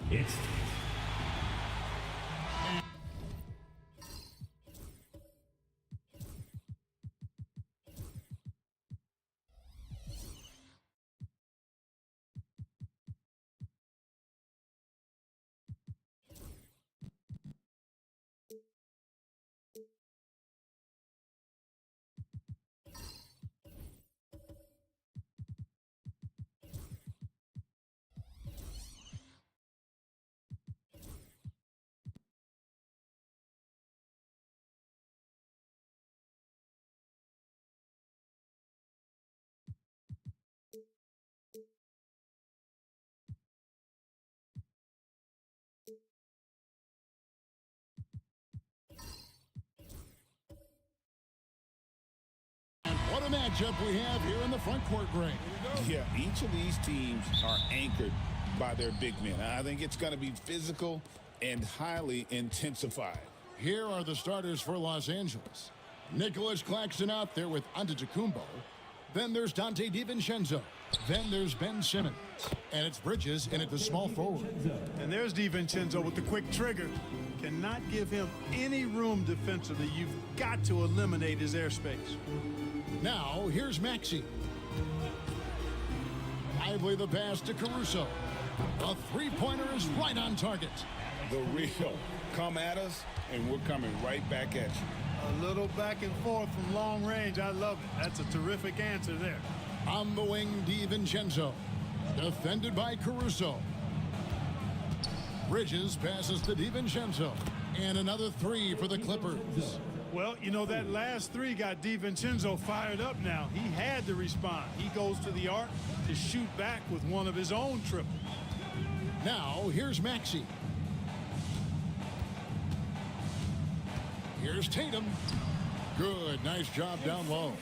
It's What a matchup we have here in the front court, Greg. Yeah, each of these teams are anchored by their big men. I think it's going to be physical and highly intensified. Here are the starters for Los Angeles. Nicholas Claxton out there with Antetokounmpo. Then there's Dante DiVincenzo. Then there's Ben Simmons. And it's Bridges in at the small forward. And there's DiVincenzo with the quick trigger. Cannot give him any room defensively. You've got to eliminate his airspace. Now, here's Maxey. Lively the pass to Caruso. The three-pointer is right on target. The real. Come at us, and we're coming right back at you. A little back and forth from long range. I love it. That's a terrific answer there. On the wing, DiVincenzo. Defended by Caruso. Bridges passes to DiVincenzo. And another three for the Clippers. Well, you know, that last three got DiVincenzo fired up now. He had to respond. He goes to the arc to shoot back with one of his own triples. Now, here's Maxey. Here's Tatum. Good. Nice job down low.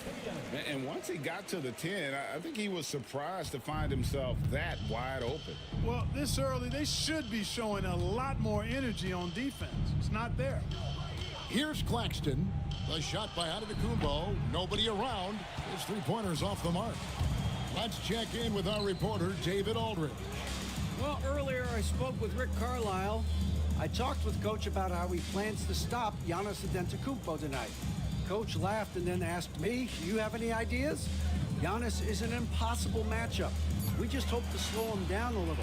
And once he got to the 10, I think he was surprised to find himself that wide open. Well, this early, they should be showing a lot more energy on defense. It's not there. Here's Claxton. The shot by Antetokounmpo. Nobody around. His three-pointer's off the mark. Let's check in with our reporter, David Aldridge. Well, earlier I spoke with Rick Carlisle. I talked with Coach about how he plans to stop Giannis Antetokounmpo tonight. Coach laughed and then asked me, "Do you have any ideas?" Giannis is an impossible matchup. We just hope to slow him down a little.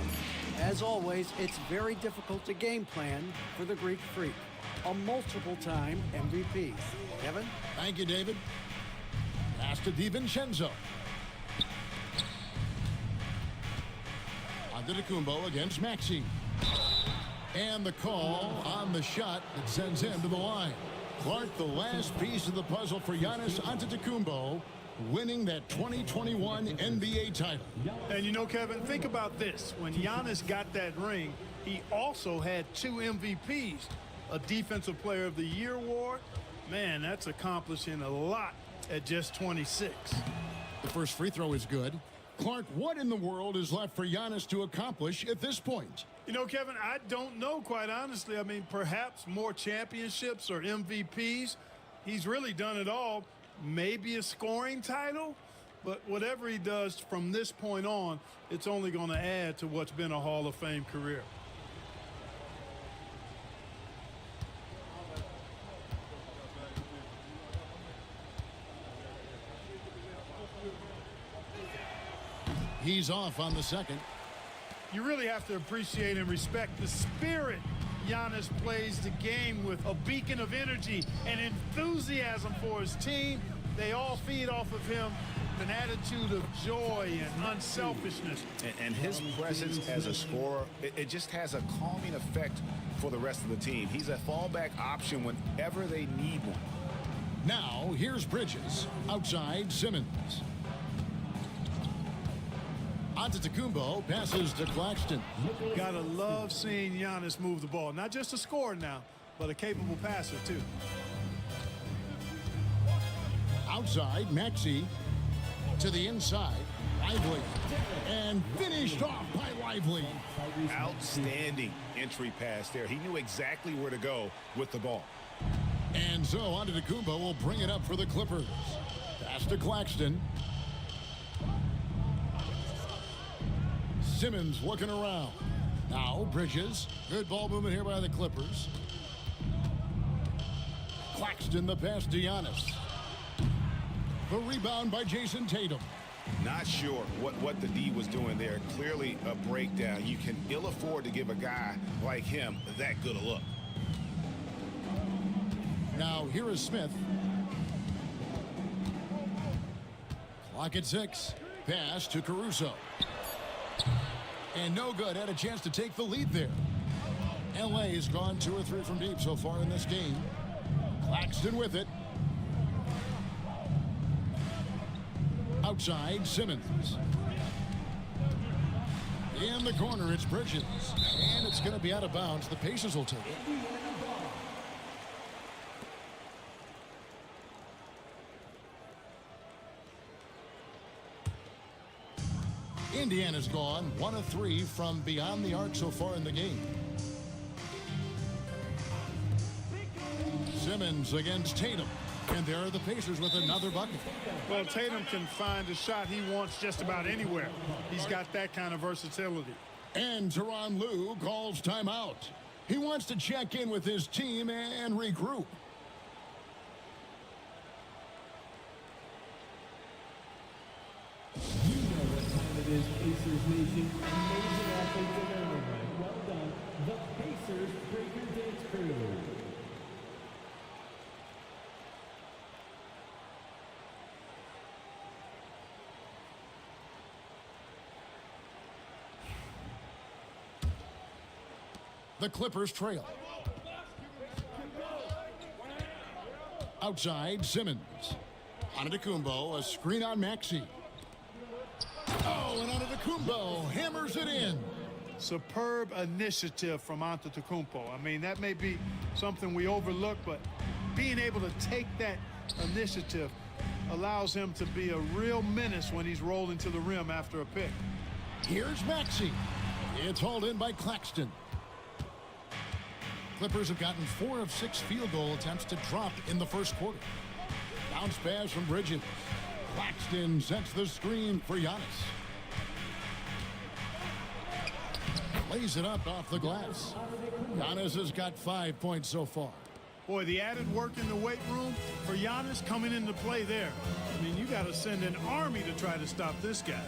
As always, it's very difficult to game plan for the Greek Freak, a multiple-time MVP. Kevin? Thank you, David. Pass to DiVincenzo. Antetokounmpo against Maxey. And the call on the shot that sends him to the line. Clark, the last piece of the puzzle for Giannis Antetokounmpo, winning that 2021 NBA title. And you know, Kevin, think about this. When Giannis got that ring, he also had 2 MVPs, a Defensive Player of the Year award. Man, that's accomplishing a lot at just 26. The first free throw is good. Clark, what in the world is left for Giannis to accomplish at this point? You know, Kevin, I don't know, quite honestly. I mean, perhaps more championships or MVPs. He's really done it all. Maybe a scoring title, but whatever he does from this point on, it's only going to add to what's been a Hall of Fame career. He's off on the second. You really have to appreciate and respect the spirit Giannis plays the game with, a beacon of energy and enthusiasm for his team. They all feed off of him, an attitude of joy and unselfishness. And his presence as a scorer, it just has a calming effect for the rest of the team. He's a fallback option whenever they need one. Now, here's Bridges. Outside, Simmons. Antetokounmpo passes to Claxton. Gotta love seeing Giannis move the ball. Not just a scorer now, but a capable passer, too. Outside, Maxey. To the inside, Lively. And finished off by Lively. Outstanding entry pass there. He knew exactly where to go with the ball. And so Antetokounmpo will bring it up for the Clippers. Pass to Claxton. Simmons looking around. Now Bridges. Good ball movement here by the Clippers. Claxton the pass to Giannis. The rebound by Jason Tatum. Not sure what the D was doing there. Clearly a breakdown. You can ill afford to give a guy like him that good a look. Now here is Smith. Clock at 6. Pass to Caruso. And no good. Had a chance to take the lead there. LA has gone 2 or 3 from deep so far in this game. Claxton with it. Outside, Simmons. In the corner, it's Bridges. And it's going to be out of bounds. The Pacers will take it. Indiana's gone 1 of 3 from beyond the arc so far in the game. Simmons against Tatum. And there are the Pacers with another bucket. Well, Tatum can find a shot he wants just about anywhere. He's got that kind of versatility. And Tyronn Lue calls timeout. He wants to check in with his team and regroup. You know what time it is, Pacers Nation. Amazing athletes in their own right. Well done. The Pacers Breaker Dance Crew. The Clippers trail. Outside, Simmons. Antetokounmpo, a screen on Maxey. Oh, and Antetokounmpo hammers it in. Superb initiative from Antetokounmpo. I mean, that may be something we overlook, but being able to take that initiative allows him to be a real menace when he's rolling to the rim after a pick. Here's Maxey. It's hauled in by Claxton. Clippers have gotten 4 of 6 field goal attempts to drop in the first quarter. Bounce pass from Bridges. Claxton sets the screen for Giannis. Lays it up off the glass. Giannis has got 5 points so far. Boy, the added work in the weight room for Giannis coming into play there. I mean, you got to send an army to try to stop this guy.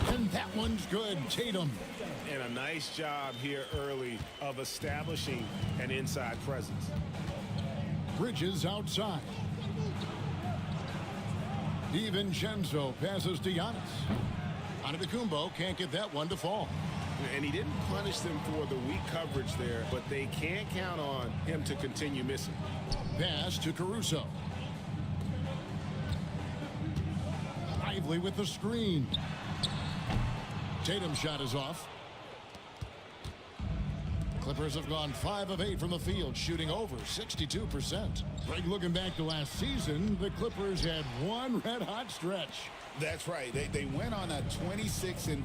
And that one's good. Tatum. And a nice job here early of establishing an inside presence. Bridges outside. DiVincenzo passes to Giannis. Antetokounmpo can't get that one to fall. And he didn't punish them for the weak coverage there, but they can't count on him to continue missing. Pass to Caruso. Lively with the screen. Tatum's shot is off. Clippers have gone 5 of 8 from the field, shooting over 62%. Greg, looking back to last season, the Clippers had one red-hot stretch. That's right. They went on a 26-5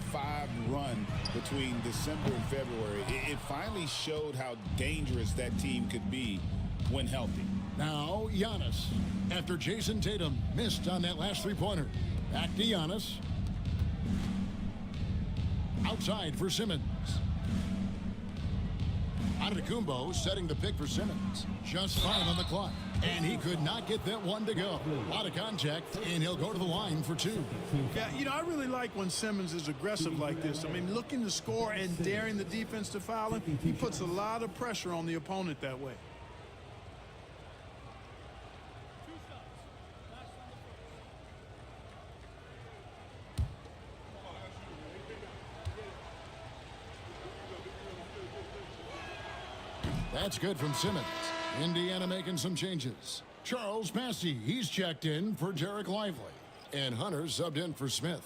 run between December and February. It finally showed how dangerous that team could be when healthy. Now, Giannis. After Jason Tatum missed on that last three-pointer. Back to Giannis. Outside for Simmons. Antetokounmpo setting the pick for Simmons. Just 5 on the clock. And he could not get that one to go. Out of contact, and he'll go to the line for 2. Yeah, you know, I really like when Simmons is aggressive like this. I mean, looking to score and daring the defense to foul him, he puts a lot of pressure on the opponent that way. That's good from Simmons. Indiana making some changes. Charles Massey, he's checked in for Derek Lively. And Hunter subbed in for Smith.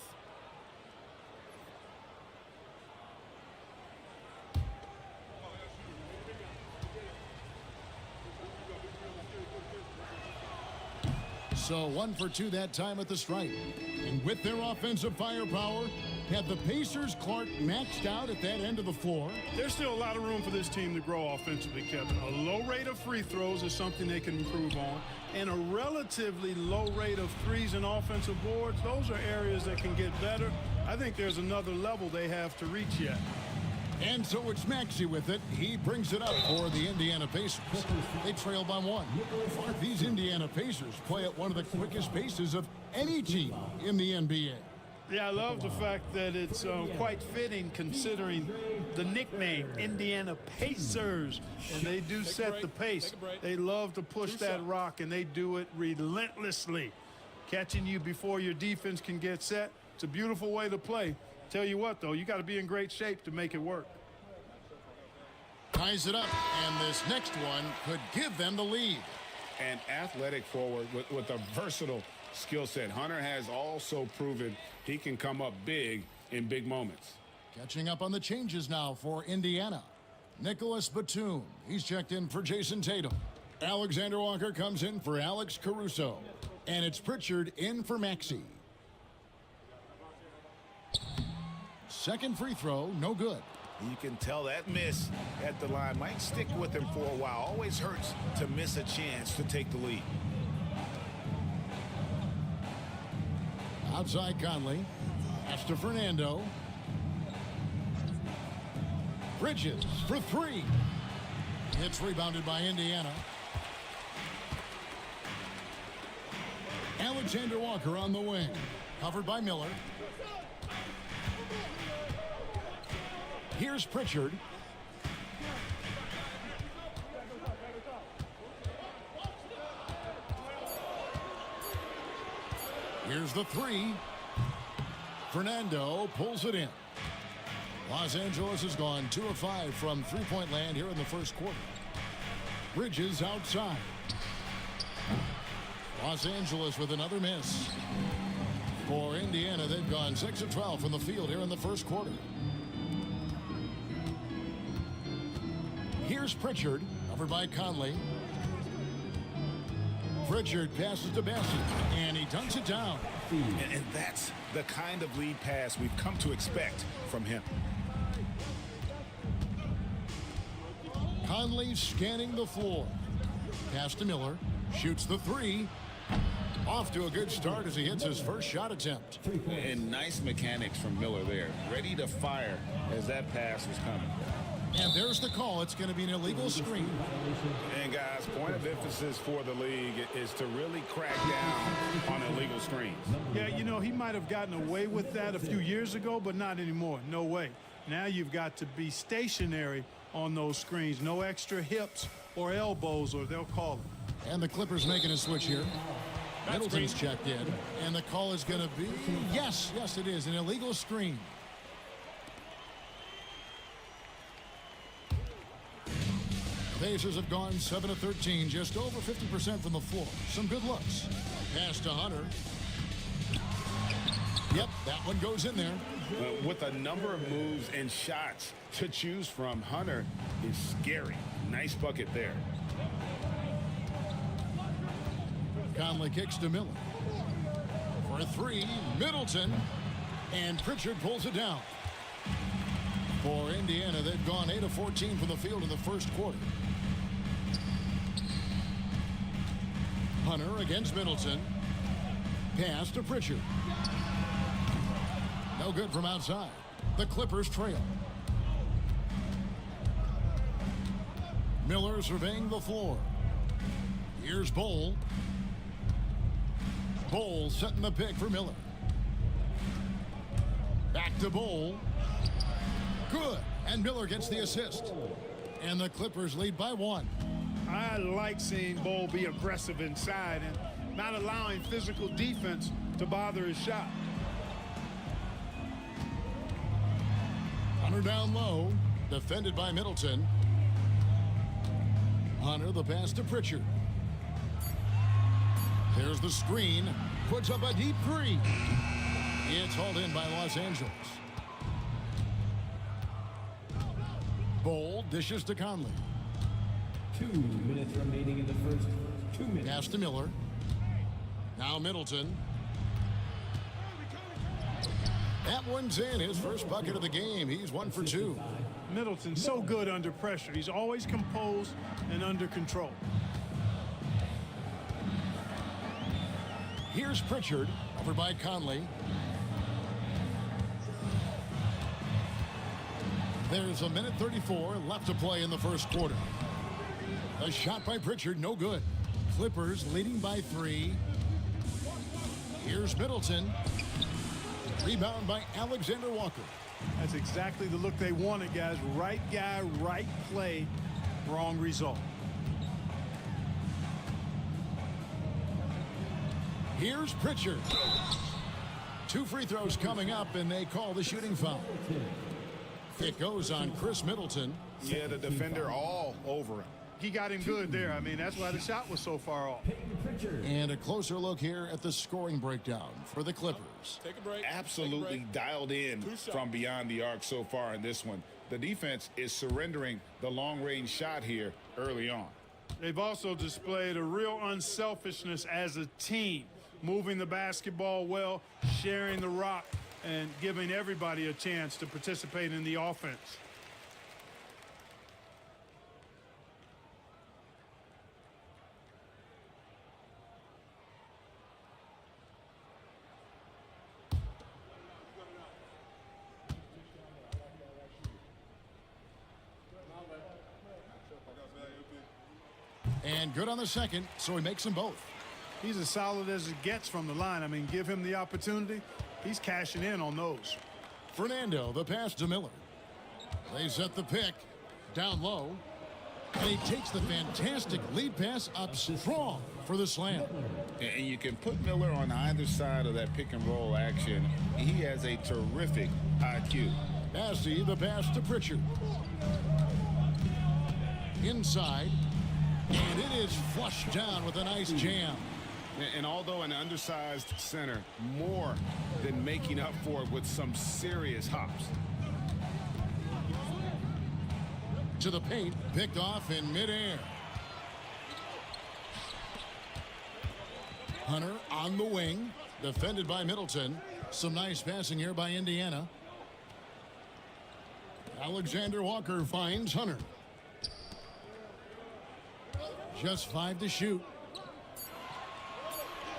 So 1 for 2 that time at the stripe. And with their offensive firepower, have the Pacers' Clark maxed out at that end of the floor? There's still a lot of room for this team to grow offensively, Kevin. A low rate of free throws is something they can improve on, and a relatively low rate of threes and offensive boards. Those are areas that can get better. I think there's another level they have to reach yet. And so it's Maxey with it. He brings it up for the Indiana Pacers. They trail by 1. These Indiana Pacers play at one of the quickest paces of any team in the NBA. Yeah, I love the fact that it's quite fitting considering the nickname, Indiana Pacers. And they do set the pace. They love to push that rock, and they do it relentlessly. Catching you before your defense can get set. It's a beautiful way to play. Tell you what, though, you got to be in great shape to make it work. Ties it up, and this next one could give them the lead. An athletic forward with a versatile skill set. Hunter has also proven he can come up big in big moments. Catching up on the changes now for Indiana. Nicholas Batum, he's checked in for Jason Tatum. Alexander Walker comes in for Alex Caruso. And it's Pritchard in for Maxey. Second free throw, no good. You can tell that miss at the line might stick with him for a while. Always hurts to miss a chance to take the lead. Outside Conley. Pass to Fernando. Bridges for 3. It's rebounded by Indiana. Alexander Walker on the wing. Covered by Miller. Here's Pritchard. Here's the 3. Fernando pulls it in. Los Angeles has gone 2 of 5 from three-point land here in the first quarter. Bridges outside. Los Angeles with another miss. For Indiana, they've gone 6 of 12 from the field here in the first quarter. Here's Pritchard, covered by Conley. Pritchard passes to Bassett, and he dunks it down. And that's the kind of lead pass we've come to expect from him. Conley scanning the floor. Pass to Miller. Shoots the 3. Off to a good start as he hits his first shot attempt. And nice mechanics from Miller there. Ready to fire as that pass was coming. And there's the call. It's going to be an illegal screen. And guys, point of emphasis for the league is to really crack down on illegal screens. Yeah, you know, he might have gotten away with that a few years ago, but not anymore. No way. Now you've got to be stationary on those screens. No extra hips or elbows, or they'll call it. And the Clippers making a switch here. Middleton's checked in. And the call is going to be, yes, it is, an illegal screen. Pacers have gone 7 of 13, just over 50% from the floor. Some good looks. Pass to Hunter. Yep, that one goes in there. With a number of moves and shots to choose from, Hunter is scary. Nice bucket there. Conley kicks to Miller. For a three, Middleton. And Pritchard pulls it down. For Indiana, they've gone 8 of 14 from the field in the first quarter. Hunter against Middleton. Pass to Pritchard. No good from outside. The Clippers trail. Miller surveying the floor. Here's Bowl. Bowl setting the pick for Miller. Back to Bowl. Good. And Miller gets the assist. And the Clippers lead by 1. I like seeing Bowl be aggressive inside and not allowing physical defense to bother his shot. Hunter down low. Defended by Middleton. Hunter the pass to Pritchard. There's the screen. Puts up a deep three. It's hauled in by Los Angeles. Bowl dishes to Conley. 2 minutes remaining in the first 2 minutes. Pass to Miller. Now Middleton. That one's in. His first bucket of the game. He's 1 for 2. Middleton's so good under pressure. He's always composed and under control. Here's Pritchard, over by Conley. There's a minute 34 left to play in the first quarter. A shot by Pritchard, no good. Clippers leading by 3. Here's Middleton. Rebound by Alexander Walker. That's exactly the look they wanted, guys. Right guy, right play, wrong result. Here's Pritchard. 2 free throws coming up, and they call the shooting foul. It goes on Chris Middleton. Yeah, the defender all over him. He got him good there. I mean, that's why the shot was so far off. And a closer look here at the scoring breakdown for the Clippers. Take a break. Absolutely dialed in from beyond the arc so far in this one. The defense is surrendering the long-range shot here early on. They've also displayed a real unselfishness as a team, moving the basketball well, sharing the rock, and giving everybody a chance to participate in the offense. And good on the second, so he makes them both. He's as solid as it gets from the line. I mean, give him the opportunity. He's cashing in on those. Fernando, the pass to Miller. They set the pick down low. And he takes the fantastic lead pass up strong for the slam. And you can put Miller on either side of that pick and roll action. He has a terrific IQ. Massey, the pass to Pritchard. Inside. And it is flushed down with a nice jam. And although an undersized center, more than making up for it with some serious hops. To the paint, picked off in midair. Hunter on the wing, defended by Middleton. Some nice passing here by Indiana. Alexander Walker finds Hunter. Just 5 to shoot.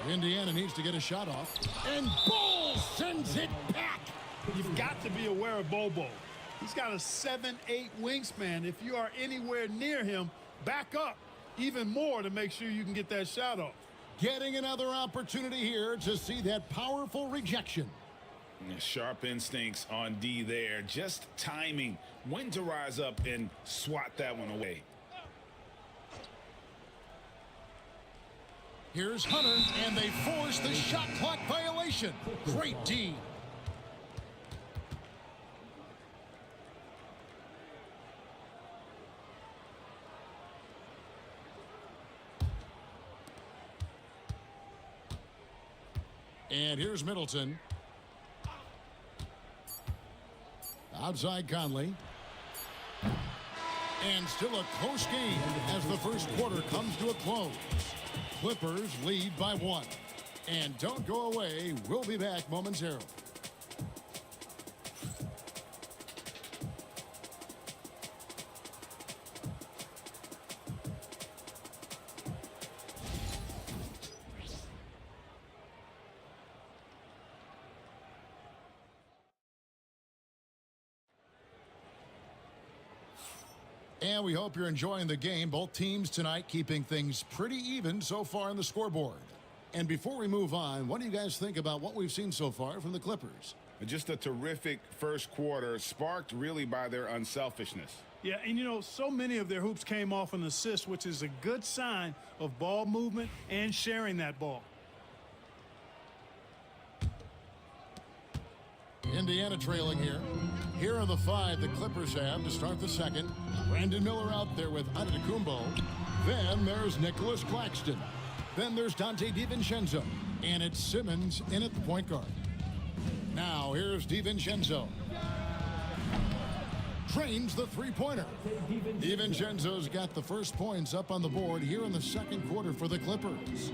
Indiana needs to get a shot off. And Ball sends it back. You've got to be aware of Bobo. He's got a 7'8" wingspan. If you are anywhere near him, back up even more to make sure you can get that shot off. Getting another opportunity here to see that powerful rejection. Sharp instincts on D there. Just timing when to rise up and swat that one away. Here's Hunter, and they force the shot clock violation. Great D. And here's Middleton. Outside Conley. And still a close game as the first quarter comes to a close. Clippers lead by 1. And don't go away. We'll be back momentarily. And we hope you're enjoying the game. Both teams tonight keeping things pretty even so far on the scoreboard. And before we move on, what do you guys think about what we've seen so far from the Clippers? Just a terrific first quarter, sparked really by their unselfishness. Yeah, and you know, so many of their hoops came off an assist, which is a good sign of ball movement and sharing that ball. Indiana trailing here. Here are the 5 the Clippers have to start the second. Brandon Miller out there with Antetokounmpo. Then there's Nicholas Claxton. Then there's Dante DiVincenzo. And it's Simmons in at the point guard. Now here's DiVincenzo. Trains the three-pointer. DiVincenzo's got the first points up on the board here in the second quarter for the Clippers.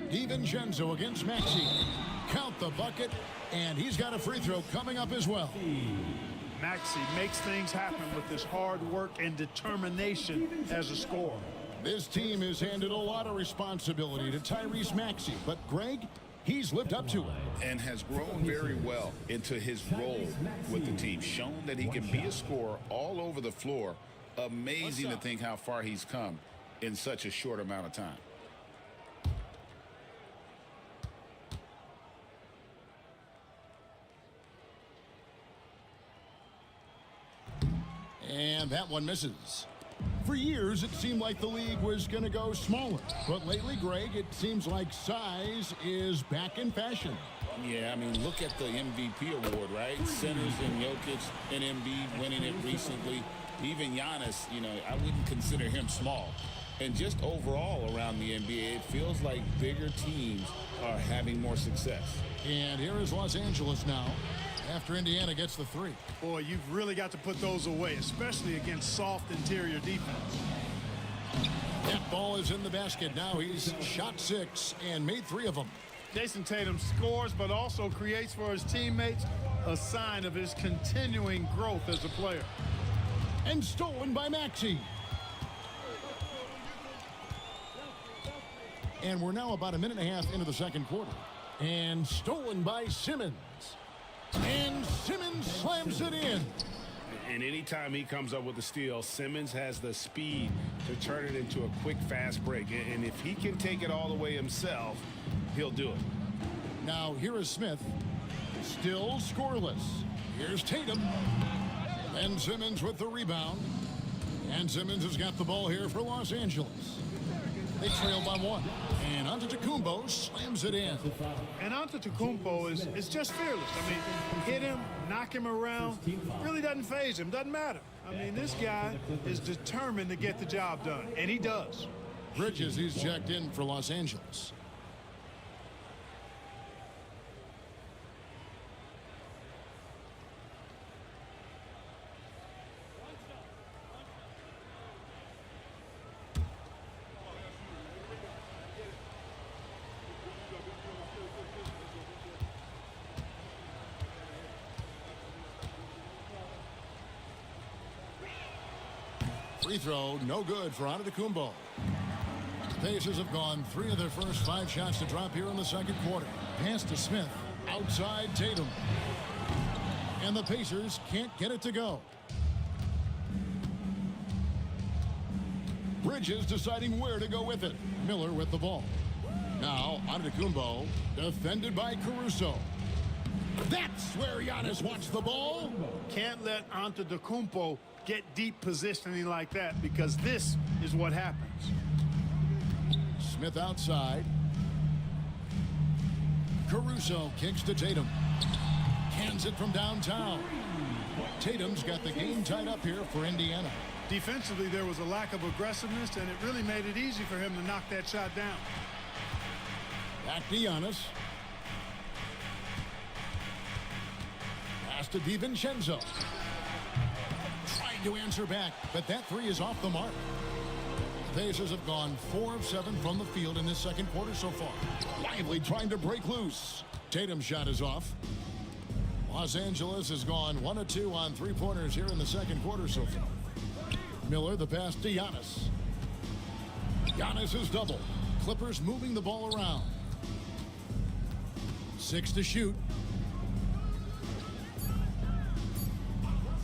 DiVincenzo against Maxey. Count the bucket, and he's got a free throw coming up as well. Maxey makes things happen with his hard work and determination as a scorer. This team has handed a lot of responsibility to Tyrese Maxey, but Greg, he's lived up to it. And has grown very well into his role with the team. Shown that he can be a scorer all over the floor. Amazing to think how far he's come in such a short amount of time. And that one misses. For years, it seemed like the league was going to go smaller. But lately, Greg, it seems like size is back in fashion. Yeah, I mean, look at the MVP award, right? Centers and Jokic and Embiid winning it recently. Even Giannis, you know, I wouldn't consider him small. And just overall around the NBA, it feels like bigger teams are having more success. And here is Los Angeles now, after Indiana gets the 3. Boy, you've really got to put those away, especially against soft interior defense. That ball is in the basket. Now he's shot 6 and made 3 of them. Jason Tatum scores, but also creates for his teammates, a sign of his continuing growth as a player. And stolen by Maxey. And we're now about a minute and a half into the second quarter. And stolen by Simmons. And Simmons slams it in. And anytime he comes up with a steal, Simmons has the speed to turn it into a quick, fast break. And if he can take it all the way himself, he'll do it. Now here is Smith. Still scoreless. Here's Tatum. And Simmons with the rebound. And Simmons has got the ball here for Los Angeles. They trail by 1. And Antetokounmpo slams it in. And Antetokounmpo is just fearless. I mean, hit him, knock him around, really doesn't faze him, doesn't matter. I mean, this guy is determined to get the job done, and he does. Bridges, he's checked in for Los Angeles. Free throw, no good for Antetokounmpo. Pacers have gone 3 of their first 5 shots to drop here in the second quarter. Pass to Smith. Outside Tatum. And the Pacers can't get it to go. Bridges deciding where to go with it. Miller with the ball. Now, Antetokounmpo, defended by Caruso. That's where Giannis wants the ball. Can't let Antetokounmpo get deep positioning like that, because this is what happens. Smith outside. Caruso kicks to Tatum. Hands it from downtown. Tatum's got the game tied up here for Indiana. Defensively, there was a lack of aggressiveness, and it really made it easy for him to knock that shot down. Back to Giannis. Pass to DiVincenzo. Trying to answer back, but that three is off the mark. The Pacers have gone 4 of 7 from the field in this second quarter so far. Lively trying to break loose. Tatum's shot is off. Los Angeles has gone 1 of 2 on three-pointers here in the second quarter so far. Miller, the pass to Giannis. Giannis is double. Clippers moving the ball around. 6 to shoot.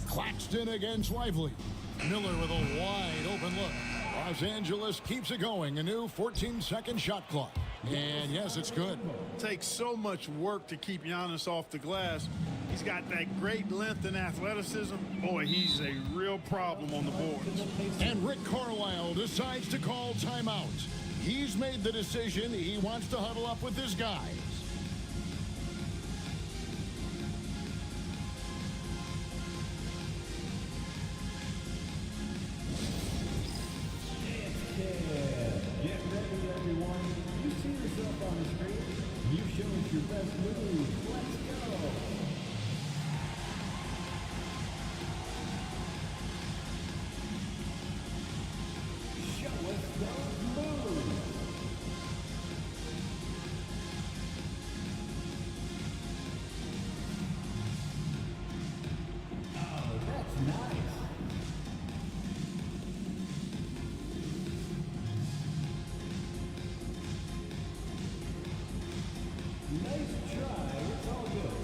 Claxton against Lively. Miller with a wide open look. Los Angeles keeps it going. A new 14-second shot clock. And yes, it's good. Takes so much work to keep Giannis off the glass. He's got that great length and athleticism. Boy, he's a real problem on the boards. And Rick Carlisle decides to call timeout. He's made the decision. He wants to huddle up with his guys. Get ready, everyone. You see yourself on the screen. You show us your best move. Let's go. Show us those moves. Oh, that's nice. Nice try. It's all good.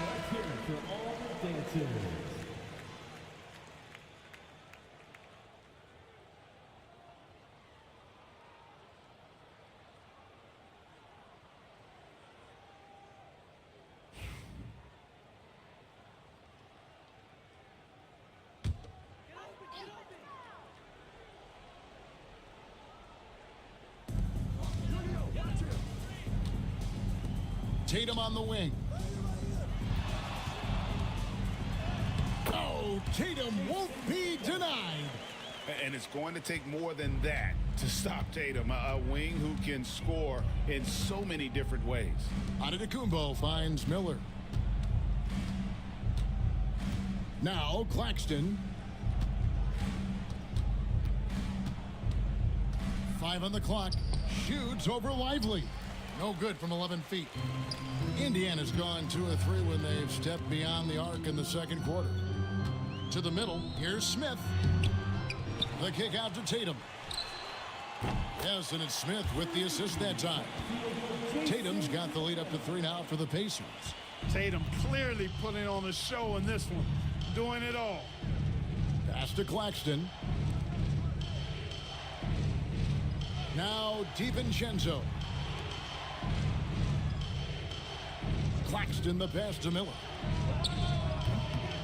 Let's hear it for all the dancers. Tatum on the wing. Oh, Tatum won't be denied. And it's going to take more than that to stop Tatum, a wing who can score in so many different ways. Antetokounmpo finds Miller. Now Claxton. 5 on the clock. Shoots over Lively. No good from 11 feet. Indiana's gone 2 of 3 when they've stepped beyond the arc in the second quarter. To the middle, here's Smith. The kick out to Tatum. Yes, and it's Smith with the assist that time. Tatum's got the lead up to 3 now for the Pacers. Tatum clearly putting on a show in this one, doing it all. Pass to Claxton. Now DiVincenzo. Claxton the pass to Miller.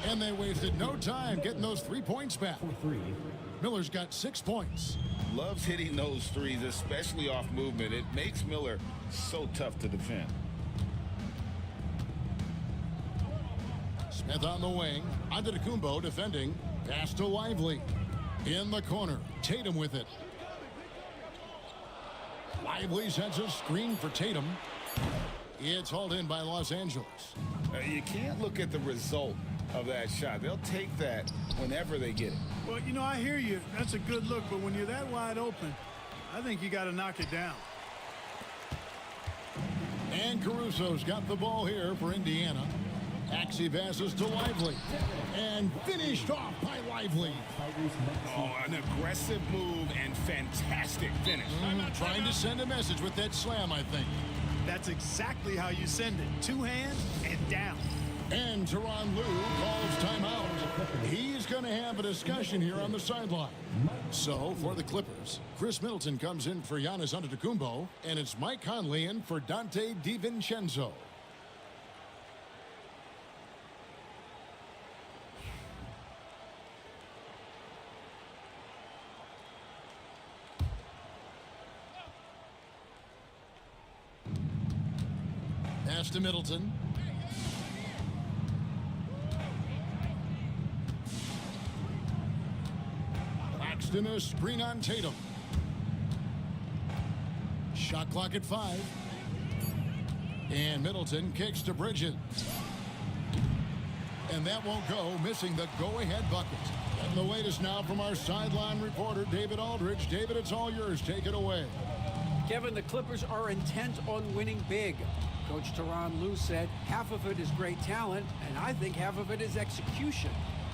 And they wasted no time getting those 3 points back. Miller's got 6 points. Loves hitting those threes, especially off movement. It makes Miller so tough to defend. Smith on the wing. Antetokounmpo defending. Pass to Lively. In the corner. Tatum with it. Lively sends a screen for Tatum. It's hauled in by Los Angeles. You can't look at the result of that shot. They'll take that whenever they get it. Well, you know, I hear you. That's a good look, but when you're that wide open, I think you got to knock it down. And Caruso's got the ball here for Indiana. Maxey passes to Lively. And finished off by Lively. Oh, an aggressive move and fantastic finish. Trying to send a message with that slam, I think. That's exactly how you send it. Two hands and down. And Tyronn Lue calls timeout. He's going to have a discussion here on the sideline. So, for the Clippers, Chris Middleton comes in for Giannis Antetokounmpo, and it's Mike Conley in for Dante DiVincenzo. Pass to Middleton. Claxton a screen on Tatum. Shot clock at 5. And Middleton kicks to Bridges. And that won't go, missing the go-ahead bucket. And the latest now from our sideline reporter, David Aldridge. David, it's all yours. Take it away. Kevin, the Clippers are intent on winning big. Coach Tyronn Lue said half of it is great talent, and I think half of it is execution.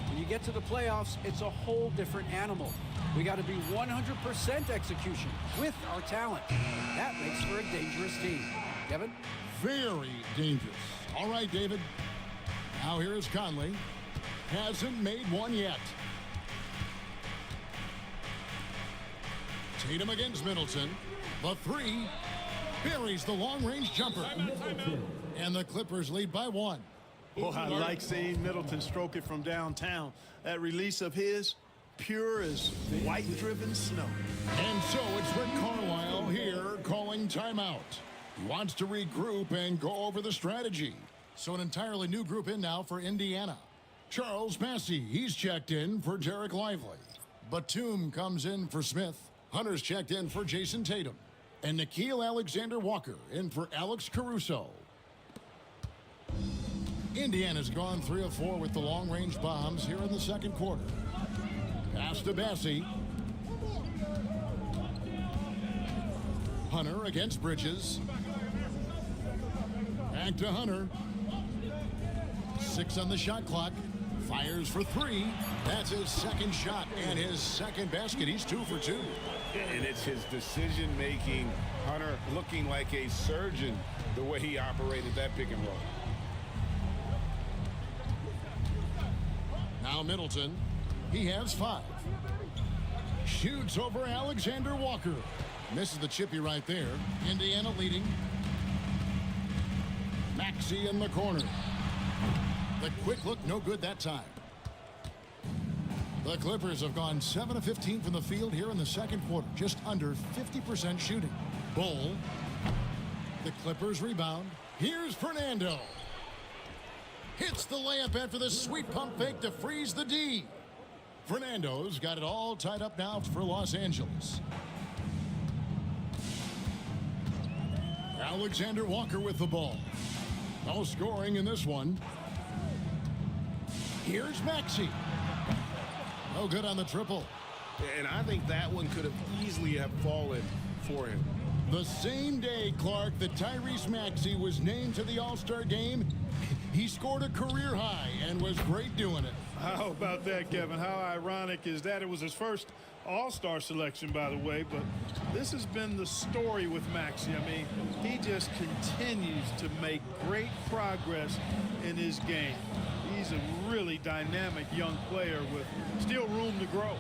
When you get to the playoffs, it's a whole different animal. We got to be 100% execution with our talent. That makes for a dangerous team. Kevin? Very dangerous. All right, David. Now here is Conley. Hasn't made one yet. Tatum against Middleton. The 3 buries the long-range jumper. And the Clippers lead by 1. Oh, I like seeing Middleton stroke it from downtown. That release of his, pure as white-driven snow. And so it's Rick Carlisle here calling timeout. He wants to regroup and go over the strategy. So an entirely new group in now for Indiana. Charles Massey, he's checked in for Derek Lively. Batum comes in for Smith. Hunter's checked in for Jason Tatum. And Nickeil Alexander-Walker in for Alex Caruso. Indiana's gone 3 of 4 with the long-range bombs here in the second quarter. Pass to Bassey. Hunter against Bridges. Back to Hunter. 6 on the shot clock. Fires for 3. That's his second shot and his second basket. He's 2 for 2. And it's his decision-making. Hunter looking like a surgeon the way he operated that pick and roll. Now Middleton. He has 5. Shoots over Alexander Walker. Misses the chippy right there. Indiana leading. Maxey in the corner. The quick look, no good that time. The Clippers have gone 7 of 15 from the field here in the second quarter. Just under 50% shooting. Bull. The Clippers rebound. Here's Fernando. Hits the layup after the sweet pump fake to freeze the D. Fernando's got it all tied up now for Los Angeles. Alexander Walker with the ball. No scoring in this one. Here's Maxey. No good on the triple. And I think that one could have easily have fallen for him. The same day, Clark, that Tyrese Maxey was named to the All-Star game, he scored a career high and was great doing it. How about that, Kevin? How ironic is that? It was his first All-Star selection, by the way, but this has been the story with Maxey. I mean, he just continues to make great progress in his game. He's a really dynamic young player with still room to grow.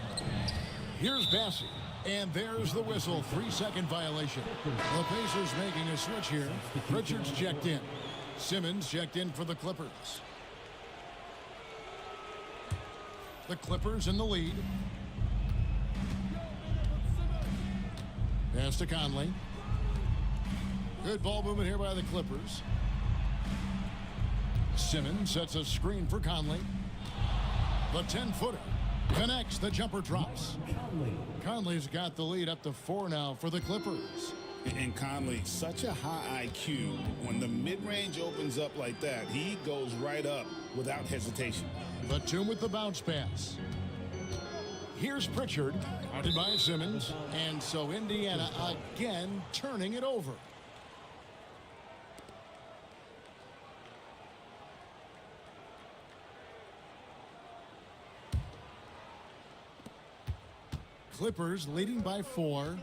Here's Bassey, and there's the whistle. 3-second violation. The Pacers making a switch here. Richards checked in. Simmons checked in for the Clippers. The Clippers in the lead. Pass to Conley. Good ball movement here by the Clippers. Simmons sets a screen for Conley. The 10-footer connects. The jumper drops. Conley's got the lead up to 4 now for the Clippers. And Conley, such a high IQ. When the mid-range opens up like that, he goes right up without hesitation. Batum with the bounce pass. Here's Pritchard, guarded by Simmons. And so Indiana again turning it over. Clippers leading by 4.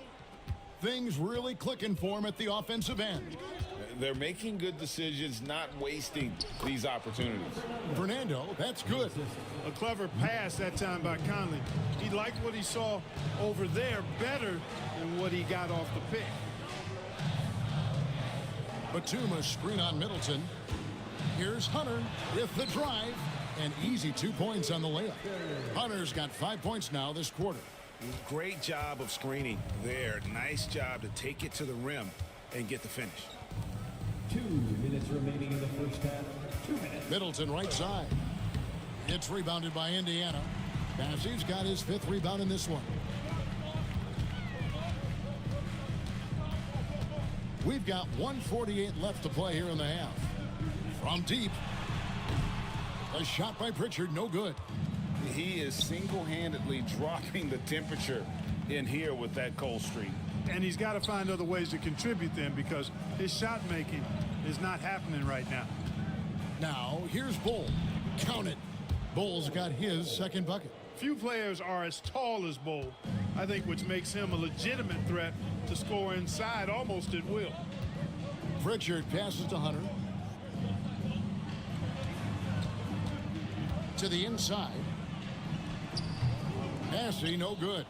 Things really clicking for them at the offensive end. They're making good decisions, not wasting these opportunities. Fernando, that's good. A clever pass that time by Conley. He liked what he saw over there better than what he got off the pick. Batum a screen on Middleton. Here's Hunter with the drive. An easy 2 points on the layup. Hunter's got 5 points now this quarter. Great job of screening there. Nice job to take it to the rim and get the finish. 2 minutes remaining in the first half. 2 minutes. Middleton right side. It's rebounded by Indiana. Bassey's got his 5th rebound in this one. We've got 1:48 left to play here in the half. From deep. A shot by Pritchard, no good. He is single-handedly dropping the temperature in here with that cold streak. And he's got to find other ways to contribute then, because his shot making is not happening right now. Now, here's Bull. Count it. Bull's got his 2nd bucket. Few players are as tall as Bull, I think, which makes him a legitimate threat to score inside almost at will. Pritchard passes to Hunter. To the inside. Bassey, no good.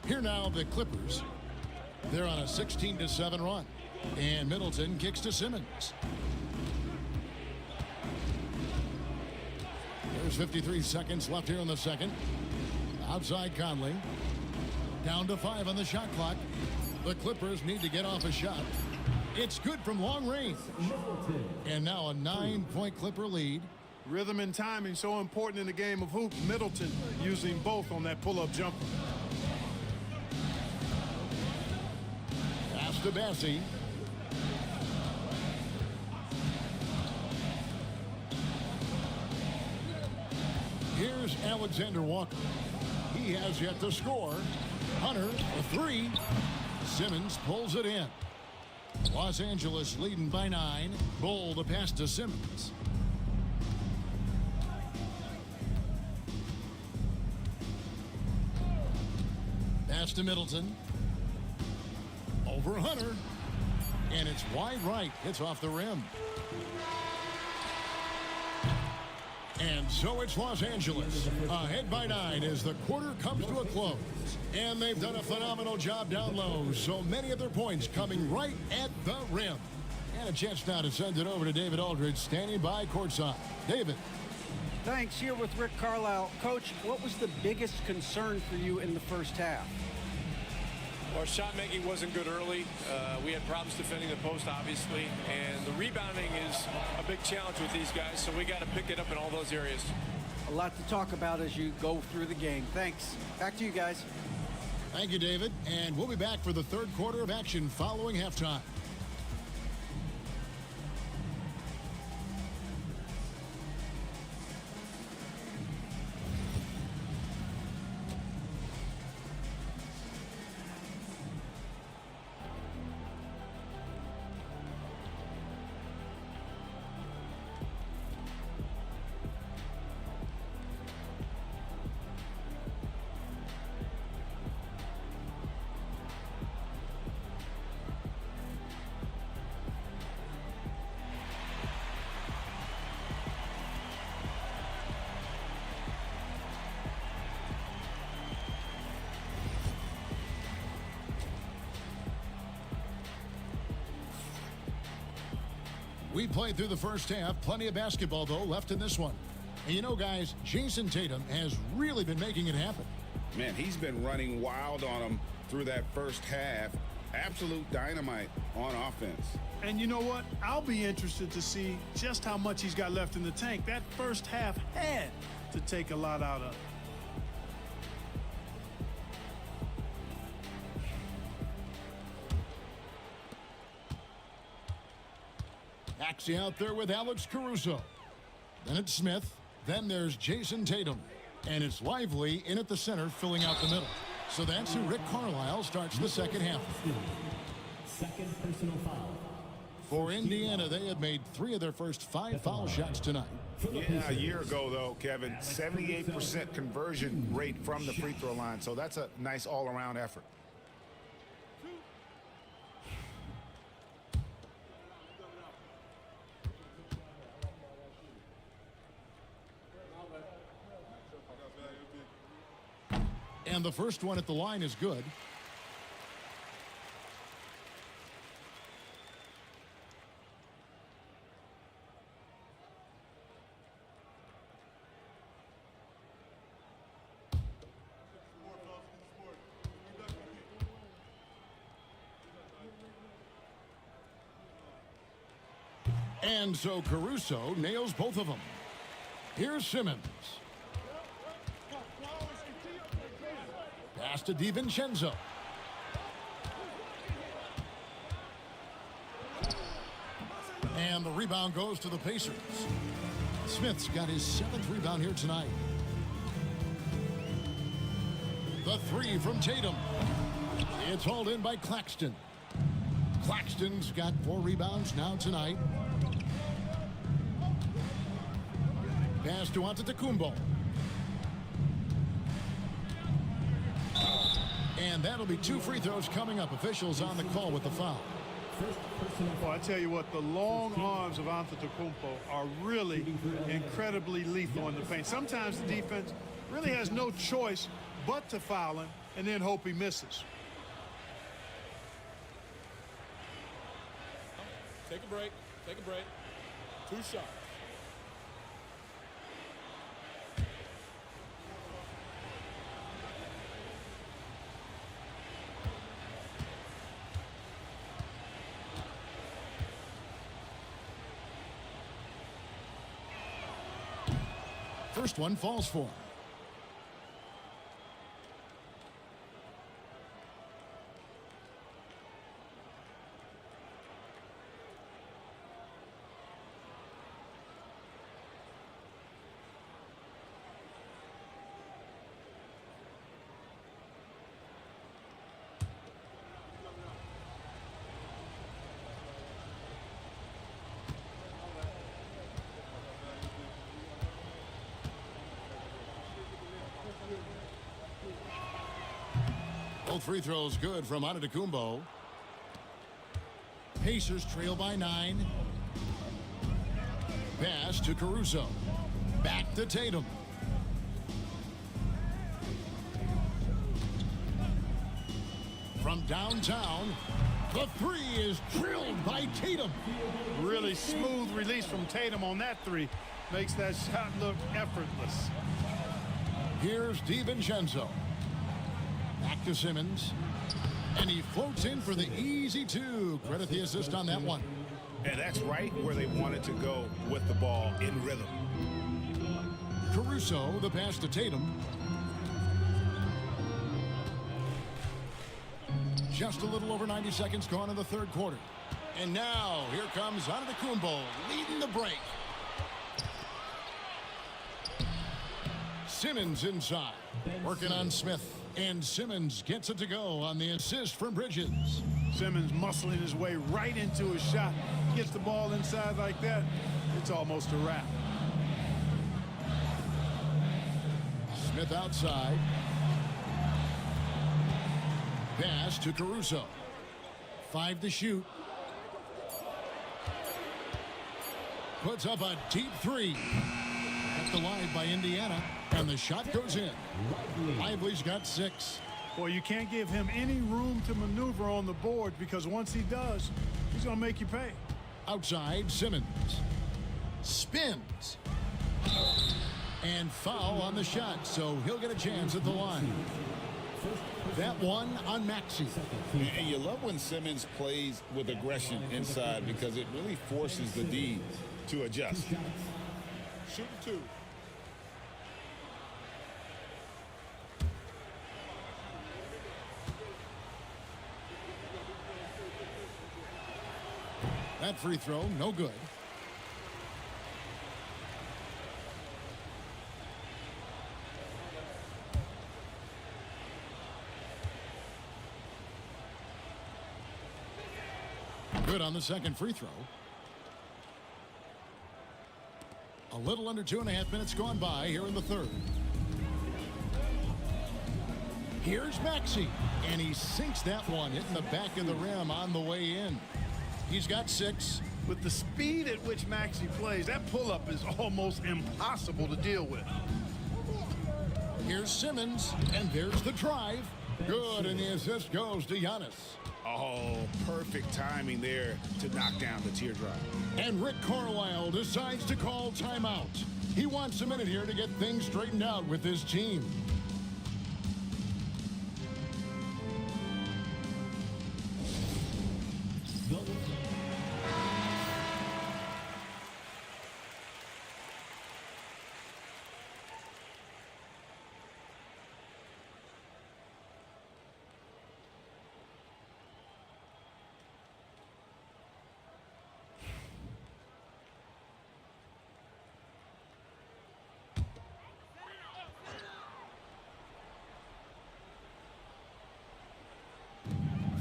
Here now the Clippers. They're on a 16-7 run. And Middleton kicks to Simmons. There's 53 seconds left here in the second. Outside Conley. Down to 5 on the shot clock. The Clippers need to get off a shot. It's good from long range. And now a 9-point Clipper lead. Rhythm and timing so important in the game of hoop. Middleton using both on that pull-up jumper. Pass to Bassey. Here's Alexander Walker. He has yet to score. Hunter, a 3. Simmons pulls it in. Los Angeles leading by 9. Bull the pass to Simmons. Pass to Middleton. Over Hunter. And it's wide right. It's off the rim. And so it's Los Angeles ahead by 9 as the quarter comes to a close. And they've done a phenomenal job down low. So many of their points coming right at the rim. And a chance now to send it over to David Aldridge standing by courtside. David. Thanks. Here with Rick Carlisle. Coach, what was the biggest concern for you in the first half? Our shot making wasn't good early. We had problems defending the post, obviously, and the rebounding is a big challenge with these guys, so we got to pick it up in all those areas. A lot to talk about as you go through the game. Thanks. Back to you guys. Thank you, David. And we'll be back for the third quarter of action following halftime. We played through the first half. Plenty of basketball, though, left in this one. And you know, guys, Jason Tatum has really been making it happen. Man, he's been running wild on them through that first half. Absolute dynamite on offense. And you know what? I'll be interested to see just how much he's got left in the tank. That first half had to take a lot out of it. Axie out there with Alex Caruso. Then it's Smith. Then there's Jason Tatum. And it's Lively in at the center, filling out the middle. So that's who Rick Carlisle starts the second half. Second personal foul. For Indiana, they have made 3 of their first 5 foul shots tonight. Yeah, a year ago, though, Kevin, 78% conversion rate from the free throw line. So that's a nice all-around effort. And the first one at the line is good. And so Caruso nails both of them. Here's Simmons. Pass to DiVincenzo. And the rebound goes to the Pacers. Smith's got his 7th rebound here tonight. The 3 from Tatum. It's hauled in by Claxton. Claxton's got 4 rebounds now tonight. Pass to Antetokounmpo. And that'll be 2 free throws coming up. Officials on the call with the foul. Well, I tell you what, the long arms of Antetokounmpo are really incredibly lethal in the paint. Sometimes the defense really has no choice but to foul him and then hope he misses. Take a break. Take a break. 2 shots. First one falls for him. Both free throws good from Antetokounmpo. Pacers trail by 9. Pass to Caruso. Back to Tatum. From downtown, the 3 is drilled by Tatum. Really smooth release from Tatum on that 3. Makes that shot look effortless. Here's DiVincenzo. Back to Simmons. And he floats in for the easy 2. Credit the assist on that one. And that's right where they wanted to go with the ball in rhythm. Caruso, the pass to Tatum. Just a little over 90 seconds gone in the 3rd quarter. And now, here comes Antetokounmpo leading the break. Simmons inside. Working on Smith. And Simmons gets it to go on the assist from Bridges. Simmons muscling his way right into his shot. Gets the ball inside like that, it's almost a wrap. Smith outside. Pass to Caruso. 5 to shoot. Puts up a deep 3. Kept alive by Indiana. And the shot goes in. Lively's got 6. Boy, you can't give him any room to maneuver on the board because once he does, he's going to make you pay. Outside, Simmons. Spins. And foul on the shot, so he'll get a chance at the line. That one on Maxey. And you love when Simmons plays with aggression inside because it really forces the D to adjust. Shooting 2. That free throw, no good. Good on the second free throw. A little under 2.5 minutes gone by here in the third. Here's Maxey, and he sinks that one, hitting the back of the rim on the way in. He's got 6. With the speed at which Maxey plays, that pull-up is almost impossible to deal with. Here's Simmons, and there's the drive. Good, and the assist goes to Giannis. Oh, perfect timing there to knock down the teardrop. And Rick Carlisle decides to call timeout. He wants a minute here to get things straightened out with his team.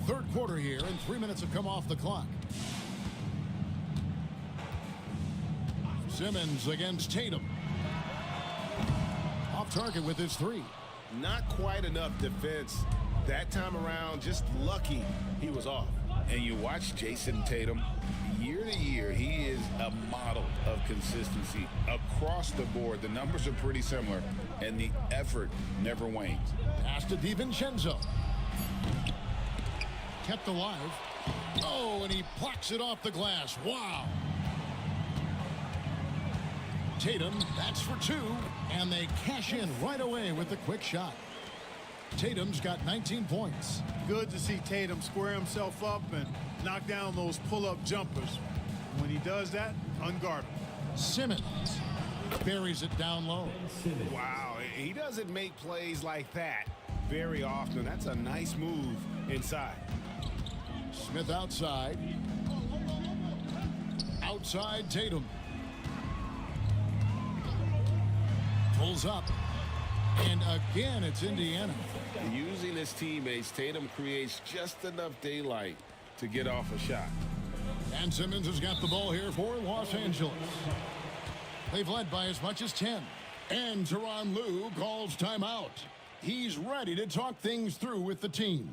Third quarter here, and 3 minutes have come off the clock. Simmons against Tatum. Off target with his 3. Not quite enough defense. That time around, just lucky he was off. And you watch Jason Tatum, year to year, he is a model of consistency across the board. The numbers are pretty similar, and the effort never wanes. Pass to DiVincenzo. Kept alive. Oh, and he plucks it off the glass. Wow. Tatum, that's for 2, and they cash in right away with the quick shot. Tatum's got 19 points. Good to see Tatum square himself up and knock down those pull-up jumpers. When he does that, unguardable. Simmons buries it down low. Wow, he doesn't make plays like that very often. That's a nice move inside. Smith outside. Outside Tatum. Pulls up. And again, it's Indiana. Using his teammates, Tatum creates just enough daylight to get off a shot. And Simmons has got the ball here for Los Angeles. They've led by as much as 10. And Tyronn Lue calls timeout. He's ready to talk things through with the team.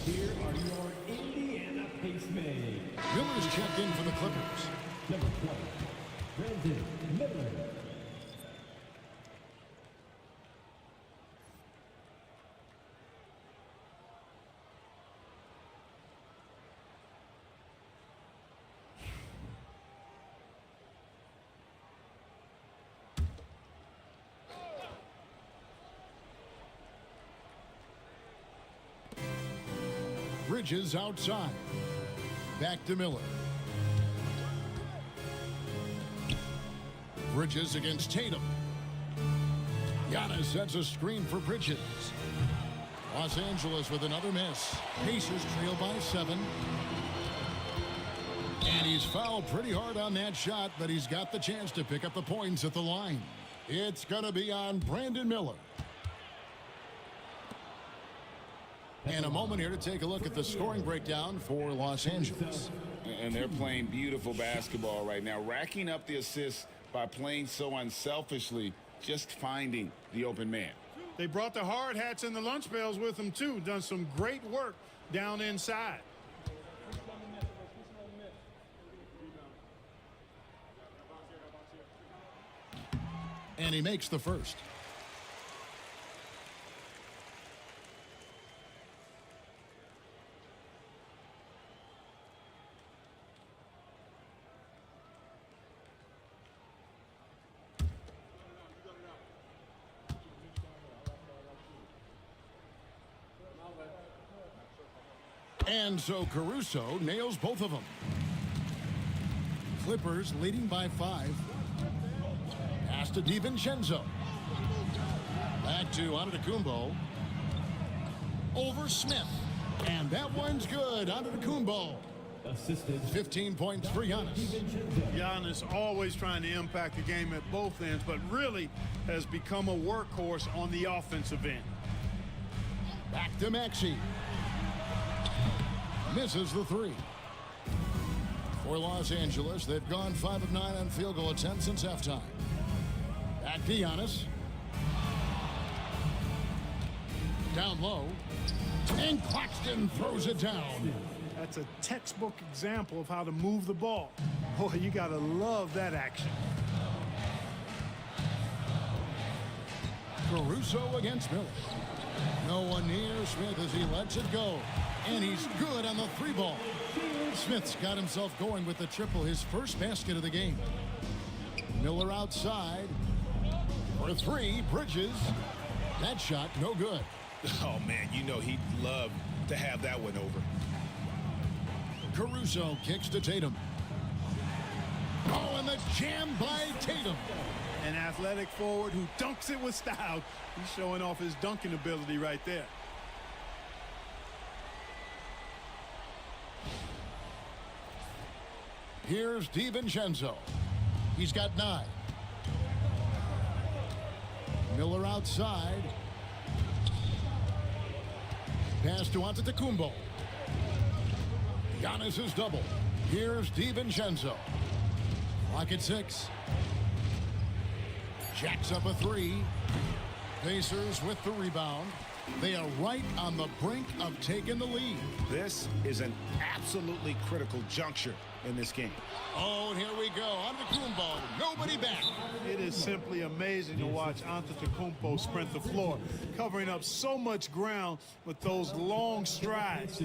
Here are your Indiana Pacemen. Miller's checked in for the Clippers. Number 20, Brandon Miller. Bridges outside. Back to Miller. Bridges against Tatum. Giannis sets a screen for Bridges. Los Angeles with another miss. Pacers trail by 7. And he's fouled pretty hard on that shot, but he's got the chance to pick up the points at the line. It's going to be on Brandon Miller. And a moment here to take a look at the scoring breakdown for Los Angeles. And they're playing beautiful basketball right now, racking up the assists by playing so unselfishly, just finding the open man. They brought the hard hats and the lunch pails with them, too. Done some great work down inside. And he makes the first. And so Caruso nails both of them. Clippers leading by 5. Pass to DiVincenzo. Back to Antetokounmpo. over Smith. And that one's good. Onto the Kumbo. Assisted. 15 points for Giannis. Giannis always trying to impact the game at both ends, but really has become a workhorse on the offensive end. Back to Maxey. Misses the three. For Los Angeles, they've gone 5 of 9 on field goal attempts since halftime. Back to Giannis. Down low. And Claxton throws it down. That's a textbook example of how to move the ball. Boy, you got to love that action. Caruso against Miller. No one near Smith as he lets it go. And he's good on the three ball. Smith's got himself going with the triple, his first basket of the game. Miller outside. For three, Bridges. That shot, no good. Oh, man, you know he'd love to have that one over. Caruso kicks to Tatum. Oh, and the jam by Tatum. An athletic forward who dunks it with style. He's showing off his dunking ability right there. Here's DiVincenzo. He's got 9. Miller outside. Pass to Antetokounmpo. Giannis is double. Here's DiVincenzo. Clock at 6. Jacks up a 3. Pacers with the rebound. They are right on the brink of taking the lead. This is an absolutely critical juncture in this game. Oh, and here we go. Antetokounmpo. Nobody back. It is simply amazing to watch Antetokounmpo sprint the floor, covering up so much ground with those long strides.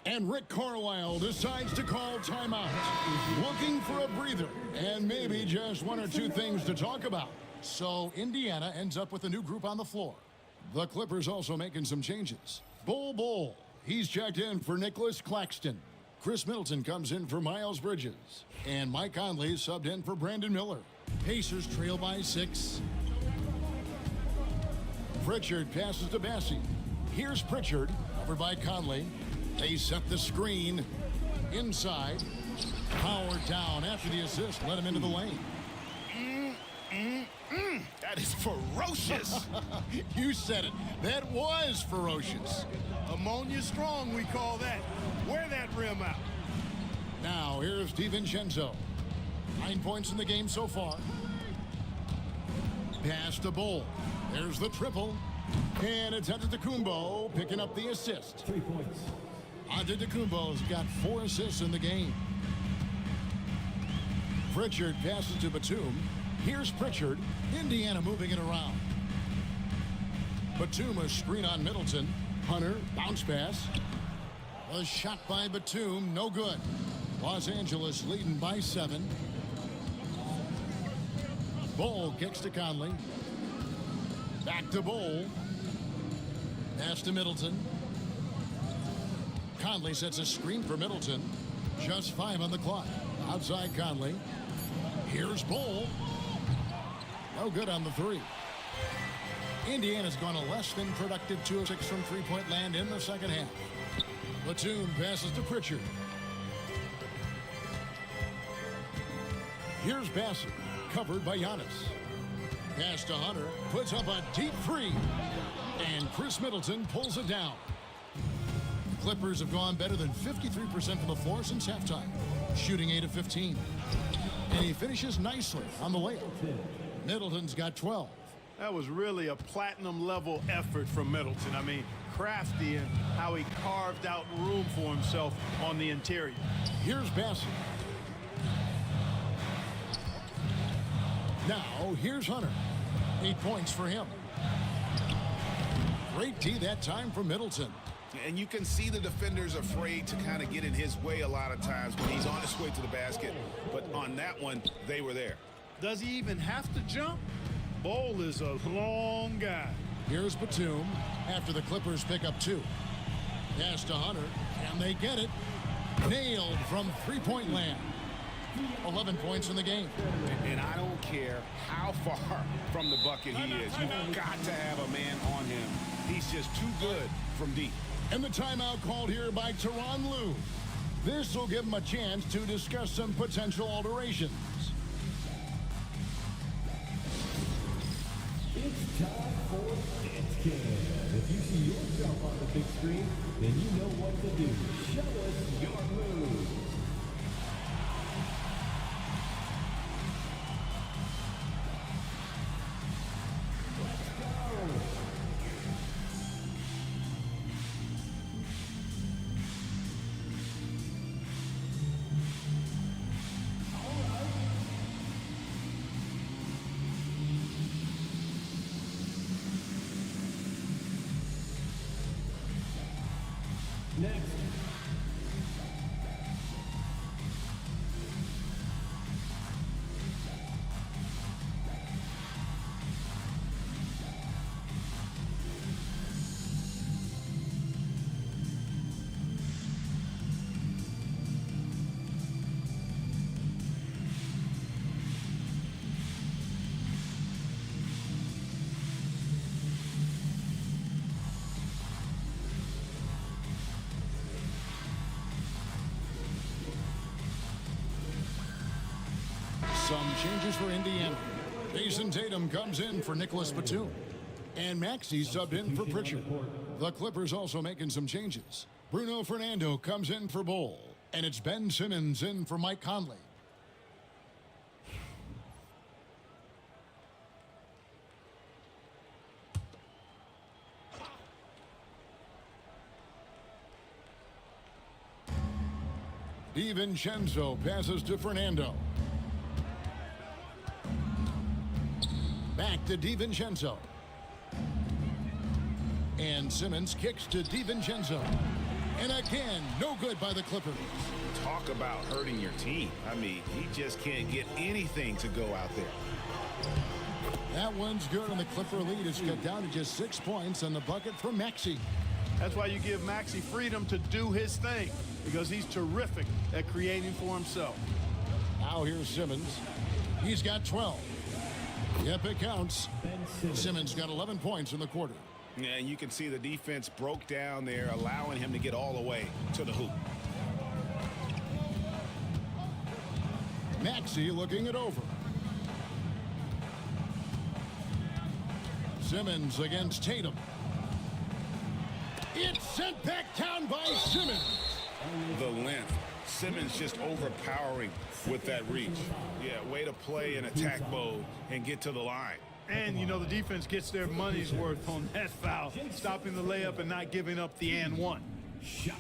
And Rick Carlisle decides to call timeout. Looking for a breather and maybe just 1 or 2 things to talk about. So Indiana ends up with a new group on the floor. The Clippers also making some changes. Bull. He's checked in for Nicholas Claxton. Chris Middleton comes in for Miles Bridges. And Mike Conley subbed in for Brandon Miller. Pacers trail by 6. Pritchard passes to Bassey. Here's Pritchard, covered by Conley. They set the screen inside. Power down after the assist. Let him into the lane. That is ferocious. You said it. That was ferocious. Ammonia strong, we call that. Wear that rim out. Now, here's DiVincenzo. 9 points in the game so far. Pass to Bull. There's the triple. And it's Antetokounmpo picking up the assist. 3 points. Antetokounmpo's got 4 assists in the game. Pritchard passes to Batum. Here's Pritchard. Indiana moving it around. Batum a screen on Middleton. Hunter, bounce pass. A shot by Batum, no good. Los Angeles leading by 7. Bull kicks to Conley. Back to Bull. Pass to Middleton. Conley sets a screen for Middleton. Just 5 on the clock. Outside Conley. Here's Bull. No good on the 3. Indiana's gone a less than productive 2 of 6 from three-point land in the second half. Batum passes to Pritchard. Here's Bassett, covered by Giannis. Pass to Hunter, puts up a deep 3. And Chris Middleton pulls it down. The Clippers have gone better than 53% from the floor since halftime, shooting 8 of 15. And he finishes nicely on the layup. Middleton's got 12. That was really a platinum-level effort from Middleton. I mean, crafty in how he carved out room for himself on the interior. Here's Bassett. Now, here's Hunter. 8 points for him. Great D that time from Middleton. And you can see the defenders afraid to kind of get in his way a lot of times when he's on his way to the basket. But on that one, they were there. Does he even have to jump? Bol is a long guy. Here's Batum after the Clippers pick up 2. Pass to Hunter, and they get it. Nailed from three-point land. 11 points in the game. And I don't care how far from the bucket he is. You've got to have a man on him He's just too good from deep. And the timeout called here by Tyronn Lue. This will give him a chance to discuss some potential alterations. It's time for Dance Cam. If you see yourself on the big screen, then you know what to do. Show us your moves. Let's go. Next. Some changes for Indiana. Jason Tatum comes in for Nicholas Batum. And Maxey subbed in for Pritchard. The Clippers also making some changes. Bruno Fernando comes in for Bol. And it's Ben Simmons in for Mike Conley. DiVincenzo passes to Fernando. Back to DiVincenzo. And Simmons kicks to DiVincenzo. And again, no good by the Clippers. Talk about hurting your team. I mean, he just can't get anything to go out there. That one's good, and the Clipper lead is cut down to just 6 points on the bucket for Maxey. That's why you give Maxey freedom to do his thing, because he's terrific at creating for himself. Now here's Simmons. He's got 12. Yep, it counts. Simmons got 11 points in the quarter. Yeah, and you can see the defense broke down there, allowing him to get all the way to the hoop. Maxey looking it over. Simmons against Tatum. It's sent back down by Simmons. The length. Simmons just overpowering with that reach. Yeah, way to play in attack mode and get to the line. And, you know, the defense gets their money's worth on that foul, stopping the layup and not giving up the and one. Shot.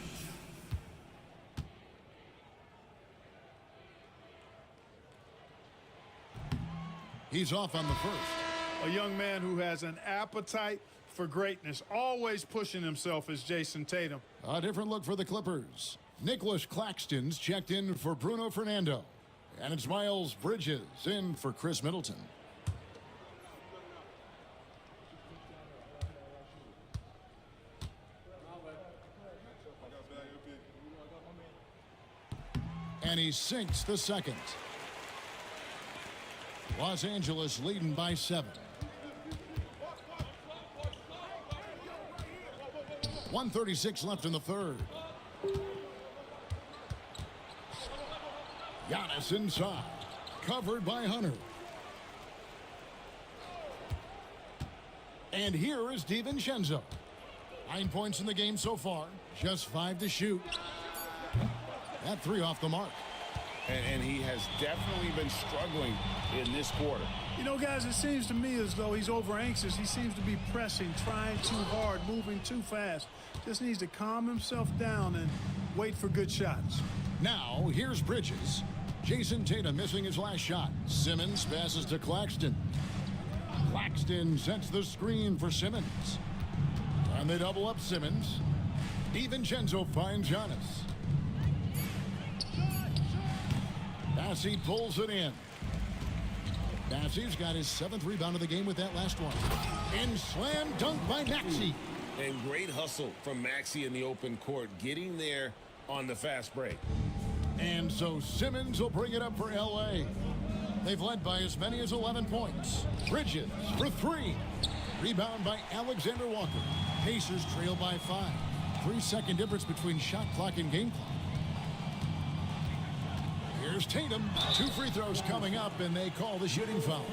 He's off on the first. A young man who has an appetite for greatness, always pushing himself, is Jason Tatum. A different look for the Clippers. Nicholas Claxton's checked in for Bruno Fernando. And it's Miles Bridges in for Chris Middleton. And he sinks the second. Los Angeles leading by 7. 1:36 left in the third. Giannis inside. Covered by Hunter. And here is DiVincenzo. 9 points in the game so far. Just 5 to shoot. That 3 off the mark. And he has definitely been struggling in this quarter. You know, guys, it seems to me as though he's over anxious. He seems to be pressing, trying too hard, moving too fast. Just needs to calm himself down and wait for good shots. Now, here's Bridges. Jason Tatum missing his last shot. Simmons passes to Claxton. Claxton sets the screen for Simmons. And they double up Simmons. DiVincenzo finds Giannis. Bassey pulls it in. Bassey's got his 7th rebound of the game with that last one. And slam dunk by Maxey. And great hustle from Maxey in the open court, getting there on the fast break. And so Simmons will bring it up for L.A. They've led by as many as 11 points. Bridges for 3. Rebound by Alexander Walker. Pacers trail by 5. 3-second difference between shot clock and game clock. Here's Tatum. 2 free throws coming up, and they call the shooting foul.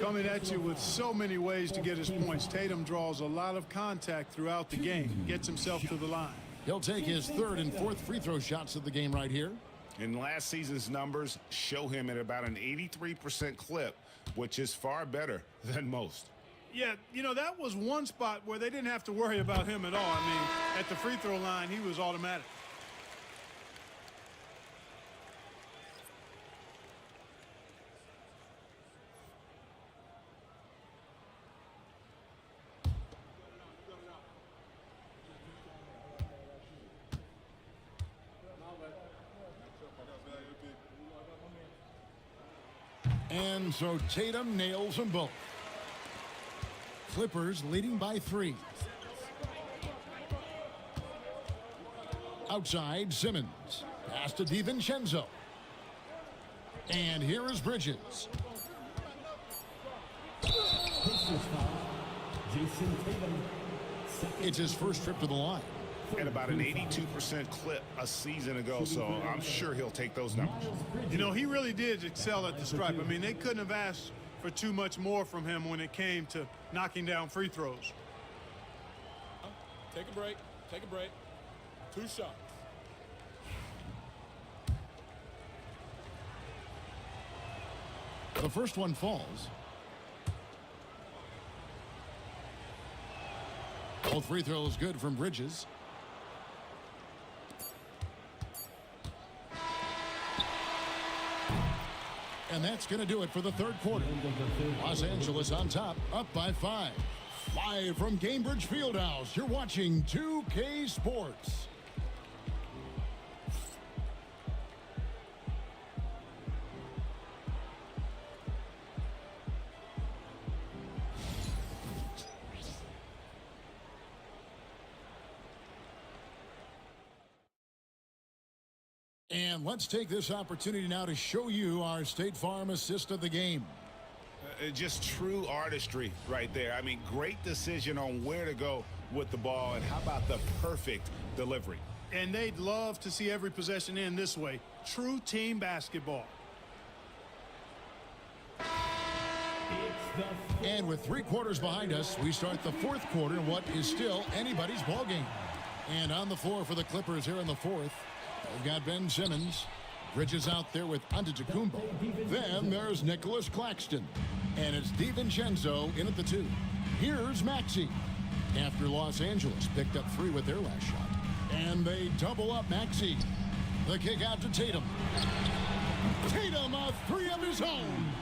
Coming at you with so many ways to get his points. Tatum draws a lot of contact throughout the game. Gets himself to the line. He'll take his 3rd and 4th free throw shots of the game right here. And last season's numbers show him at about an 83% clip, which is far better than most. Yeah, you know, that was one spot where they didn't have to worry about him at all. I mean, at the free throw line, he was automatic. And so Tatum nails them both. Clippers leading by 3. Outside, Simmons. Pass to DiVincenzo. And here is Bridges. Jason Tatum. It's his first trip to the line. At about an 82% clip a season ago, so I'm sure he'll take those numbers. You know, he really did excel at the stripe. I mean, they couldn't have asked for too much more from him when it came to knocking down free throws. Take a break. Take a break. 2 shots. The first one falls. Both free throws good from Bridges. And that's going to do it for the 3rd quarter. Los Angeles on top, up by 5. Live from Cambridge Fieldhouse, you're watching 2K Sports. And let's take this opportunity now to show you our State Farm assist of the game. Just true artistry right there. I mean, great decision on where to go with the ball, and how about the perfect delivery? And they'd love to see every possession end this way. True team basketball. And with 3 quarters behind us, we start the 4th quarter in what is still anybody's ball game. And on the floor for the Clippers here in the 4th, they've got Ben Simmons. Bridges out there with Antetokounmpo. Then there's Nicholas Claxton. And it's DiVincenzo in at the 2. Here's Maxey. After Los Angeles picked up 3 with their last shot. And they double up Maxey. The kick out to Tatum. Tatum, a 3 of his own.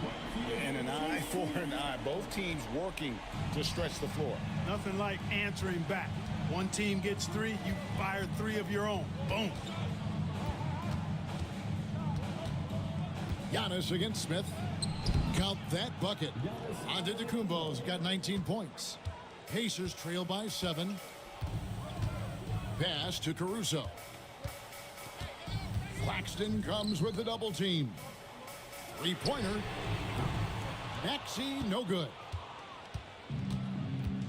And an eye for an eye. Both teams working to stretch the floor. Nothing like answering back. One team gets 3, you fire 3 of your own. Boom. Giannis against Smith. Count that bucket. Antetokounmpo's got 19 points. Pacers trail by 7. Pass to Caruso. Claxton comes with the double team. 3-pointer. Maxey, no good.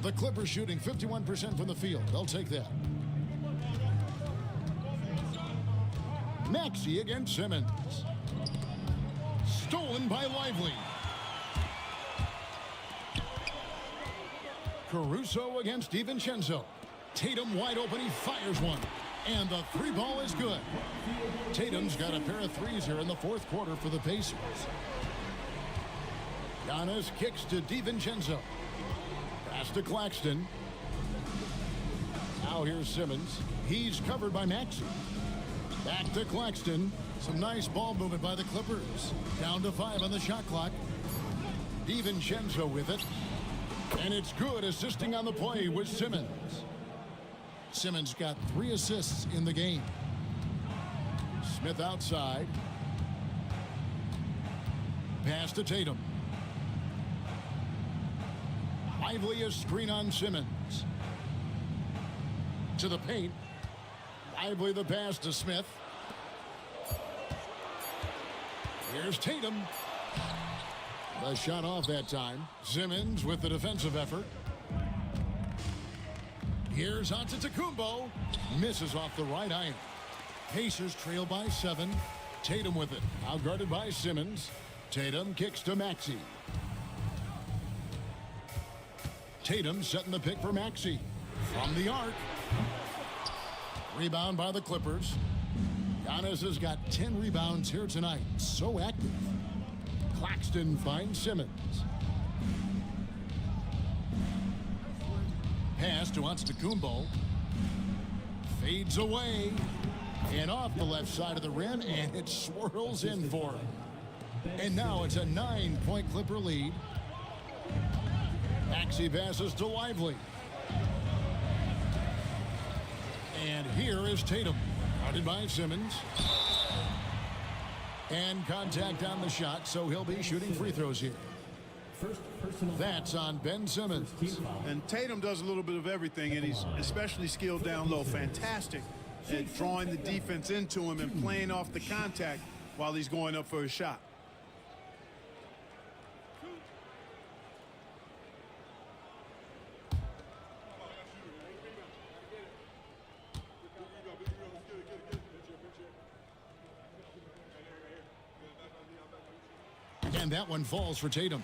The Clippers shooting 51% from the field. They'll take that. Maxey against Simmons. Stolen by Lively. Caruso against DiVincenzo. Tatum wide open. He fires one. And the 3 ball is good. Tatum's got a pair of 3s here in the 4th quarter for the Pacers. Giannis kicks to DiVincenzo. Pass to Claxton. Now here's Simmons. He's covered by Maxey. Back to Claxton. Some nice ball movement by the Clippers. Down to 5 on the shot clock. DiVincenzo with it. And it's good, assisting on the play with Simmons. Simmons got 3 assists in the game. Smith outside. Pass to Tatum. Lively a screen on Simmons. To the paint. Lively the pass to Smith. Here's Tatum. The shot off that time. Simmons with the defensive effort. Here's Antetokounmpo. Misses off the right iron. Pacers trail by 7. Tatum with it. Outguarded by Simmons. Tatum kicks to Maxey. Tatum setting the pick for Maxey. From the arc. Rebound by the Clippers. Giannis has got 10 rebounds here tonight. So active. Claxton finds Simmons. Pass to Antetokounmpo. Fades away. And off the left side of the rim, and it swirls in for him. And now it's a 9-point Clipper lead. Maxey passes to Lively. And here is Tatum. Guarded by Simmons. And contact on the shot, so he'll be shooting free throws here. That's on Ben Simmons. And Tatum does a little bit of everything, and he's especially skilled down low. Fantastic at drawing the defense into him and playing off the contact while he's going up for a shot. And that one falls for Tatum.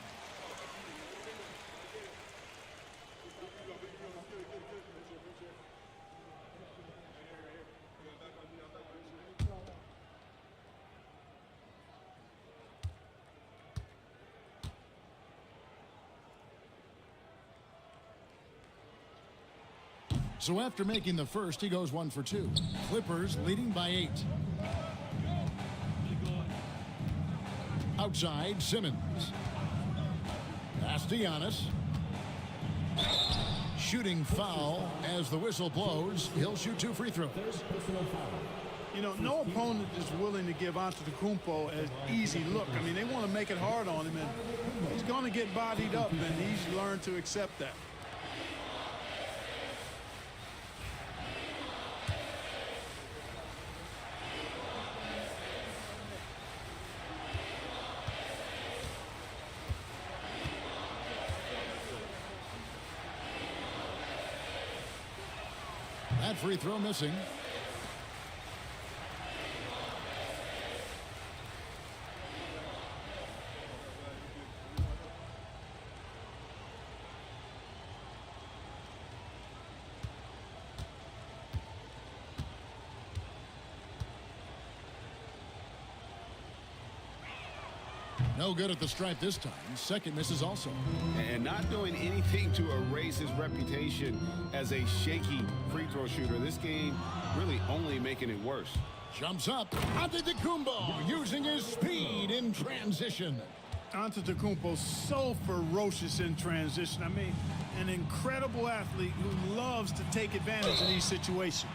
So after making the first, he goes 1 for 2. Clippers leading by 8. Outside, Simmons. Pass to Giannis. Shooting foul as the whistle blows. He'll shoot 2 free throws. You know, no opponent is willing to give Antetokounmpo an easy look. I mean, they want to make it hard on him, and he's going to get bodied up, and he's learned to accept that. That free throw missing. No good at the stripe this time. Second misses also. And not doing anything to erase his reputation as a shaky free throw shooter. This game really only making it worse. Jumps up. Antetokounmpo using his speed in transition. Antetokounmpo so ferocious in transition. I mean, an incredible athlete who loves to take advantage of these situations.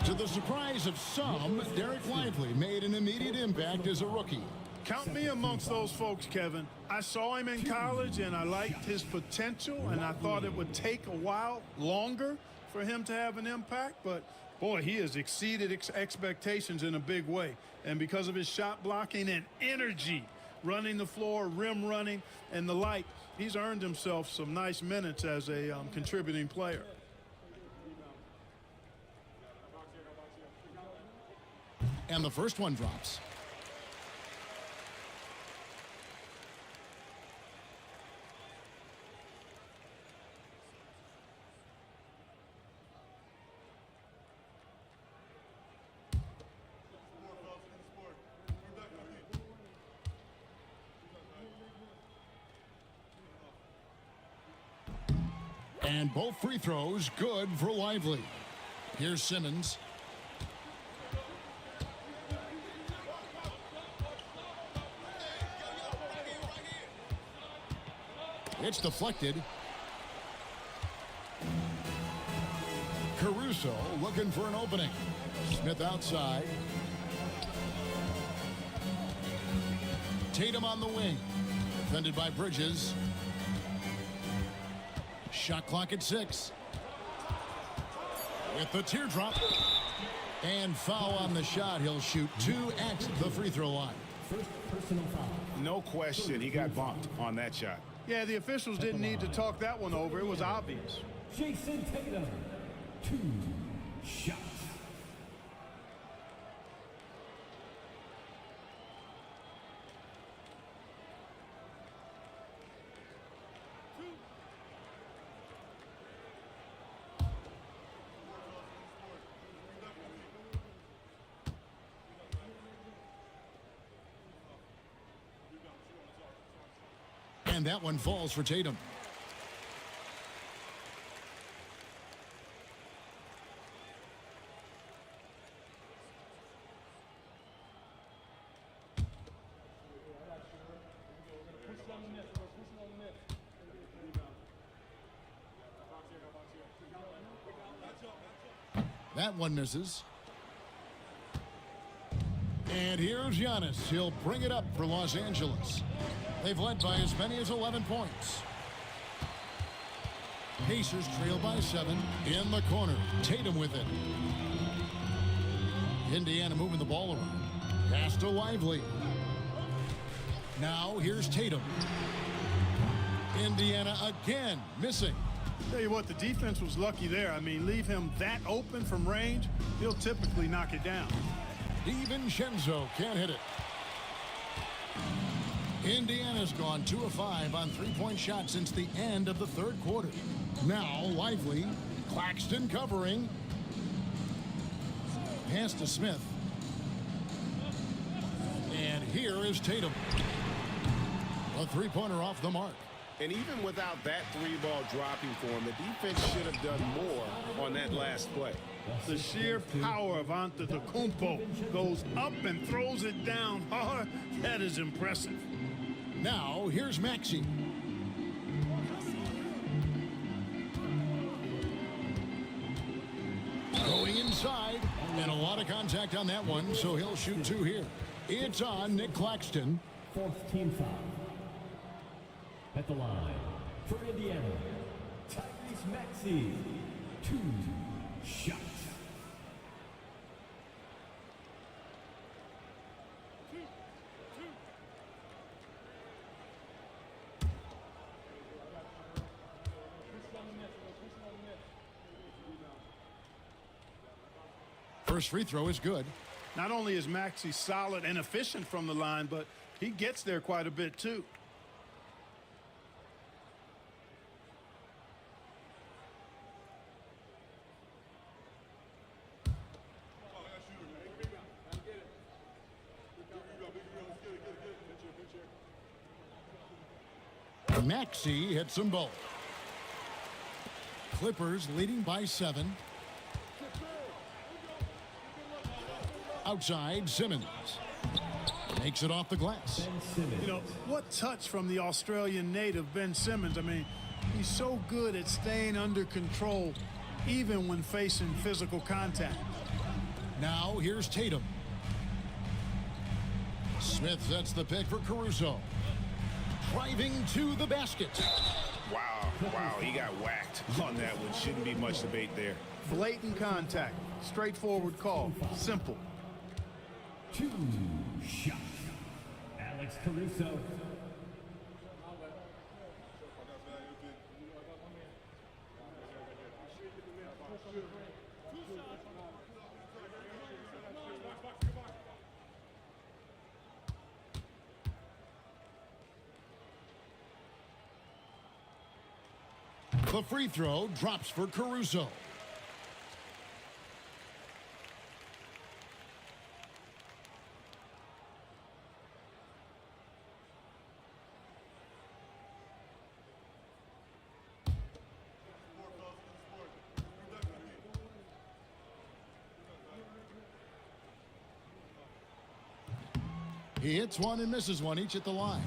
To the surprise of some, Derek Lively made an immediate impact as a rookie. Count me amongst those folks, Kevin. I saw him in college, and I liked his potential, and I thought it would take a while longer for him to have an impact. But, boy, he has exceeded expectations in a big way. And because of his shot blocking and energy, running the floor, rim running, and the like, he's earned himself some nice minutes as a contributing player. And the first one drops. And both free throws good for Lively. Here's Simmons. It's deflected. Caruso looking for an opening. Smith outside. Tatum on the wing. Defended by Bridges. Shot clock at 6. With the teardrop. And foul on the shot. He'll shoot 2 at the free throw line. First personal foul. No question, he got bumped on that shot. Yeah, the officials didn't need to talk that one over. It was obvious. Jason Tatum. 2 shots. And that one falls for Tatum. That one misses. And here's Giannis. He'll bring it up for Los Angeles. They've led by as many as 11 points. Pacers trail by 7 in the corner. Tatum with it. Indiana moving the ball around. Pass to Lively. Now here's Tatum. Indiana again missing. Tell you what, the defense was lucky there. I mean, leave him that open from range, he'll typically knock it down. DiVincenzo can't hit it. Indiana's gone 2 of 5 on three-point shots since the end of the third quarter. Now Lively, Claxton covering. Pass to Smith. And here is Tatum. A three-pointer off the mark. And even without that three-ball dropping for him, the defense should have done more on that last play. The sheer power of Antetokounmpo goes up and throws it down hard. That is impressive. Now here's Maxey. Going inside, and a lot of contact on that one, so he'll shoot 2 here. It's on Nick Claxton. 4th team foul. At the line for Indiana, Tyrese Maxey, 2 shots. First free throw is good. Not only is Maxey solid and efficient from the line, but he gets there quite a bit too. Maxey hits them both. Clippers leading by 7. Outside, Simmons. Makes it off the glass. You know, what touch from the Australian native, Ben Simmons. I mean, he's so good at staying under control, even when facing physical contact. Now here's Tatum. Smith sets the pick for Caruso. Driving to the basket. Wow, he got whacked on that one. Shouldn't be much debate there. Blatant contact, straightforward call, simple. 2 shots. Alex Caruso. The free throw drops for Caruso. He hits one and misses one, each at the line.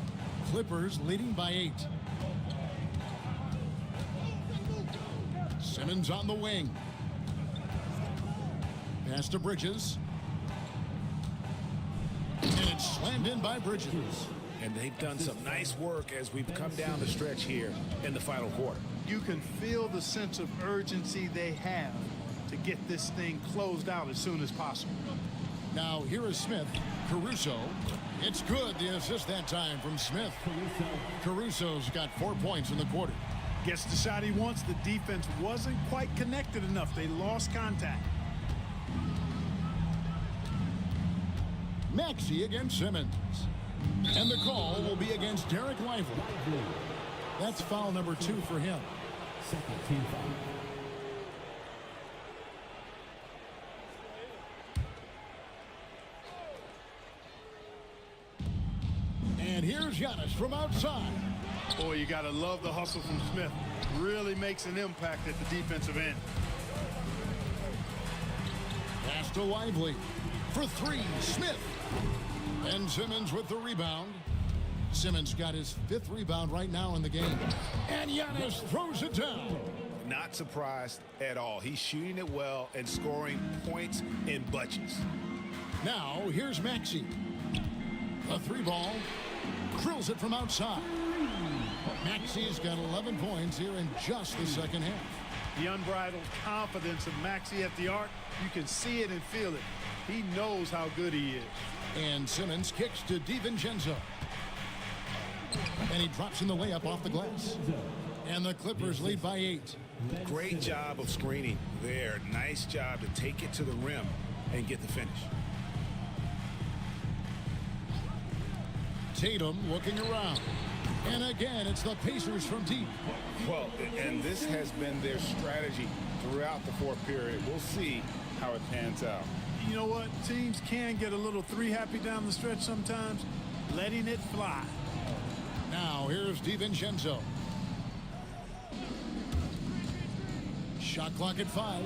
Clippers leading by 8. Simmons on the wing. Pass to Bridges. And it's slammed in by Bridges. And they've done some nice work as we've come down the stretch here in the final quarter. You can feel the sense of urgency they have to get this thing closed out as soon as possible. Now here is Smith. Caruso. It's good, the assist that time from Smith. Caruso's got 4 points in the quarter. Gets the shot he wants. The defense wasn't quite connected enough. They lost contact. Maxey against Simmons. And the call will be against Derek Lively. That's foul number 2 for him. Second team foul. And here's Giannis from outside. Boy, you got to love the hustle from Smith. Really makes an impact at the defensive end. Pass to Lively. For 3, Smith. And Simmons with the rebound. Simmons got his 5th rebound right now in the game. And Giannis throws it down. Not surprised at all. He's shooting it well and scoring points in bunches. Now, here's Maxey. A 3-ball. Drills it from outside. Maxey's got 11 points here in just the second half. The unbridled confidence of Maxey at the arc, you can see it and feel it. He knows how good he is. And Simmons kicks to DiVincenzo. And he drops in the layup off the glass. And the Clippers lead by 8. Great job of screening there. Nice job to take it to the rim and get the finish. Tatum looking around. And again, it's the Pacers from deep. Well, and this has been their strategy throughout the fourth period. We'll see how it pans out. You know what? Teams can get a little three-happy down the stretch sometimes, letting it fly. Now, here's DiVincenzo. Shot clock at 5.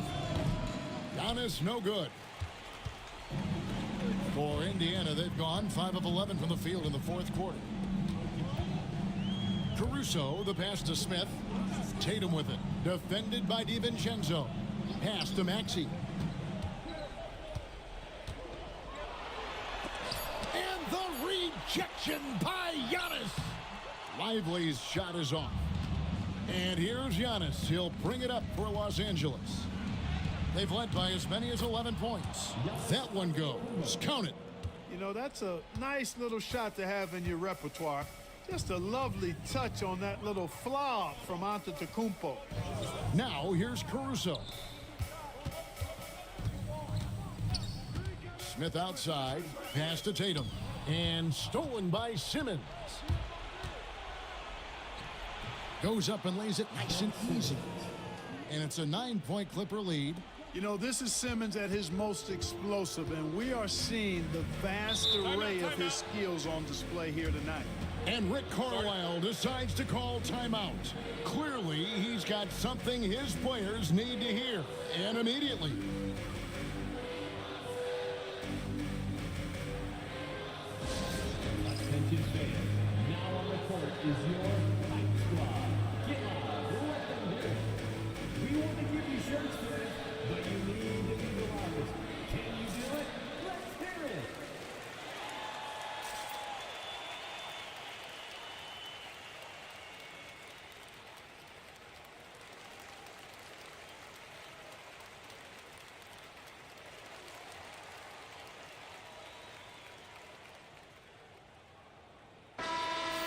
Giannis, no good. For Indiana, they've gone 5 of 11 from the field in the fourth quarter. Caruso, the pass to Smith. Tatum with it. Defended by DiVincenzo. Pass to Maxey. And the rejection by Giannis. Lively's shot is off. And here's Giannis. He'll bring it up for Los Angeles. They've led by as many as 11 points. That one goes. Count it. You know, that's a nice little shot to have in your repertoire. Just a lovely touch on that little flop from Antetokounmpo. Now here's Caruso. Smith outside. Pass to Tatum. And stolen by Simmons. Goes up and lays it nice and easy. And it's a 9-point Clipper lead. You know, this is Simmons at his most explosive, and we are seeing the vast array of his skills on display here tonight. And Rick Carlisle decides to call timeout. Clearly, he's got something his players need to hear, and immediately. Attention fans, now on the court is your Fight Squad. Get loud, let them hear it. We want to give you shirts for this, but you need to be the loudest. Can you do it? Let's hear it.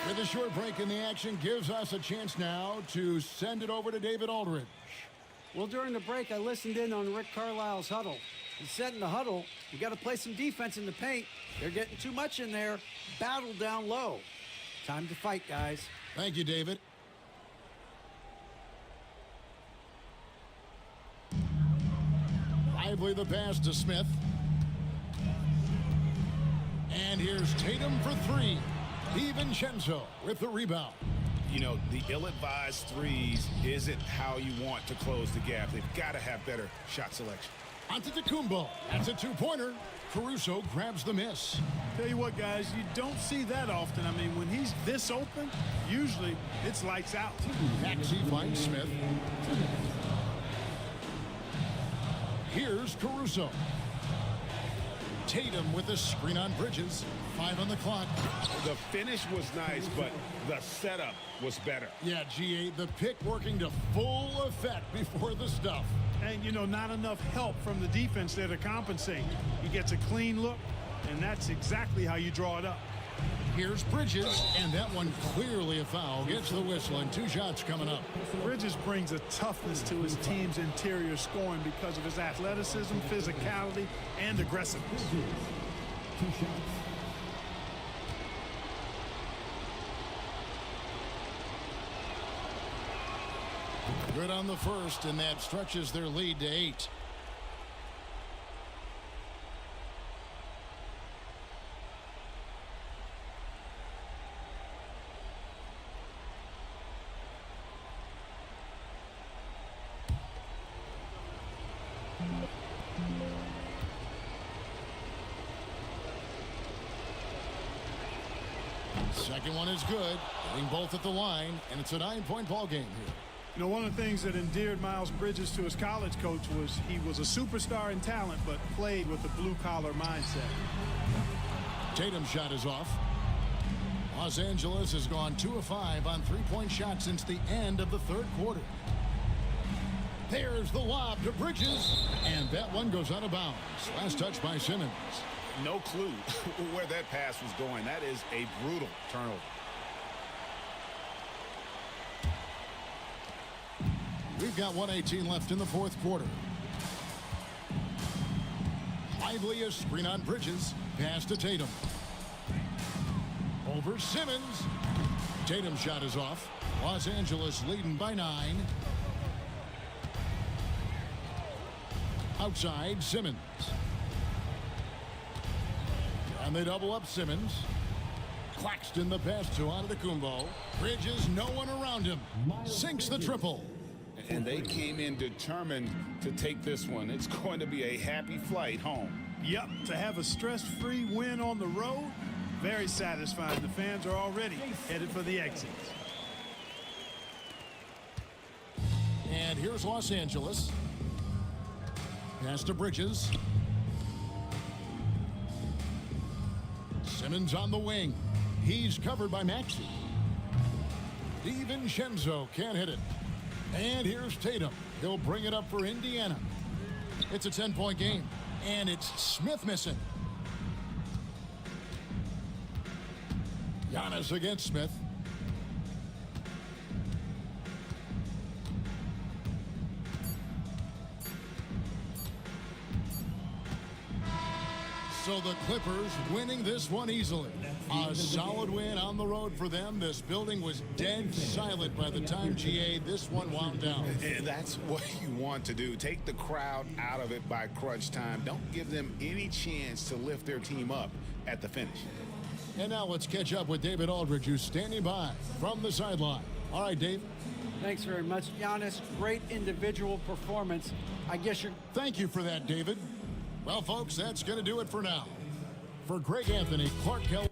With a short break in the action gives us a chance now to send it over to David Aldridge. Well, during the break, I listened in on Rick Carlisle's huddle. He said in the huddle, you got to play some defense in the paint. They're getting too much in there. Battle down low. Time to fight, guys. Thank you, David. Lively the pass to Smith. And here's Tatum for 3. DiVincenzo with the rebound. You know, the ill-advised threes isn't how you want to close the gap. They've got to have better shot selection. Antetokounmpo. That's a 2-pointer. Caruso grabs the miss. Tell you what, guys, you don't see that often. I mean, when he's this open, usually it's lights out. Maxey finds Smith. Here's Caruso. Tatum with a screen on Bridges. 5 on the clock. The finish was nice, but the setup was better. Yeah, GA, the pick working to full effect before the stuff. And, you know, not enough help from the defense there to compensate. He gets a clean look, and that's exactly how you draw it up. Here's Bridges, and that one clearly a foul. Gets the whistle, and 2 shots coming up. Bridges brings a toughness to his team's interior scoring because of his athleticism, physicality, and aggressiveness. 2 shots. Good on the first, and that stretches their lead to 8. Second one is good. Hitting both at the line, and it's a 9-point ball game here. You know, one of the things that endeared Miles Bridges to his college coach was he was a superstar in talent, but played with a blue-collar mindset. Tatum's shot is off. Los Angeles has gone 2 of 5 on 3-point shots since the end of the 3rd quarter. There's the lob to Bridges, and that one goes out of bounds. Last touch by Simmons. No clue where that pass was going. That is a brutal turnover. We've got 1:18 left in the 4th quarter. Lively a screen on Bridges. Pass to Tatum. Over Simmons. Tatum's shot is off. Los Angeles leading by 9. Outside, Simmons. And they double up Simmons. Claxton the pass to Antetokounmpo. Bridges, no one around him. Sinks the triple. And they came in determined to take this one. It's going to be a happy flight home. Yep, to have a stress-free win on the road, very satisfying. The fans are already headed for the exits. And here's Los Angeles. Pass to Bridges. Simmons on the wing. He's covered by Maxey. DiVincenzo can't hit it. And here's Tatum. He'll bring it up for Indiana. It's a 10-point game. And it's Smith missing. Giannis against Smith. So the Clippers winning this one easily. A solid win on the road for them. This building was dead silent by the time, GA, this one wound down. And that's what you want to do. Take the crowd out of it by crunch time. Don't give them any chance to lift their team up at the finish. And now let's catch up with David Aldridge, who's standing by from the sideline. All right, Dave. Thanks very much, Giannis. Great individual performance. I guess you're... Thank you for that, David. Well, folks, that's going to do it for now. For Greg Anthony, Clark Kelly.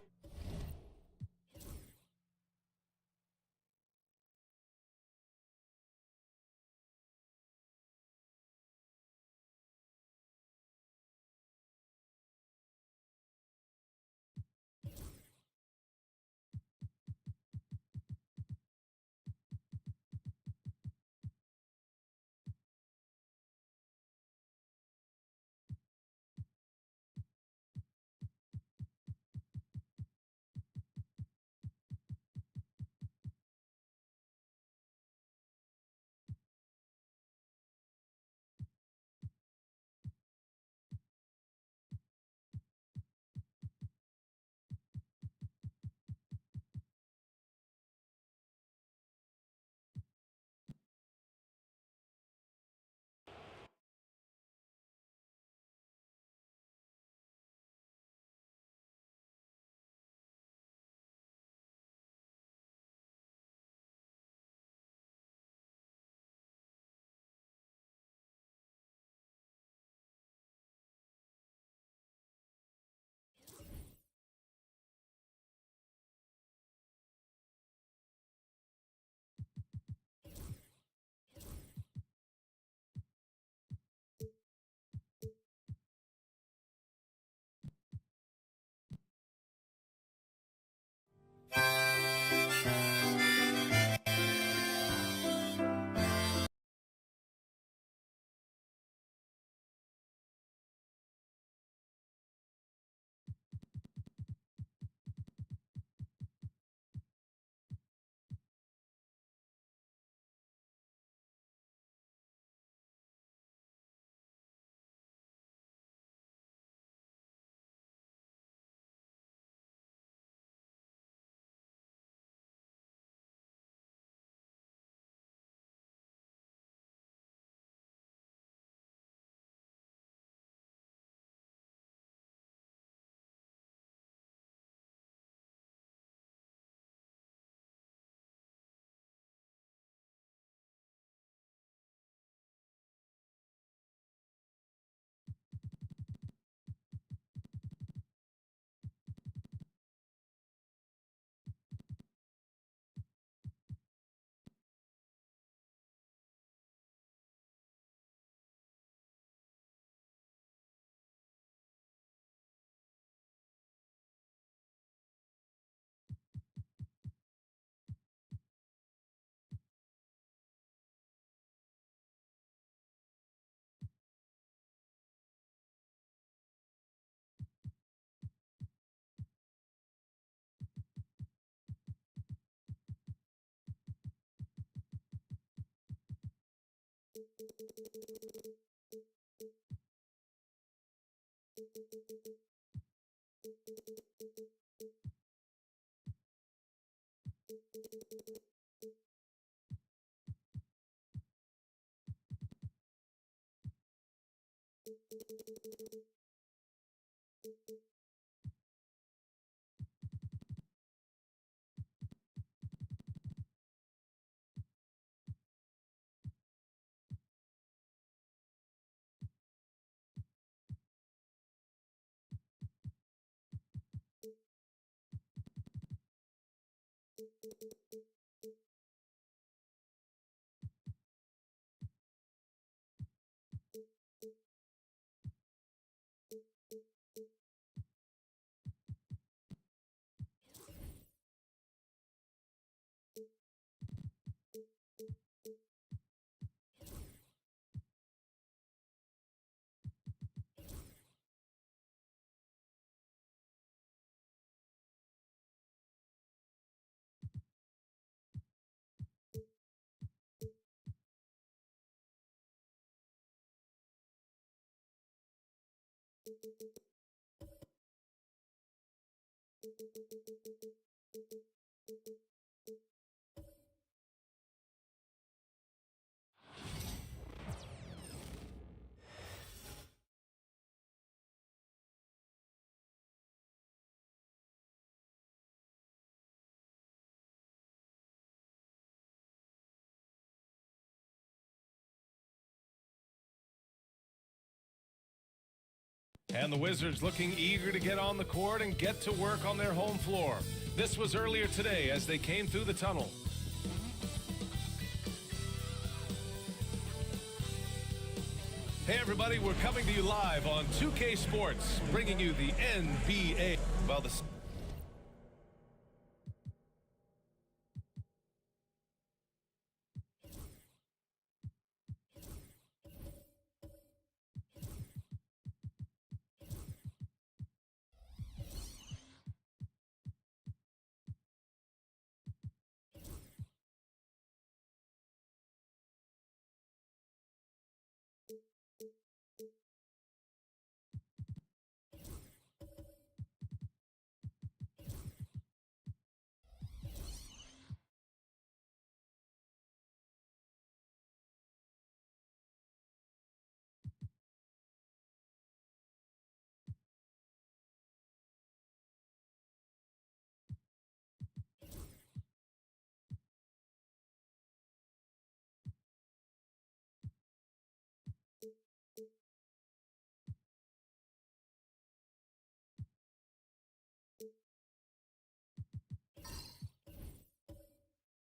And the Wizards looking eager to get on the court and get to work on their home floor. This was earlier today as they came through the tunnel. Hey everybody, we're coming to you live on 2K Sports, bringing you the NBA. Well, the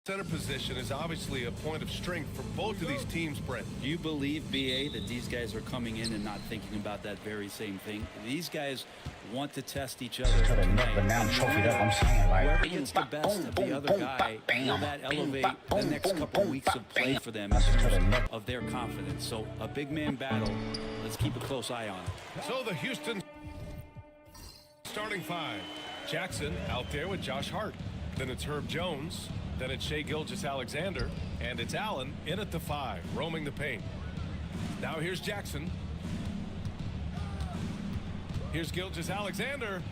center position is obviously a point of strength for both of these teams, Brent. Do you believe, BA, that these guys are coming in and not thinking about that very same thing? These guys want to test each other tonight. Whoever gets the best of the other guy, will that elevate the next couple weeks of play for them in terms of their confidence? So a big man battle. Let's keep a close eye on it. So the Houston starting five. Jackson out there with Josh Hart. Then it's Herb Jones. Then it's Shai Gilgeous-Alexander, and it's Allen in at the 5, roaming the paint. Now here's Jackson. Here's Gilgeous-Alexander.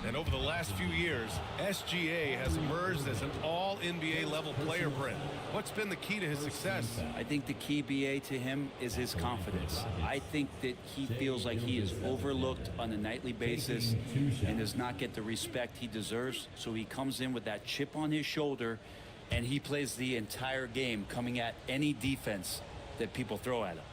And over the last few years, SGA has emerged as an all-NBA level player, Brent. What's been the key to his success? I think the key, BA, to him is his confidence. I think that he feels like he is overlooked on a nightly basis and does not get the respect he deserves. So he comes in with that chip on his shoulder, and he plays the entire game, coming at any defense that people throw at him.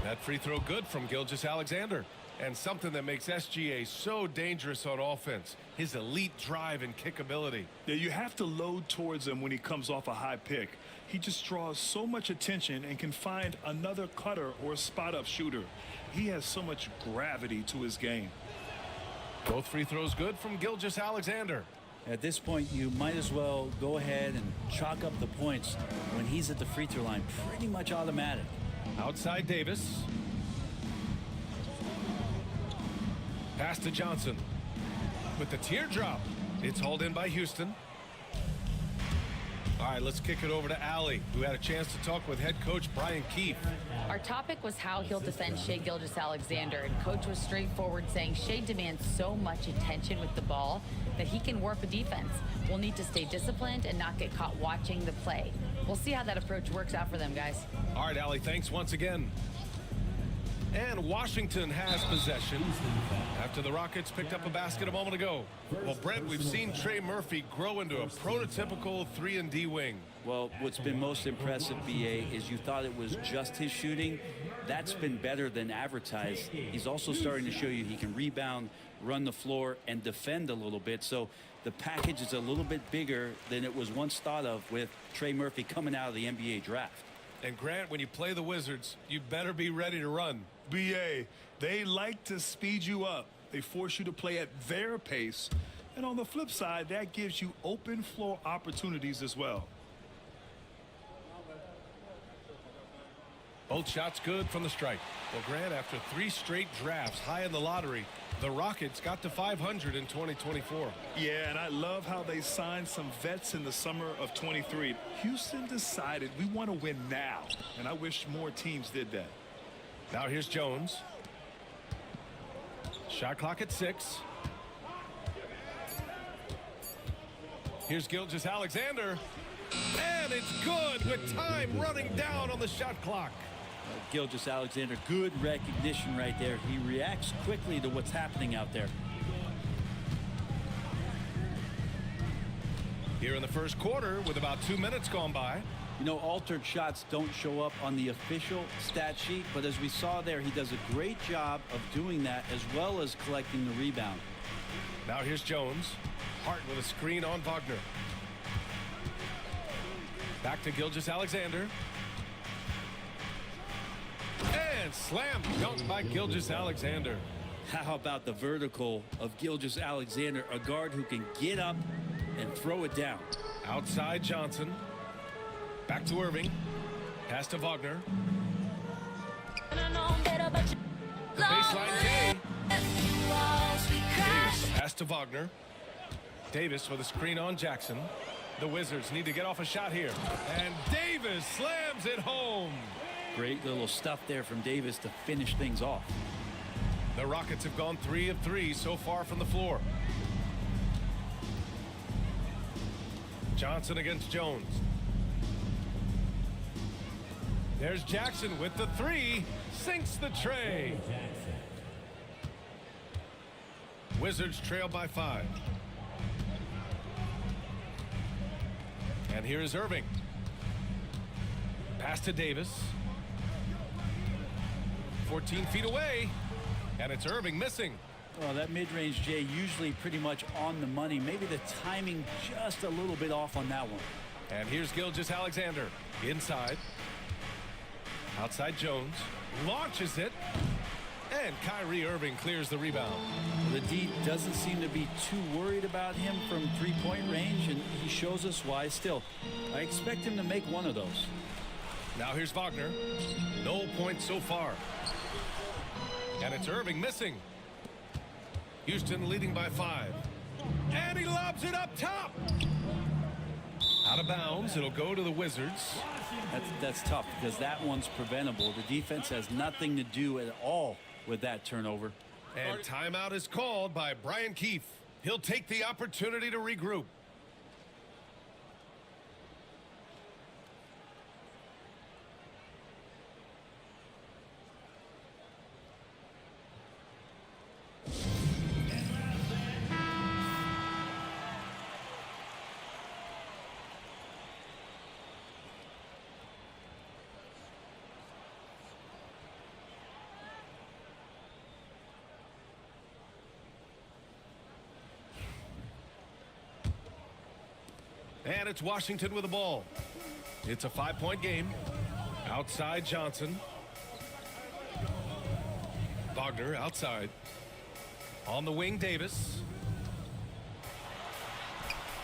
That free throw good from Gilgeous-Alexander. And something that makes SGA so dangerous on offense, his elite drive and kickability. Yeah, you have to load towards him when he comes off a high pick. He just draws so much attention and can find another cutter or spot-up shooter. He has so much gravity to his game. Both free throws good from Gilgeous-Alexander. At this point, you might as well go ahead and chalk up the points when he's at the free throw line. Pretty much automatic. Outside Davis. Pass to Johnson. With the teardrop. It's hauled in by Houston. All right, let's kick it over to Allie, who had a chance to talk with head coach Brian Keefe. Our topic was how he'll defend Shai Gilgeous-Alexander, and coach was straightforward, saying Shai demands so much attention with the ball that he can warp a defense. We'll need to stay disciplined and not get caught watching the play. We'll see how that approach works out for them, guys. All right, Allie, thanks once again. And Washington has possession after the Rockets picked up a basket a moment ago. Well, Brent, we've seen Trey Murphy grow into a prototypical 3-and-D wing. Well, what's been most impressive, BA, is you thought it was just his shooting. That's been better than advertised. He's also starting to show you he can rebound, run the floor, and defend a little bit. So the package is a little bit bigger than it was once thought of with Trey Murphy coming out of the NBA draft. And Grant, when you play the Wizards, you better be ready to run. BA, they like to speed you up. They force you to play at their pace. And on the flip side, that gives you open floor opportunities as well. Both shots good from the stripe. Well, Grant, after 3 straight drafts high in the lottery, the Rockets got to 500 in 2024. Yeah, and I love how they signed some vets in the summer of 23. Houston decided we want to win now, and I wish more teams did that. Now here's Jones. Shot clock at 6. Here's Gilgeous-Alexander. And it's good with time running down on the shot clock. Gilgeous-Alexander, good recognition right there. He reacts quickly to what's happening out there. Here in the first quarter with about 2 minutes gone by. You know, altered shots don't show up on the official stat sheet, but as we saw there, he does a great job of doing that as well as collecting the rebound. Now here's Jones. Hart with a screen on Wagner. Back to Gilgeous-Alexander. And slam dunk by Gilgeous-Alexander. How about the vertical of Gilgeous-Alexander, a guard who can get up and throw it down. Outside Johnson. Back to Irving. Pass to Wagner. The baseline K. Davis pass to Wagner. Davis with a screen on Jackson. The Wizards need to get off a shot here. And Davis slams it home. Great little stuff there from Davis to finish things off. The Rockets have gone 3 of 3 so far from the floor. Johnson against Jones. There's Jackson with the 3. Sinks the tray. Wizards trail by 5. And here is Irving. Pass to Davis. 14 feet away. And it's Irving missing. Oh, that mid-range, Jay, usually pretty much on the money. Maybe the timing just a little bit off on that one. And here's Gilgeous-Alexander. Inside. Outside Jones. Launches it. And Kyrie Irving clears the rebound. The D doesn't seem to be too worried about him from three-point range, and he shows us why. Still, I expect him to make one of those. Now here's Wagner. No points so far. And it's Irving missing. Houston leading by 5. And he lobs it up top. Out of bounds. It'll go to the Wizards. That's tough because that one's preventable. The defense has nothing to do at all with that turnover. And timeout is called by Brian Keefe. He'll take the opportunity to regroup. And it's Washington with the ball. It's a 5-point game. Outside Johnson. Wagner outside. On the wing, Davis.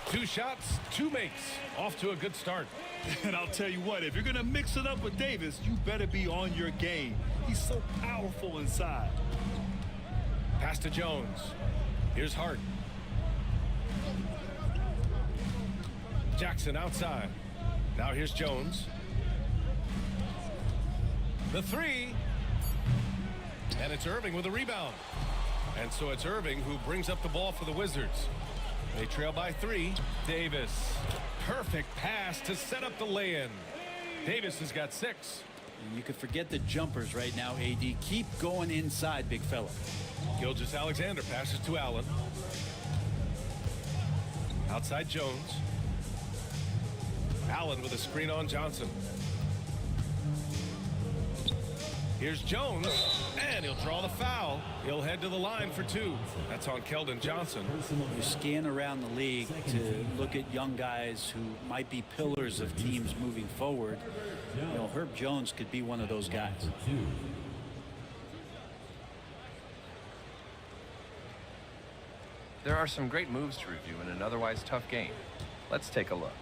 2 shots, 2 makes. Off to a good start. And I'll tell you what, if you're going to mix it up with Davis, you better be on your game. He's so powerful inside. Pass to Jones. Here's Hart. Jackson outside. Now here's Jones. The three. And it's Irving with a rebound. And so it's Irving who brings up the ball for the Wizards. They trail by 3. Davis. Perfect pass to set up the lay-in. Davis has got 6. And you could forget the jumpers right now, AD. Keep going inside, big fella. Gilgeous-Alexander passes to Allen. Outside Jones. Allen with a screen on Johnson. Here's Jones, and he'll draw the foul. He'll head to the line for 2. That's on Keldon Johnson. You scan around the league to look at young guys who might be pillars of teams moving forward. You know, Herb Jones could be one of those guys. There are some great moves to review in an otherwise tough game. Let's take a look.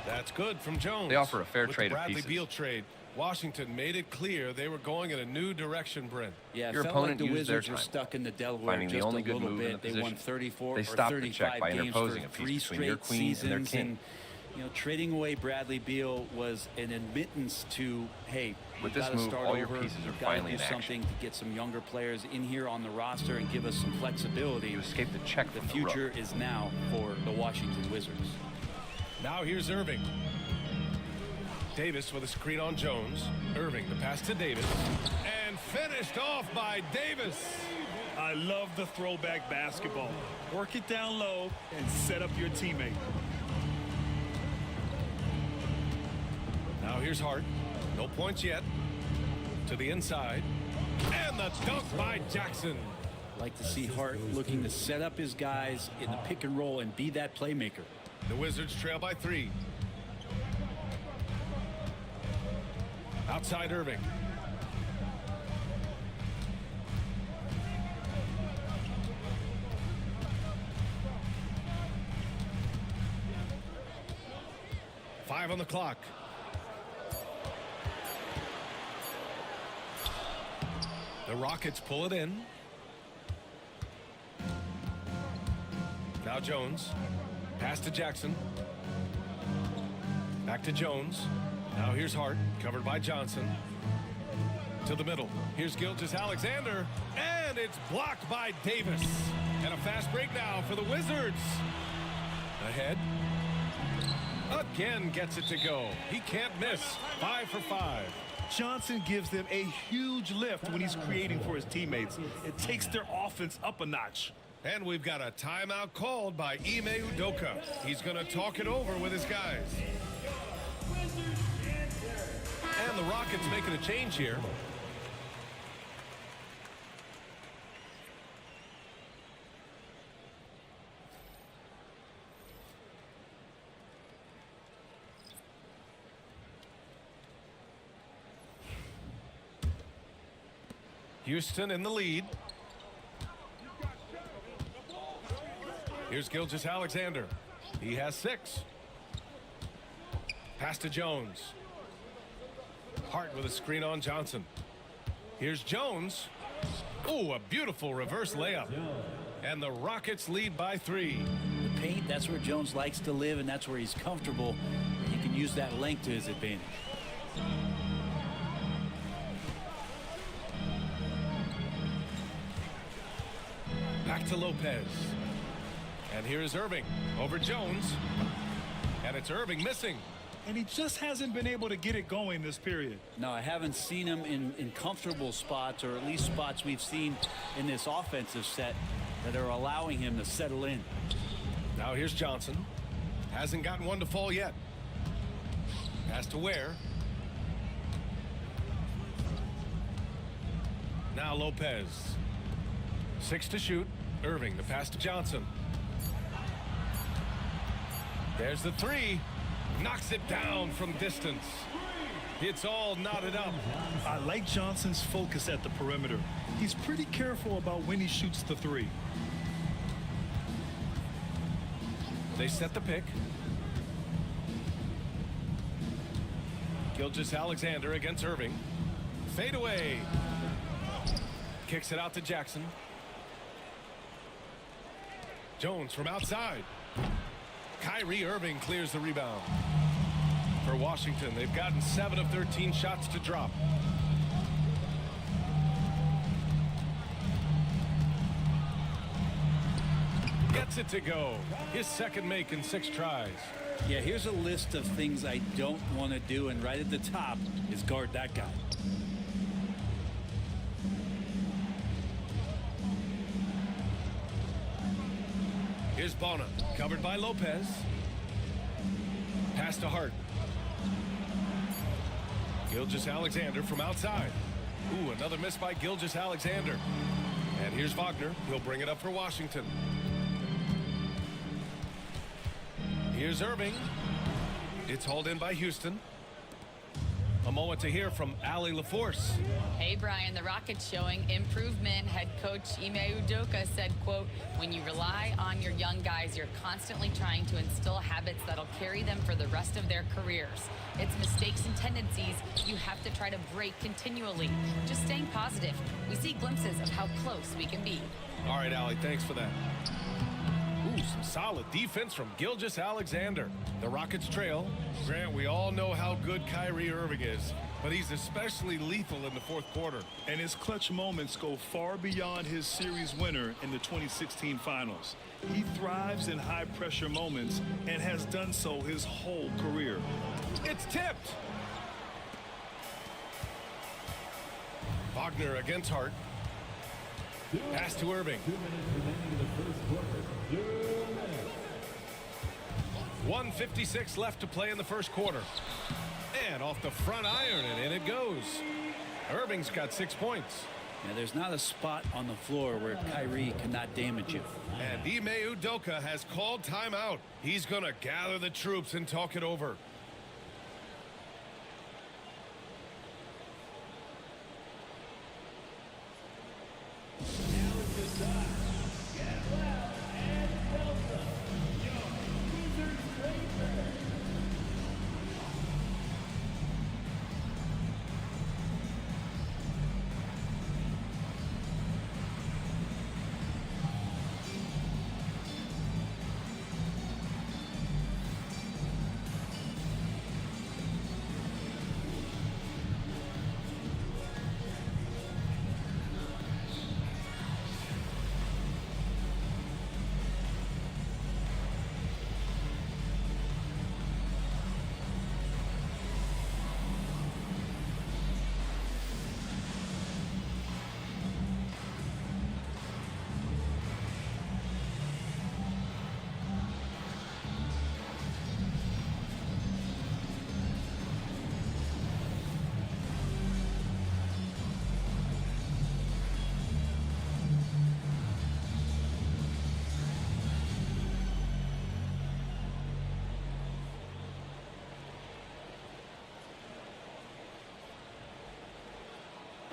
That's good from Jones. They offer a fair With trade the of Bradley pieces. Beal trade. Washington made it clear they were going in a new direction, Brent. Yeah, Your it felt opponent like the used their Wizards were time, stuck in the Delaware finding the just only a good little move in the bit. They won position. 34 They or stopped the 35 check by games interposing for a piece 3 between your straight queen and their seasons. king. And, you know, trading away Bradley Beal was an admittance to, hey, With we've this got to move, start all your over. pieces are We've got to finally do in action. something to get some younger players in here on the roster and give us some flexibility. You escaped the check The from the future rook. is now for the Washington Wizards. Now here's Irving. Davis with a screen on Jones. Irving, the pass to Davis. And finished off by Davis. I love the throwback basketball. Work it down low and set up your teammate. Now here's Hart. No points yet. To the inside. And the dunk by Jackson. Like to see Hart looking to set up his guys in the pick and roll and be that playmaker. The Wizards trail by 3. Outside Irving. Five on the clock. The Rockets pull it in. Now Jones. Pass to Jackson. Back to Jones. Now here's Hart, covered by Johnson. To the middle. Here's Gilgeous-Alexander. And it's blocked by Davis. And a fast break now for the Wizards. Ahead. Again gets it to go. He can't miss. 5 for 5. Johnson gives them a huge lift when he's creating for his teammates. It takes their offense up a notch. And we've got a timeout called by Ime Udoka. He's going to talk it over with his guys. And the Rockets making a change here. Houston in the lead. Here's Gilgeous-Alexander. He has 6. Pass to Jones. Hart with a screen on Johnson. Here's Jones. Oh, a beautiful reverse layup. And the Rockets lead by 3. The paint, that's where Jones likes to live, and that's where he's comfortable. He can use that length to his advantage. Back to Lopez. And here is Irving over Jones. And it's Irving missing. And he just hasn't been able to get it going this period. No, I haven't seen him in comfortable spots, or at least spots we've seen in this offensive set that are allowing him to settle in. Now here's Johnson. Hasn't gotten one to fall yet. Pass to Ware. Now Lopez. 6 to shoot. Irving, the pass to Johnson. There's the 3. Knocks it down from distance. It's all knotted up. I like Johnson's focus at the perimeter. He's pretty careful about when he shoots the 3. They set the pick. Gilgeous-Alexander against Irving. Fade away. Kicks it out to Jackson. Jones from outside. Kyrie Irving clears the rebound. For Washington, they've gotten 7 of 13 shots to drop. Gets it to go. His second make in 6 tries. Yeah, here's a list of things I don't want to do, and right at the top is guard that guy. Here's Bona, covered by Lopez. Pass to Hart. Gilgeous-Alexander from outside. Ooh, another miss by Gilgeous-Alexander. And here's Wagner. He'll bring it up for Washington. Here's Irving. It's hauled in by Houston. A moment to hear from Allie LaForce. Hey, Brian, the Rockets showing improvement. Head coach Ime Udoka said, quote, when you rely on your young guys, you're constantly trying to instill habits that'll carry them for the rest of their careers. It's mistakes and tendencies you have to try to break continually. Just staying positive. We see glimpses of how close we can be. All right, Allie, thanks for that. Ooh, some solid defense from Gilgeous-Alexander. The Rockets trail. Grant, we all know how good Kyrie Irving is, but he's especially lethal in the fourth quarter. And his clutch moments go far beyond his series winner in the 2016 finals. He thrives in high-pressure moments and has done so his whole career. It's tipped. Wagner against Hart. Pass to Irving. 2 minutes remaining in the first quarter. 2 minutes. 1:56 left to play in the first quarter. And off the front iron, and in it goes. Irving's got 6 points. Now, there's not a spot on the floor where Kyrie cannot damage you. And Ime Udoka has called timeout. He's going to gather the troops and talk it over.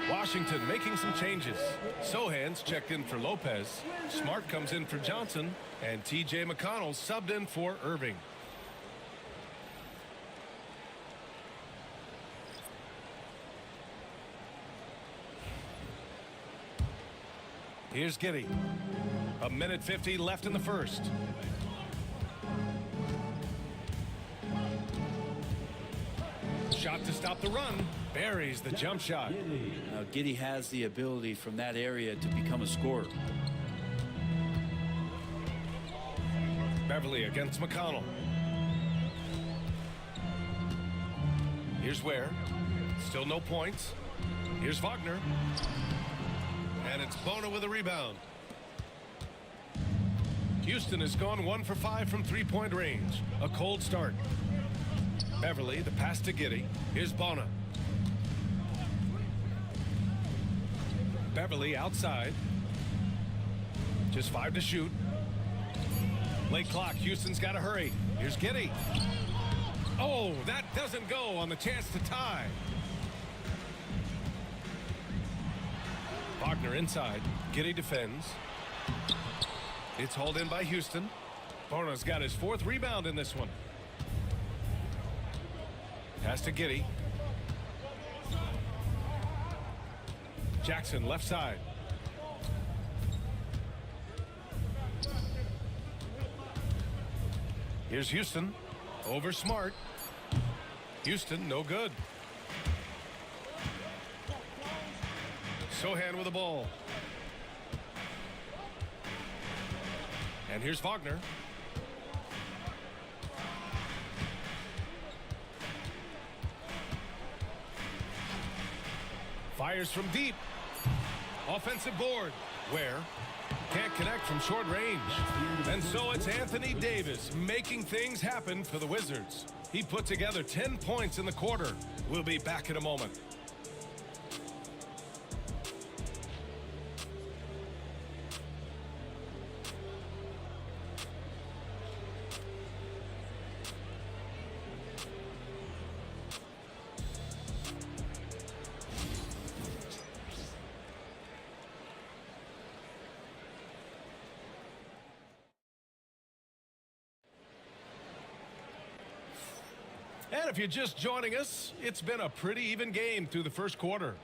Washington making some changes. Sohan's checked in for Lopez. Smart comes in for Johnson. And T.J. McConnell subbed in for Irving. Here's Giddey. 1:50 left in the first. Shot to stop the run. Buries the jump shot. Now, Giddey has the ability from that area to become a scorer. Beverly against McConnell. Here's Ware. Still no points. Here's Wagner. And it's Bona with a rebound. Houston has gone 1 for 5 from three-point range. A cold start. Beverly, the pass to Giddey. Here's Bona. Beverly outside. Just 5 to shoot. Late clock. Houston's got to hurry. Here's Giddey. Oh, that doesn't go on the chance to tie. Wagner inside. Giddey defends. It's hauled in by Houston. Bona's got his 4th rebound in this one. Pass to Giddey. Jackson left side. Here's Houston over Smart. Houston, no good. Sohan with the ball. And here's Wagner. Fires from deep. Offensive board. Where? Can't connect from short range. And so it's Anthony Davis making things happen for the Wizards. He put together 10 points in the quarter. We'll be back in a moment. And if you're just joining us, it's been a pretty even game through the first quarter.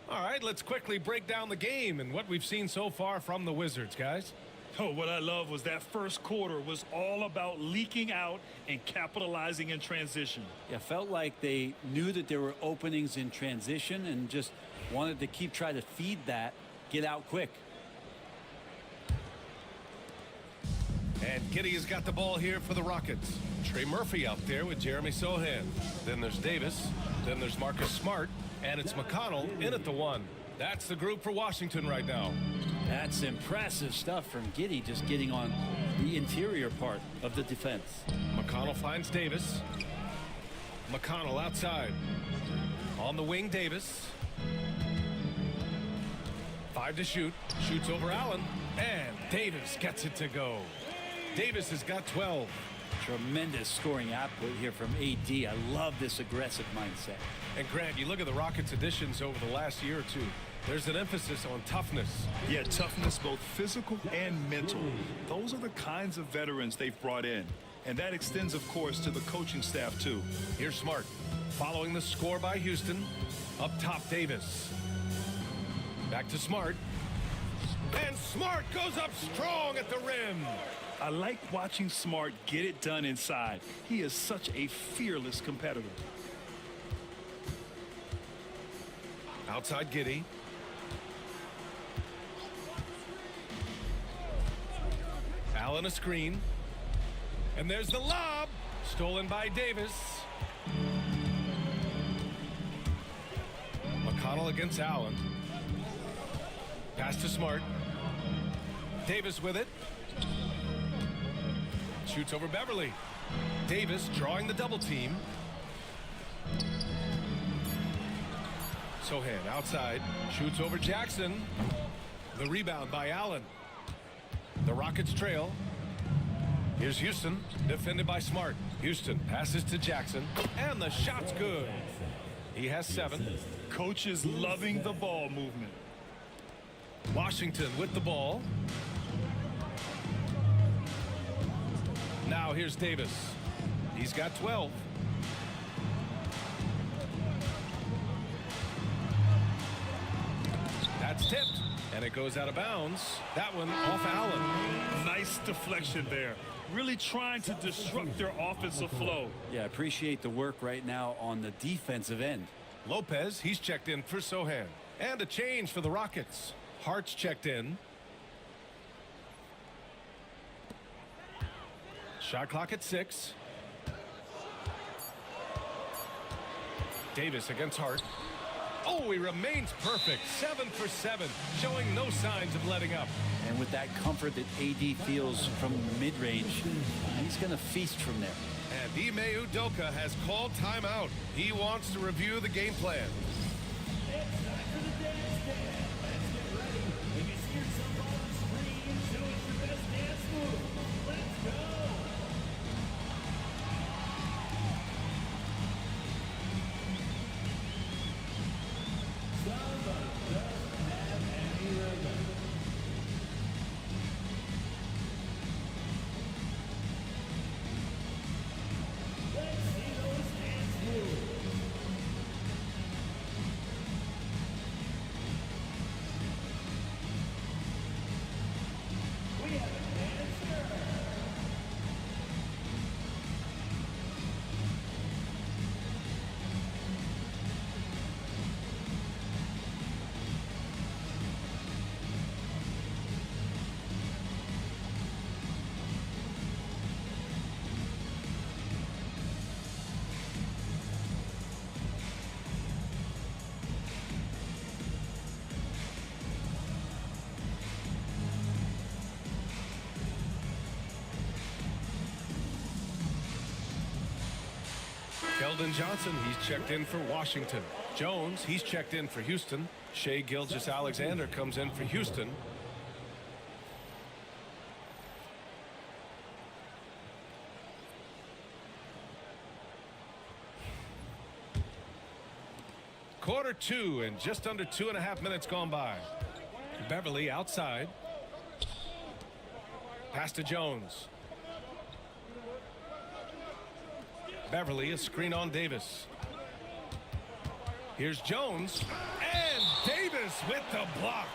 All right, let's quickly break down the game and what we've seen so far from the Wizards, guys. Oh, what I love was that first quarter was all about leaking out and capitalizing in transition. Yeah, felt like they knew that there were openings in transition and just wanted to keep trying to feed that, get out quick. And Giddey has got the ball here for the Rockets. Trey Murphy out there with Jeremy Sohan. Then there's Davis. Then there's Marcus Smart. And it's McConnell in at the 1. That's the group for Washington right now. That's impressive stuff from Giddey, just getting on the interior part of the defense. McConnell finds Davis. McConnell outside. On the wing, Davis. 5 to shoot. Shoots over Allen. And Davis gets it to go. Davis has got 12. Tremendous scoring output here from AD. I love this aggressive mindset. And Grant, you look at the Rockets' additions over the last year or two. There's an emphasis on toughness. Yeah, toughness, both physical and mental. Those are the kinds of veterans they've brought in. And that extends, of course, to the coaching staff, too. Here's Smart. Following the score by Houston. Up top, Davis. Back to Smart. And Smart goes up strong at the rim. I like watching Smart get it done inside. He is such a fearless competitor. Outside Giddey. Allen a screen. And there's the lob. Stolen by Davis. McConnell against Allen. Pass to Smart. Davis with it. Shoots over Beverly. Davis drawing the double team. Sohan outside. Shoots over Jackson. The rebound by Allen. The Rockets trail. Here's Houston. Defended by Smart. Houston passes to Jackson. And the shot's good. He has 7. Coach is loving the ball movement. Washington with the ball. Now here's Davis. He's got 12. That's tipped. And it goes out of bounds. That one off Allen. Nice deflection there. Really trying to disrupt their offensive flow. Yeah, appreciate the work right now on the defensive end. Lopez, he's checked in for Sohan. And a change for the Rockets. Hart's checked in. Shot clock at 6. Davis against Hart. Oh, he remains perfect. 7 for 7, showing no signs of letting up. And with that comfort that AD feels from mid-range, he's going to feast from there. And Ime Udoka has called timeout. He wants to review the game plan. Keldon Johnson, he's checked in for Washington. Jones, he's checked in for Houston. Shai Gilgeous-Alexander comes in for Houston. Quarter 2 and just under 2.5 minutes gone by. Beverly outside. Pass to Jones. Beverly, a screen on Davis. Here's Jones. And Davis with the block.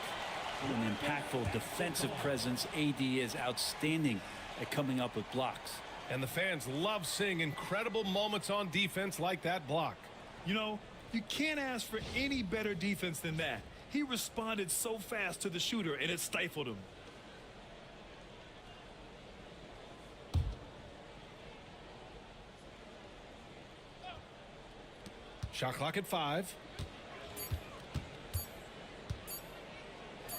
An impactful defensive presence. AD is outstanding at coming up with blocks. And the fans love seeing incredible moments on defense like that block. You know, you can't ask for any better defense than that. He responded so fast to the shooter, and it stifled him. Shot clock at 5.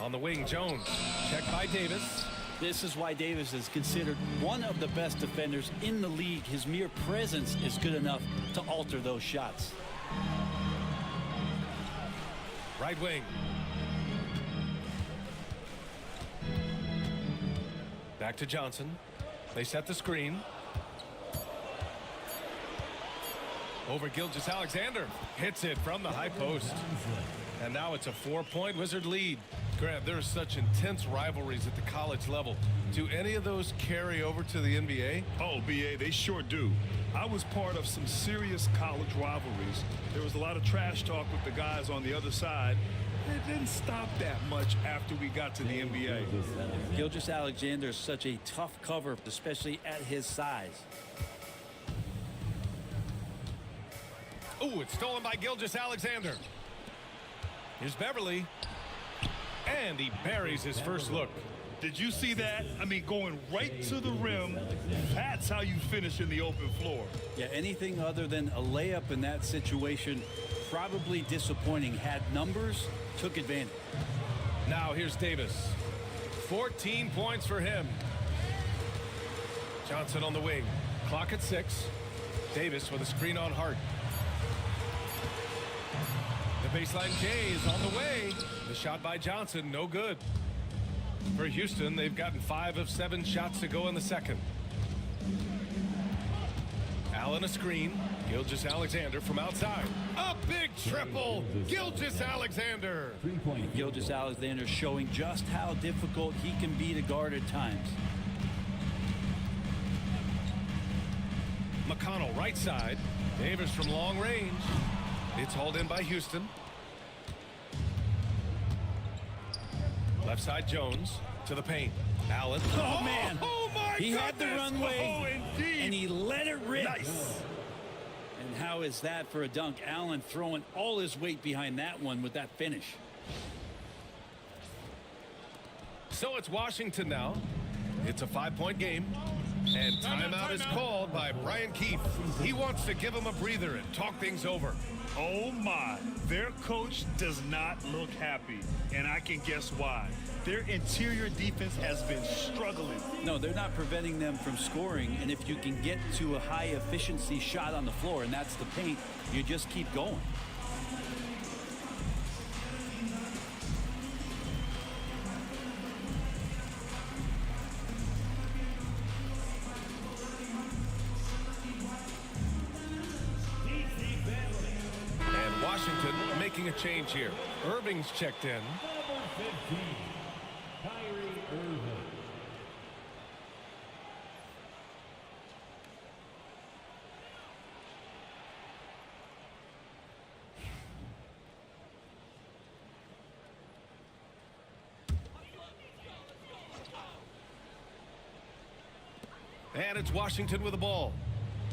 On the wing, Jones. Checked by Davis. This is why Davis is considered one of the best defenders in the league. His mere presence is good enough to alter those shots. Right wing. Back to Johnson. They set the screen. Over Gilgeous-Alexander. Hits it from the high post. And now it's a 4-point Wizard lead. Grant, there are such intense rivalries at the college level. Do any of those carry over to the NBA? Oh, BA, they sure do. I was part of some serious college rivalries. There was a lot of trash talk with the guys on the other side. It didn't stop that much after we got to the NBA. Gilgeous-Alexander is such a tough cover, especially at his size. Ooh, it's stolen by Gilgeous-Alexander. Here's Beverly. And he buries his first look. Did you see that? I mean, going right to the rim. That's how you finish in the open floor. Yeah, anything other than a layup in that situation, probably disappointing. Had numbers, took advantage. Now here's Davis. 14 points for him. Johnson on the wing. Clock at 6. Davis with a screen on Hart. The baseline J is on the way. The shot by Johnson, no good. For Houston, they've gotten 5 of 7 shots to go in the second. Allen a screen. Gilgeous-Alexander from outside. A big triple. Gilgeous-Alexander. Gilgeous-Alexander showing just how difficult he can be to guard at times. McConnell right side. Davis from long range. It's hauled in by Houston. Left side Jones to the paint. Allen. Oh man. Oh my he goodness. had the runway. Oh, indeed. And he let it rip. Nice. And how is that for a dunk? Allen throwing all his weight behind that one with that finish. So it's Washington now. It's a 5-point game. And timeout is called by Brian Keefe. He wants to give him a breather and talk things over. Oh my, their coach does not look happy, and I can guess why. Their interior defense has been struggling. No, they're not preventing them from scoring, and if you can get to a high efficiency shot on the floor, and that's the paint, you just keep going. Washington making a change here. Irving's checked in. Number 15, Kyrie Irving. And it's Washington with the ball.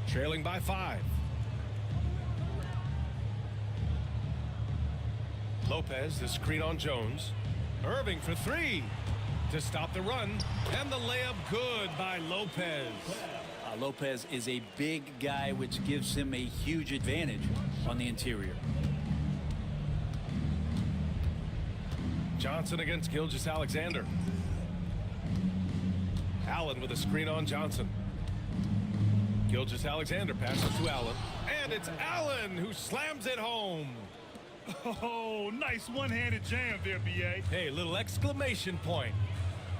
Trailing by 5. Lopez, the screen on Jones. Irving for 3 to stop the run. And the layup good by Lopez. Lopez is a big guy, which gives him a huge advantage on the interior. Johnson against Gilgeous-Alexander. Allen with a screen on Johnson. Gilgeous-Alexander passes to Allen. And it's Allen who slams it home. Oh, nice one-handed jam there, B.A. Hey, little exclamation point.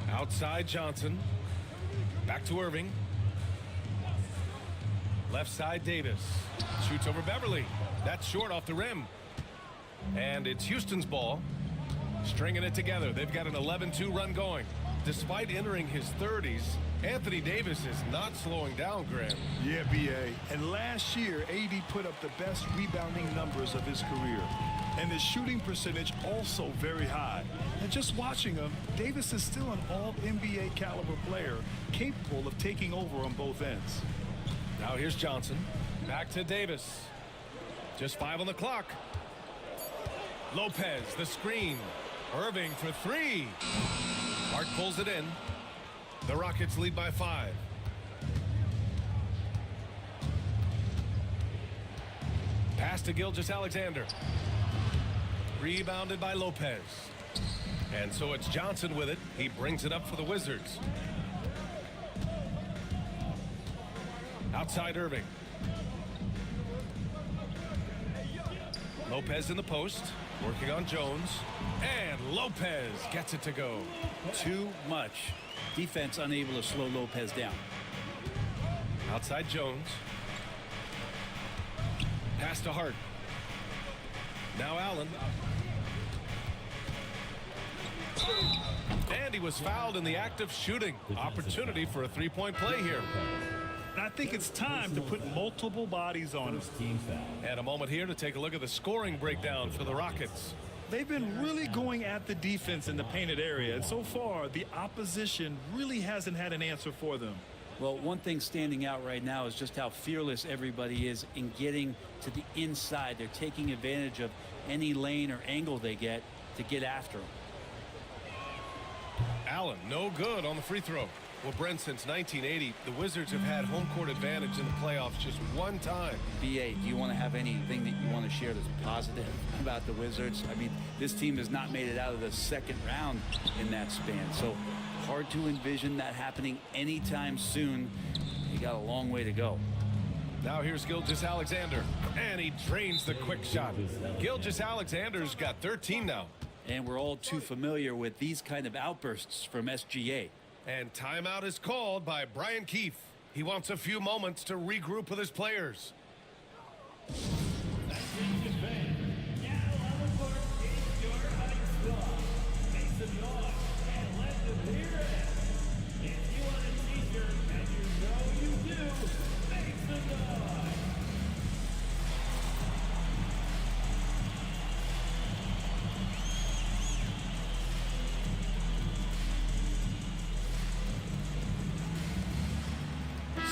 Outside Johnson. Back to Irving. Left side Davis. Shoots over Beverly. That's short off the rim. And it's Houston's ball. Stringing it together. They've got an 11-2 run going. Despite entering his 30s, Anthony Davis is not slowing down, Graham. Yeah, B.A. And last year, AD put up the best rebounding numbers of his career. And his shooting percentage also very high. And just watching him, Davis is still an all-NBA caliber player, capable of taking over on both ends. Now here's Johnson. Back to Davis. Just 5 on the clock. Lopez, the screen. Irving for 3. Hart pulls it in. The Rockets lead by 5. Pass to Gilgeous-Alexander. Rebounded by Lopez. And so it's Johnson with it. He brings it up for the Wizards. Outside Irving. Lopez in the post. Working on Jones. And Lopez gets it to go. Too much. Defense unable to slow Lopez down. Outside Jones. Pass to Hart. Now Allen. And he was fouled in the act of shooting. Opportunity for a three-point play here. And I think it's time to put multiple bodies on him. And a moment here to take a look at the scoring breakdown for the Rockets. They've been really going at the defense in the painted area, and so far the opposition really hasn't had an answer for them. Well, one thing standing out right now is just how fearless everybody is in getting to the inside. They're taking advantage of any lane or angle they get to get after them. Allen, no good on the free throw. Well, Brent, since 1980, the Wizards have had home court advantage in the playoffs just one time. BA, do you want to have anything that you want to share that's positive about the Wizards? I mean, this team has not made it out of the second round in that span, so hard to envision that happening anytime soon. You got a long way to go. Now here's Gilgeous-Alexander, and he drains the quick shot. Gilgeous-Alexander's got 13 now. And we're all too familiar with these kind of outbursts from SGA. And timeout is called by Brian Keefe. He wants a few moments to regroup with his players.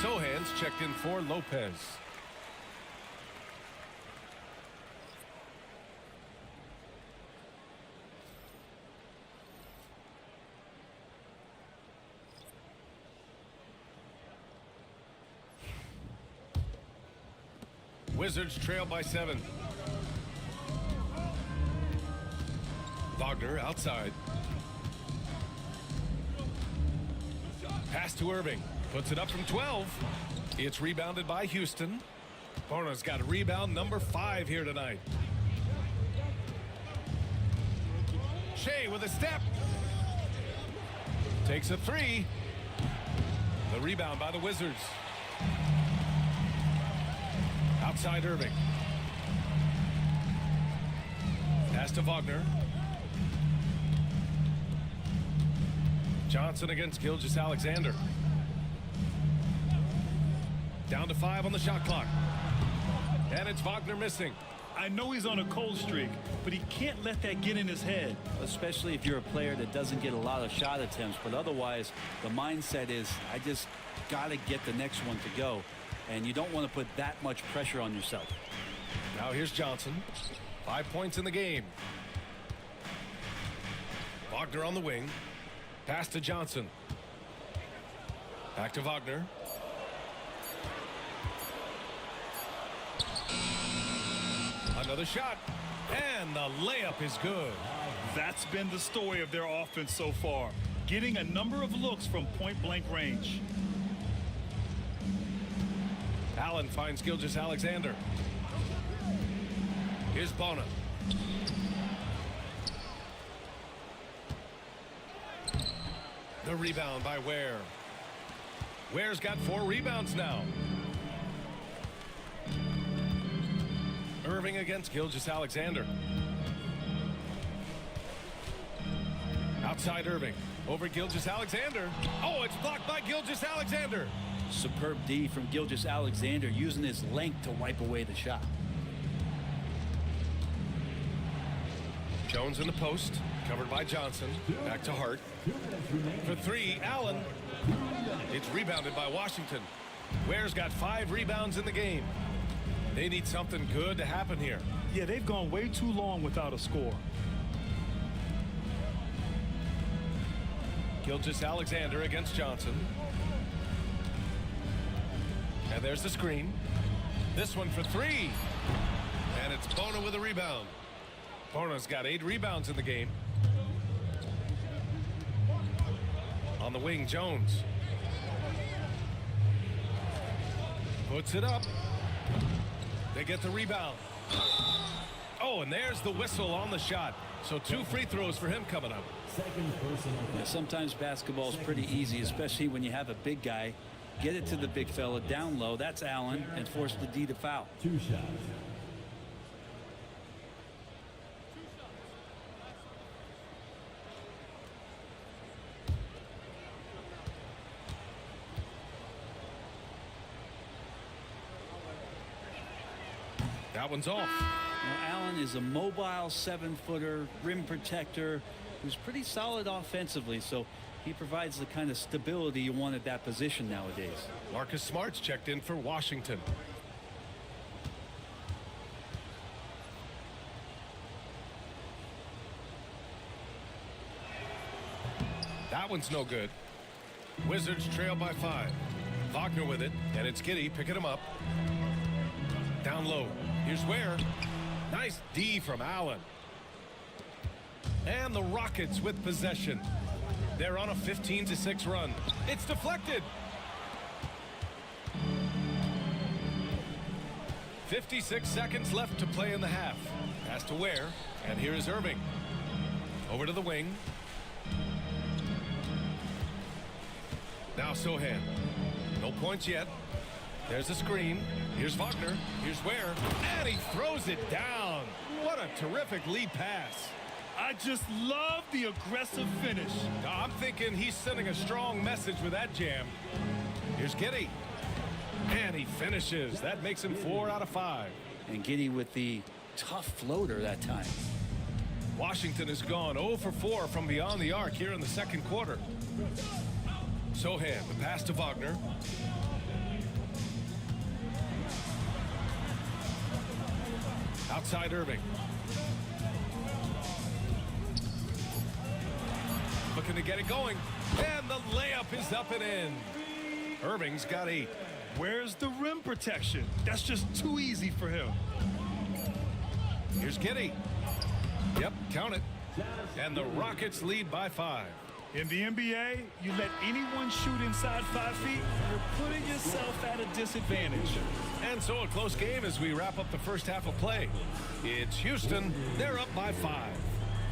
Sohan's checked in for Lopez. Wizards trail by 7. Wagner outside. Pass to Irving. Puts it up from 12. It's rebounded by Houston. Bona's got a rebound number 5 here tonight. Shea with a step. Takes a 3. The rebound by the Wizards. Outside Irving. Pass to Wagner. Johnson against Gilgeous-Alexander. Down to 5 on the shot clock. And it's Wagner missing. I know he's on a cold streak, but he can't let that get in his head. Especially if you're a player that doesn't get a lot of shot attempts. But otherwise, the mindset is, I just got to get the next one to go. And you don't want to put that much pressure on yourself. Now here's Johnson. 5 points in the game. Wagner on the wing. Pass to Johnson. Back to Wagner. Another shot. And the layup is good. That's been the story of their offense so far. Getting a number of looks from point-blank range. Allen finds Gilgeous-Alexander. Here's Bona. The rebound by Ware. Ware's got 4 rebounds now. Irving against Gilgeous-Alexander. Outside Irving. Over Gilgeous-Alexander. Oh, it's blocked by Gilgeous-Alexander. Superb D from Gilgeous-Alexander, using his length to wipe away the shot. Jones in the post, covered by Johnson. Back to Hart. For 3, Allen. It's rebounded by Washington. Ware's got 5 rebounds in the game. They need something good to happen here. Yeah, they've gone way too long without a score. Gilgeous-Alexander against Johnson. And there's the screen. This one for 3. And it's Bona with a rebound. Bona's got 8 rebounds in the game. On the wing, Jones. Puts it up. They get the rebound. Oh, and there's the whistle on the shot. So 2 free throws for him coming up. Yeah, sometimes basketball is pretty easy, especially when you have a big guy. Get it to the big fella down low. That's Allen, and force the D to foul. 2 shots. That one's off. Now, Allen is a mobile 7-footer, rim protector, who's pretty solid offensively, so he provides the kind of stability you want at that position nowadays. Marcus Smart's checked in for Washington. That one's no good. Wizards trail by 5. Wagner with it, and it's Giddey picking him up. Down low. Here's Ware. Nice D from Allen. And the Rockets with possession. They're on a 15-6 run. It's deflected. 56 seconds left to play in the half. Pass to Ware, and here is Irving. Over to the wing. Now Sohan. No points yet. There's the screen. Here's Wagner. Here's Ware. And he throws it down. What a terrific lead pass. I just love the aggressive finish. I'm thinking he's sending a strong message with that jam. Here's Giddey. And he finishes. That makes him 4 out of 5. And Giddey with the tough floater that time. Washington has gone 0 for 4 from beyond the arc here in the second quarter. Sohan, the pass to Wagner. Outside Irving. Looking to get it going. And the layup is up and in. Irving's got 8. Where's the rim protection? That's just too easy for him. Here's Giddey. Yep, count it. And the Rockets lead by 5. In the NBA, you let anyone shoot inside 5 feet, you're putting yourself at a disadvantage. And so a close game as we wrap up the first half of play. It's Houston. They're up by 5.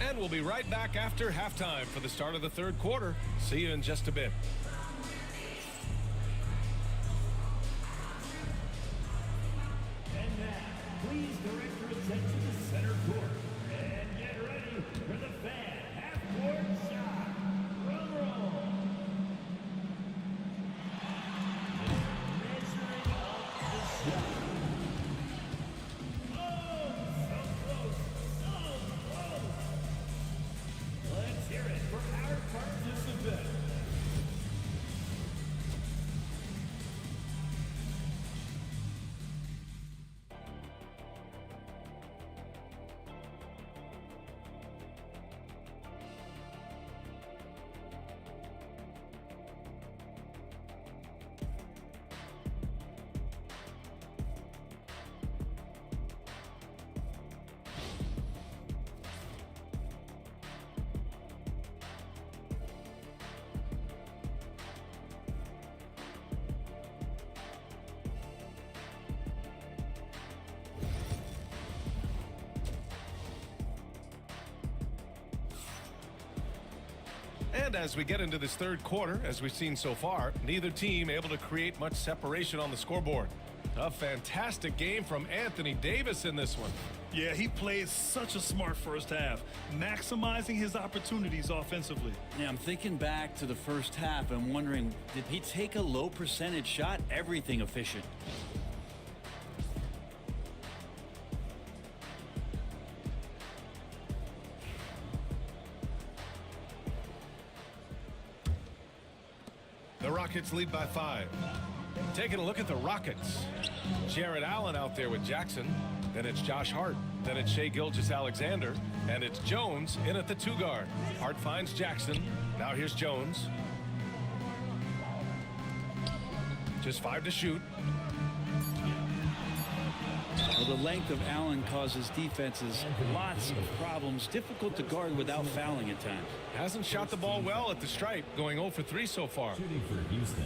And we'll be right back after halftime for the start of the third quarter. See you in just a bit. And now, please direct your attention to center court. And get ready for the fan half-court shot. Drum roll. Measuring up the shot. Oh, so close. So close. Let's hear it for our participant. And as we get into this third quarter, as we've seen so far, neither team able to create much separation on the scoreboard. A fantastic game from Anthony Davis in this one. Yeah, he played such a smart first half, maximizing his opportunities offensively. Yeah, I'm thinking back to the first half. I'm wondering, did he take a low percentage shot? Everything efficient. The Rockets lead by 5. Taking a look at the Rockets. Jared Allen out there with Jackson. Then it's Josh Hart. Then it's Shai Gilgeous-Alexander. And it's Jones in at the 2 guard. Hart finds Jackson. Now here's Jones. Just 5 to shoot. Well, the length of Allen causes defenses lots of problems. Difficult to guard without fouling at times. Hasn't shot the ball well at the stripe. Going 0 for 3 so far. Shooting for Houston,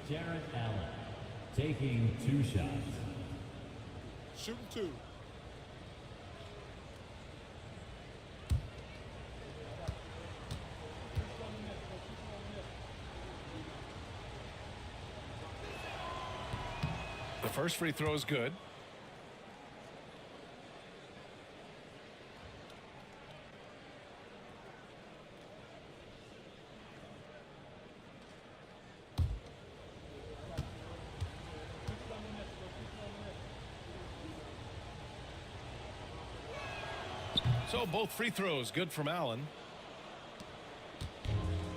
Jared Allen, taking 2 shots. Shooting 2. The first free throw is good. So both free throws good from Allen.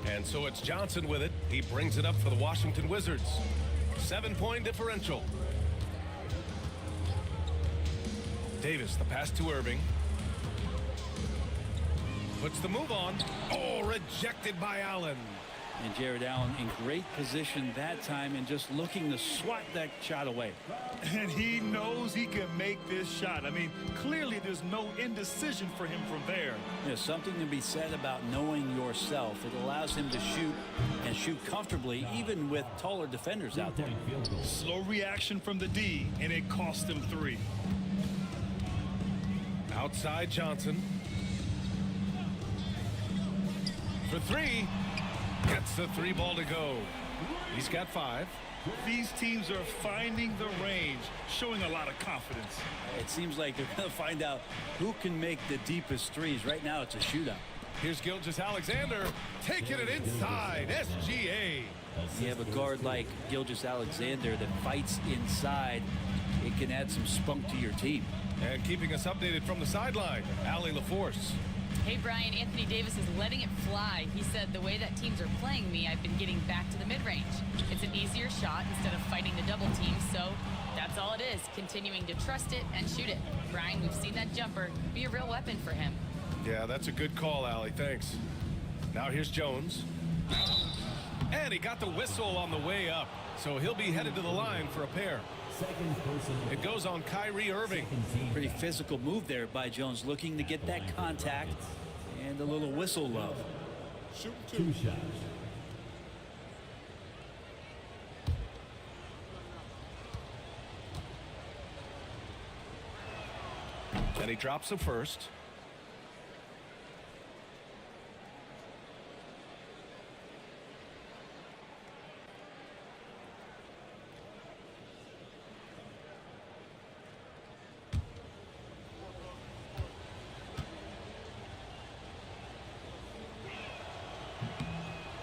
And so it's Johnson with it. He brings it up for the Washington Wizards. 7-point differential. Davis, the pass to Irving. Puts the move on. Oh, rejected by Allen. And Jared Allen in great position that time and just looking to swat that shot away. And he knows he can make this shot. I mean, clearly there's no indecision for him from there. There's something to be said about knowing yourself. It allows him to shoot and shoot comfortably, even with taller defenders out there. Slow reaction from the D, and it cost him 3. Outside Johnson. For 3. Gets the 3 ball to go. He's got 5. These teams are finding the range, showing a lot of confidence. It seems like they're going to find out who can make the deepest threes. Right now, it's a shootout. Here's Gilgeous-Alexander taking it inside. SGA. You have a guard like Gilgeous-Alexander that fights inside. It can add some spunk to your team. And keeping us updated from the sideline, Allie LaForce. Hey, Brian, Anthony Davis is letting it fly. He said, the way that teams are playing me, I've been getting back to the mid-range. It's an easier shot instead of fighting the double team, so that's all it is, continuing to trust it and shoot it. Brian, we've seen that jumper be a real weapon for him. Yeah, that's a good call, Allie. Thanks. Now here's Jones. And he got the whistle on the way up, so he'll be headed to the line for a pair. It goes on Kyrie Irving. Pretty physical move there by Jones, looking to get that contact and a little whistle love. Shoot 2 shots. And he drops the first.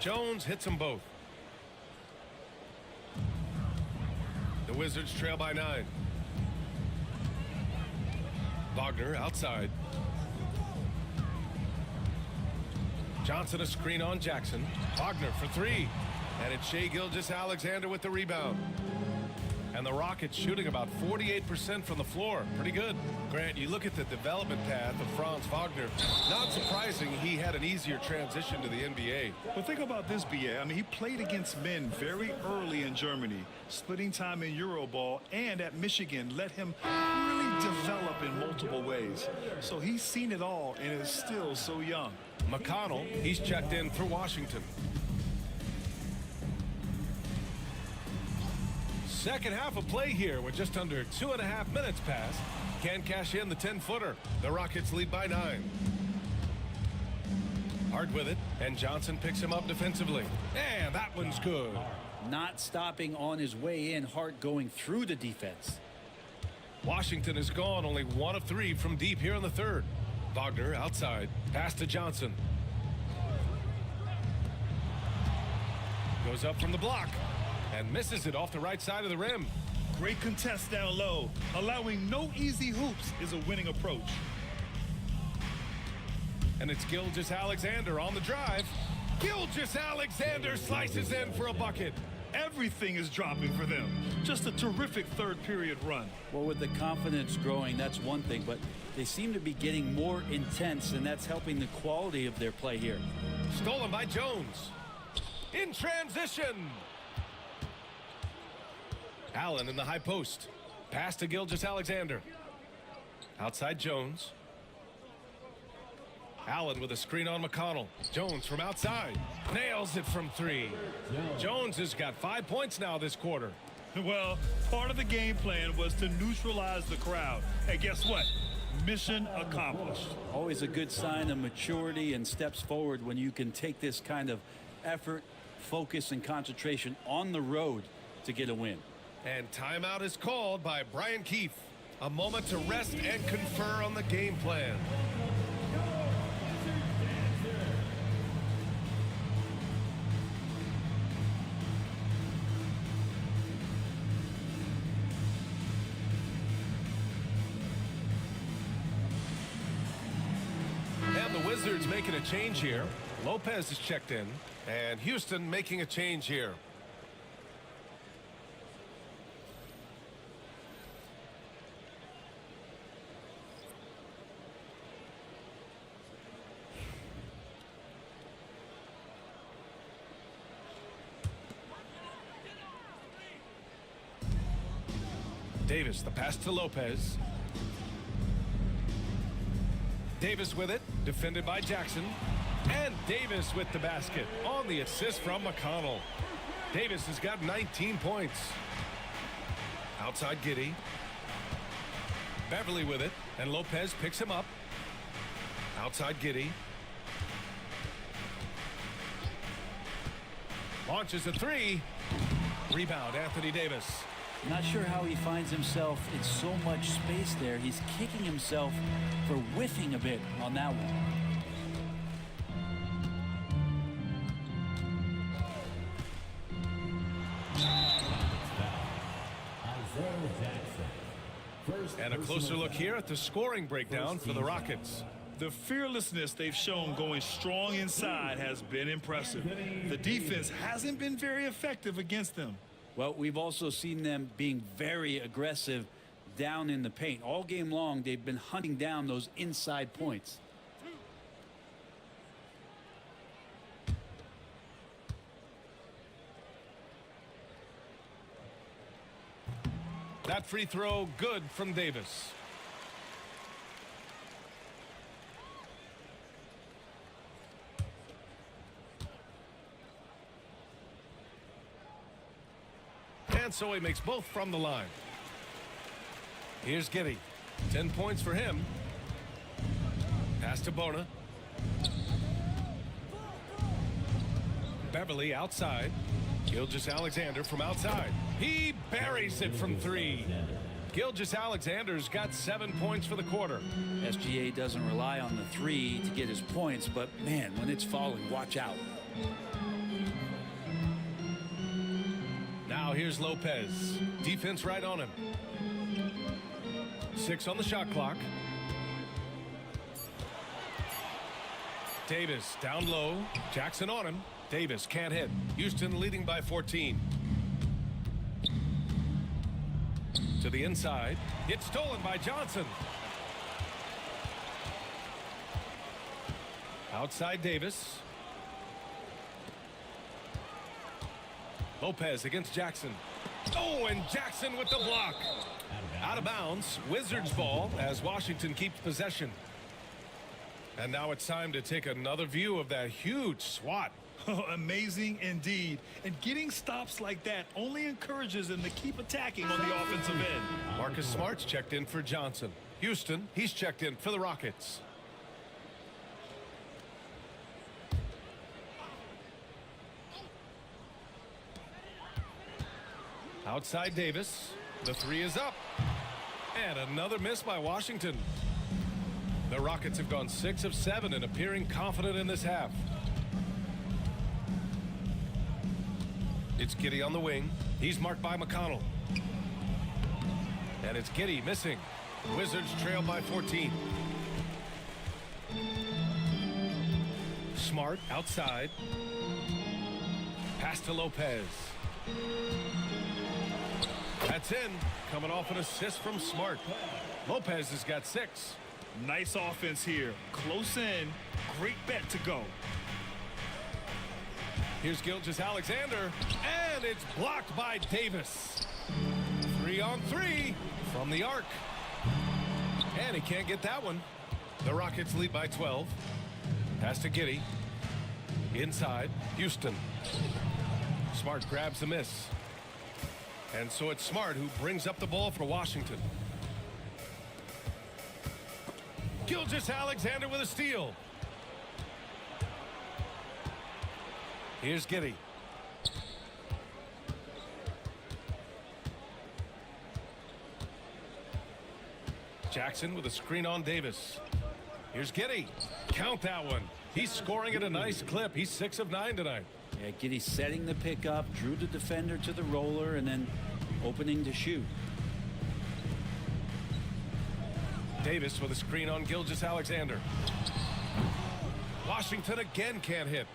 Jones hits them both. The Wizards trail by 9. Wagner outside. Johnson a screen on Jackson. Wagner for 3. And it's Shai Gilgeous-Alexander with the rebound. And the Rockets shooting about 48% from the floor. Pretty good. Grant, you look at the development path of Franz Wagner. Not surprising he had an easier transition to the NBA. But think about this, BA. I mean, he played against men very early in Germany, splitting time in Euroball, and at Michigan let him really develop in multiple ways. So he's seen it all and is still so young. McConnell, he's checked in for Washington. Second half of play here with just under 2.5 minutes passed. Can cash in the 10-footer. The Rockets lead by 9. Hart with it, and Johnson picks him up defensively. And that one's good. Not stopping on his way in. Hart going through the defense. Washington is gone, only 1 of 3 from deep here in the third. Wagner outside, pass to Johnson. Goes up from the block and misses it off the right side of the rim. Great contest down low. Allowing no easy hoops is a winning approach. And it's Gilgeous-Alexander on the drive. Gilgeous-Alexander slices in for a bucket. Everything is dropping for them. Just a terrific third period run. Well, with the confidence growing, that's one thing, but they seem to be getting more intense, and that's helping the quality of their play here. Stolen by Jones. In transition. Allen in the high post. Pass to Gilgeous-Alexander. Outside Jones. Allen with a screen on McConnell. Jones from outside. Nails it from 3. Jones has got 5 points now this quarter. Well, part of the game plan was to neutralize the crowd. And guess what? Mission accomplished. Always a good sign of maturity and steps forward when you can take this kind of effort, focus, and concentration on the road to get a win. And timeout is called by Brian Keefe. A moment to rest and confer on the game plan. And the Wizards making a change here. Lopez is checked in, and Houston making a change here. Davis, the pass to Lopez. Davis with it, defended by Jackson. And Davis with the basket on the assist from McConnell. Davis has got 19 points. Outside Giddey. Beverly with it, and Lopez picks him up. Outside Giddey. Launches a 3. Rebound, Anthony Davis. Not sure how he finds himself in so much space there. He's kicking himself for whiffing a bit on that one. And a closer look here at the scoring breakdown for the Rockets. The fearlessness they've shown going strong inside has been impressive. The defense hasn't been very effective against them. Well, we've also seen them being very aggressive down in the paint. All game long, they've been hunting down those inside points. That free throw good from Davis. And so he makes both from the line. Here's Giddey. 10 points for him. Pass to Bona. Beverly outside. Gilgeous-Alexander from outside. He buries it from 3. Gilgeous-Alexander's got 7 points for the quarter. SGA doesn't rely on the 3 to get his points, but man, when it's falling, watch out. Now here's Lopez. Defense right on him. 6 on the shot clock. Davis down low. Jackson on him. Davis can't hit. Houston leading by 14. To the inside. It's stolen by Johnson. Outside Davis. Lopez against Jackson. Oh, and Jackson with the block. Out of bounds. Wizards ball as Washington keeps possession. And now it's time to take another view of that huge swat. Amazing indeed. And getting stops like that only encourages them to keep attacking on the offensive end. Marcus Smart's checked in for Johnson. Houston, he's checked in for the Rockets. Outside Davis. The three is up. And another miss by Washington. The Rockets have gone 6 of 7 and appearing confident in this half. It's Giddey on the wing. He's marked by McConnell. And it's Giddey missing. Wizards trail by 14. Smart outside. Pass to Lopez. That's in. Coming off an assist from Smart. Lopez has got 6. Nice offense here. Close in. Great bet to go. Here's Gilgeous-Alexander. And it's blocked by Davis. 3-on-3 from the arc. And he can't get that one. The Rockets lead by 12. Pass to Giddey. Inside. Houston. Smart grabs the miss. And so it's Smart who brings up the ball for Washington. Gilgeous-Alexander with a steal. Here's Giddey. Jackson with a screen on Davis. Here's Giddey. Count that one. He's scoring at a nice clip. He's 6 of 9 tonight. Yeah, Giddey setting the pickup, drew the defender to the roller, and then opening to shoot. Davis with a screen on Gilgeous-Alexander. Washington again can't hit.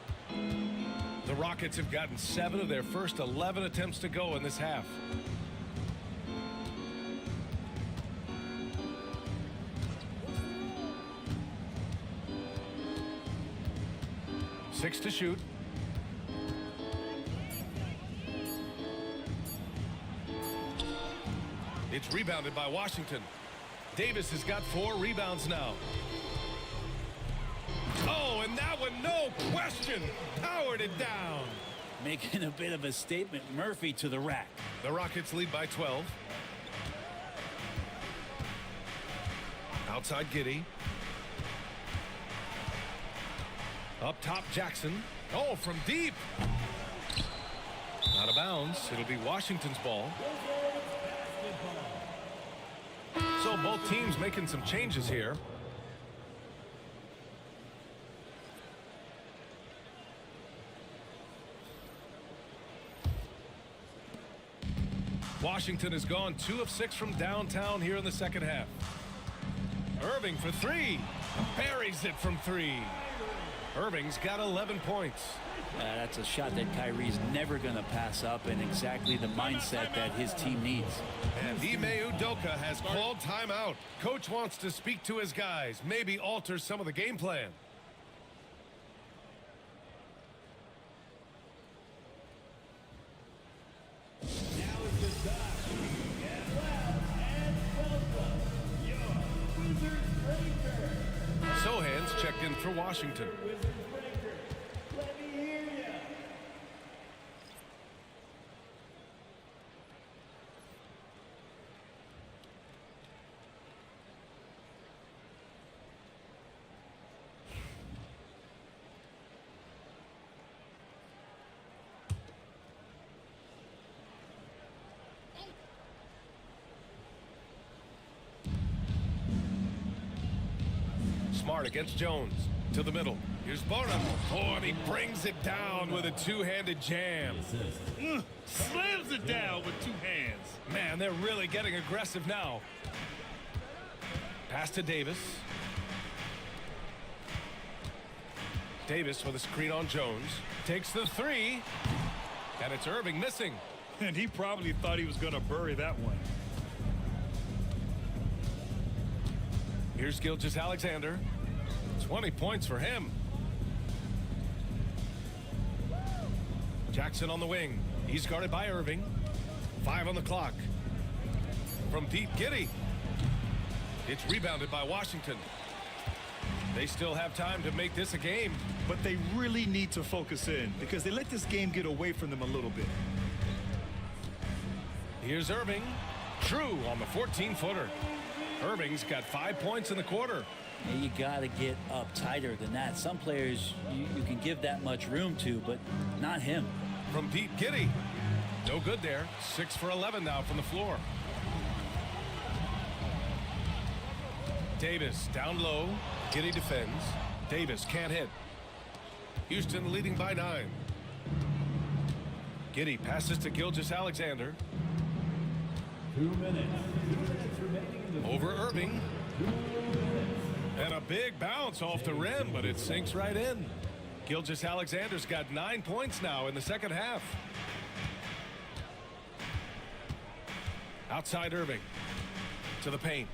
The Rockets have gotten 7 of their first 11 attempts to go in this half. Six to shoot. It's rebounded by Washington. Davis has got 4 rebounds now. Oh, and that one, no question, powered it down. Making a bit of a statement. Murphy to the rack. The Rockets lead by 12. Outside Giddey. Up top Jackson. Oh, from deep. Out of bounds. It'll be Washington's ball. So both teams making some changes here. Washington has gone 2 of 6 from downtown here in the second half. Irving for 3. Buries it from 3. Irving's got 11 points. That's a shot that Kyrie's never going to pass up, and exactly the mindset that his team needs. And Ime Udoka has called timeout. Coach wants to speak to his guys, maybe alter some of the game plan. Sohan's checked in for Washington. Smart against Jones to the middle. Here's Bonham. Oh, and he brings it down with a two-handed jam. Slams it down with 2 hands. Man, they're really getting aggressive now. Pass to Davis. Davis with a screen on Jones. Takes the 3. And it's Irving missing. And he probably thought he was going to bury that one. Here's Gilgeous-Alexander. 20 points for him. Jackson on the wing. He's guarded by Irving. 5 on the clock. From deep, Giddey. It's rebounded by Washington. They still have time to make this a game. But they really need to focus in because they let this game get away from them a little bit. Here's Irving. True on the 14-footer. Irving's got 5 points in the quarter. Yeah, you got to get up tighter than that. Some players you can give that much room to, but not him. From deep, Giddey. No good there. 6 for 11 now from the floor. Davis down low. Giddey defends. Davis can't hit. Houston leading by 9. Giddey passes to Gilgeous-Alexander. 2 minutes. 2 minutes remaining in the Over Irving. And a big bounce off the rim, but it sinks right in. Gilgeous-Alexander's got 9 points now in the second half. Outside Irving. To the paint.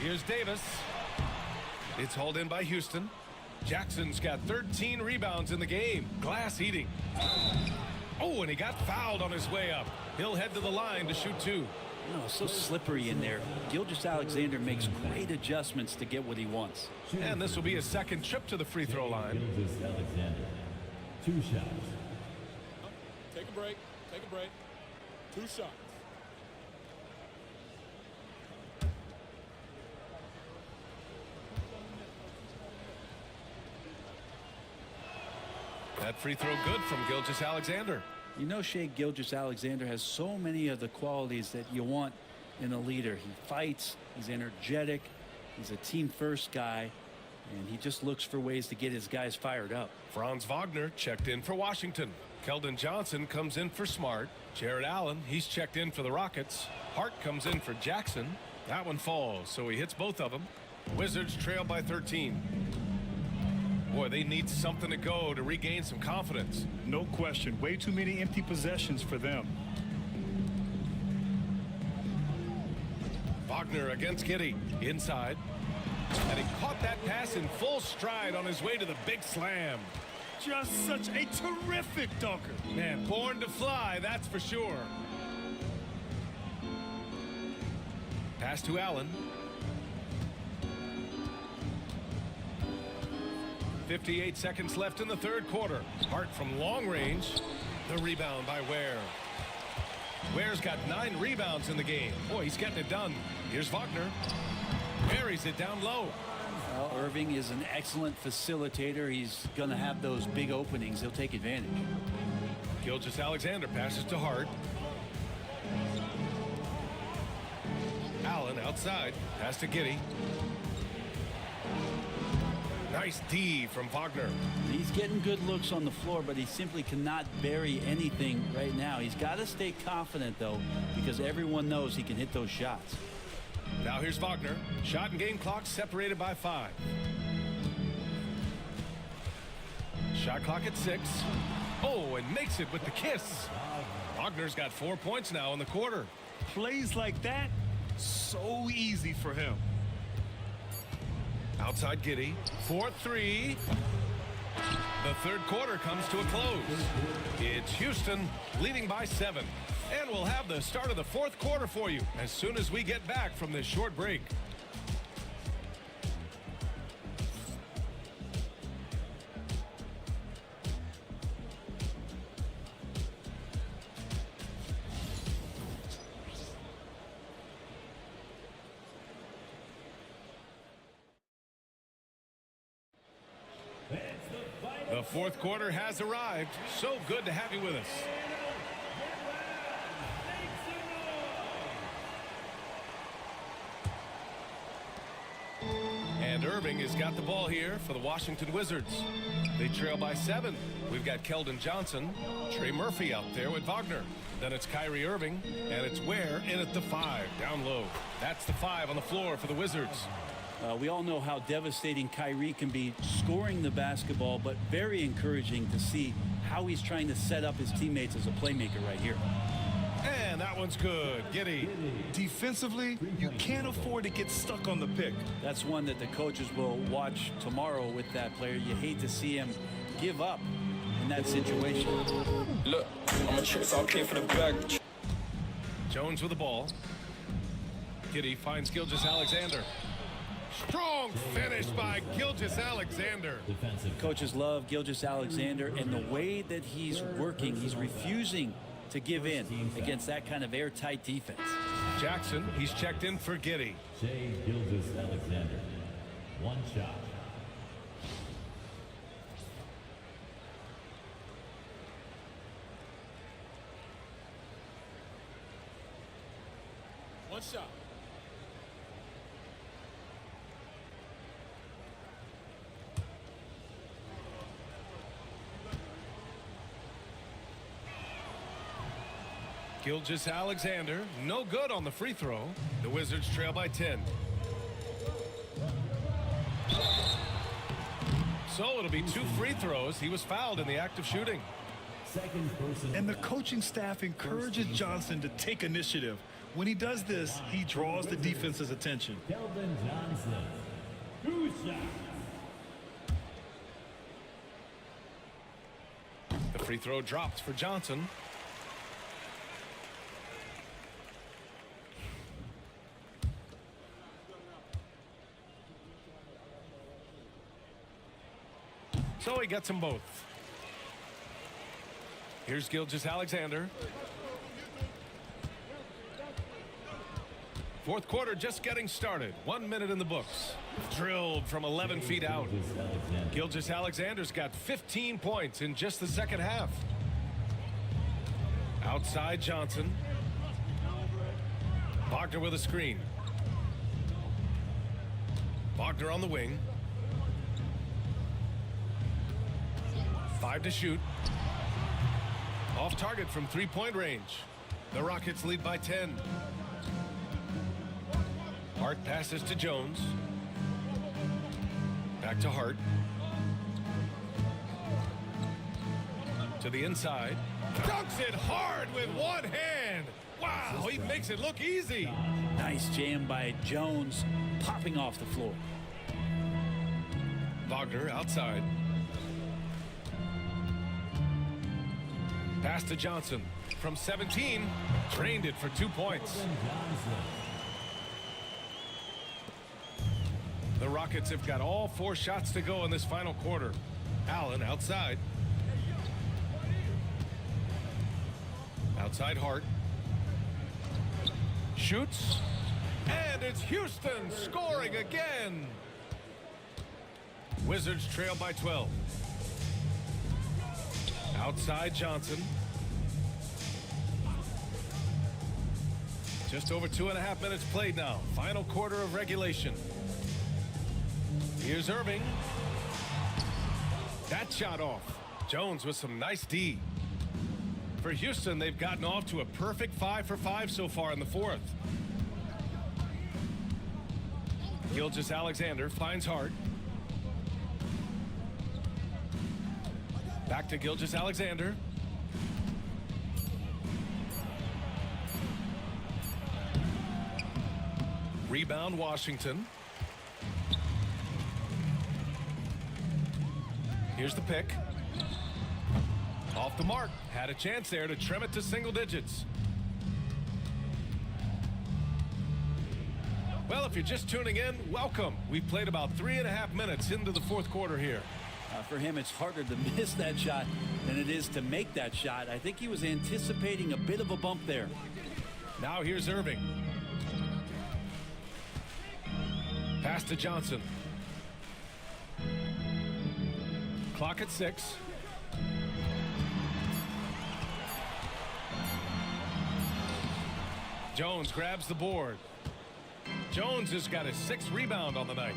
Here's Davis. It's hauled in by Houston. Jackson's got 13 rebounds in the game. Glass eating. Oh, and he got fouled on his way up. He'll head to the line to shoot 2. No, so slippery in there. Gilgeous-Alexander makes great adjustments to get what he wants. And this will be his second trip to the free throw line. Gilgeous-Alexander. 2 shots. Take a break. Take a break. 2 shots. That free throw good from Gilgeous-Alexander. You know, Shai Gilgeous-Alexander has so many of the qualities that you want in a leader. He fights, he's energetic, he's a team-first guy, and he just looks for ways to get his guys fired up. Franz Wagner checked in for Washington. Keldon Johnson comes in for Smart. Jared Allen, he's checked in for the Rockets. Hart comes in for Jackson. That one falls, so he hits both of them. Wizards trail by 13. Boy, they need something to go to regain some confidence. No question. Way too many empty possessions for them. Wagner against Giddey. Inside. And he caught that pass in full stride on his way to the big slam. Just such a terrific dunker. Man, born to fly, that's for sure. Pass to Allen. 58 seconds left in the third quarter. Hart from long range. The rebound by Ware. Ware's got 9 rebounds in the game. Boy, he's getting it done. Here's Wagner. Buries it down low. Well, Irving is an excellent facilitator. He's going to have those big openings. He'll take advantage. Gilgeous-Alexander passes to Hart. Allen outside. Pass to Giddey. Nice D from Wagner. He's getting good looks on the floor, but he simply cannot bury anything right now. He's got to stay confident, though, because everyone knows he can hit those shots. Now here's Wagner. Shot and game clock separated by 5. Shot clock at 6. Oh, and makes it with the kiss. Wagner's got 4 points now in the quarter. Plays like that, so easy for him. Outside Giddey. 4-3. The third quarter comes to a close. It's Houston leading by 7. And we'll have the start of the fourth quarter for you as soon as we get back from this short break. The fourth quarter has arrived. So good to have you with us. And Irving has got the ball here for the Washington Wizards. They trail by 7. We've got Keldon Johnson, Trey Murphy out there with Wagner. Then it's Kyrie Irving, and it's Ware in at the 5, down low. That's the 5 on the floor for the Wizards. We all know how devastating Kyrie can be scoring the basketball, but very encouraging to see how he's trying to set up his teammates as a playmaker right here. And that one's good. Giddey. Defensively, you can't afford to get stuck on the pick. That's one that the coaches will watch tomorrow with that player. You hate to see him give up in that situation. Look, I'm a trick, so I'll pay for the bag. Jones with the ball. Giddey finds Gilgeous-Alexander. Strong finish by Gilgeous-Alexander. Coaches love Gilgeous-Alexander, and the way that he's working, he's refusing to give in against that kind of airtight defense. Jackson, he's checked in for Giddey. Shai Gilgeous-Alexander. 1 shot. One shot. Gilgeous-Alexander, no good on the free throw. The Wizards trail by 10. So it'll be 2 free throws. He was fouled in the act of shooting. And the coaching staff encourages Johnson to take initiative. When he does this, he draws the defense's attention. Keldon Johnson. 2 shots. The free throw drops for Johnson. So he gets them both. Here's Gilgeous-Alexander. Fourth quarter just getting started. 1 minute in the books. Drilled from 11 feet out. Gilgeous-Alexander's got 15 points in just the second half. Outside Johnson. Wagner with a screen. Wagner on the wing. 5 to shoot. Off target from 3-point range. The Rockets lead by 10. Hart passes to Jones. Back to Hart. To the inside. Dunks it hard with one hand. Wow, he makes it look easy. Nice jam by Jones, popping off the floor. Wagner outside. Pass to Johnson from 17. Drained it for 2 points. The Rockets have got all 4 shots to go in this final quarter. Allen outside. Outside Hart. Shoots. And it's Houston scoring again. Wizards trail by 12. Outside Johnson. Just over 2.5 minutes played now. Final quarter of regulation. Here's Irving. That shot off. Jones with some nice D. For Houston, they've gotten off to a perfect 5 for 5 so far in the fourth. Gilgeous-Alexander finds Hart. Back to Gilgeous-Alexander. Rebound Washington. Here's the pick. Off the mark. Had a chance there to trim it to single digits. Well, if you're just tuning in, welcome. We've played about 3.5 minutes into the fourth quarter here. For him, it's harder to miss that shot than it is to make that shot. I think he was anticipating a bit of a bump there. Now here's Irving. Pass to Johnson. Clock at 6. Jones grabs the board. Jones has got his 6th rebound on the night.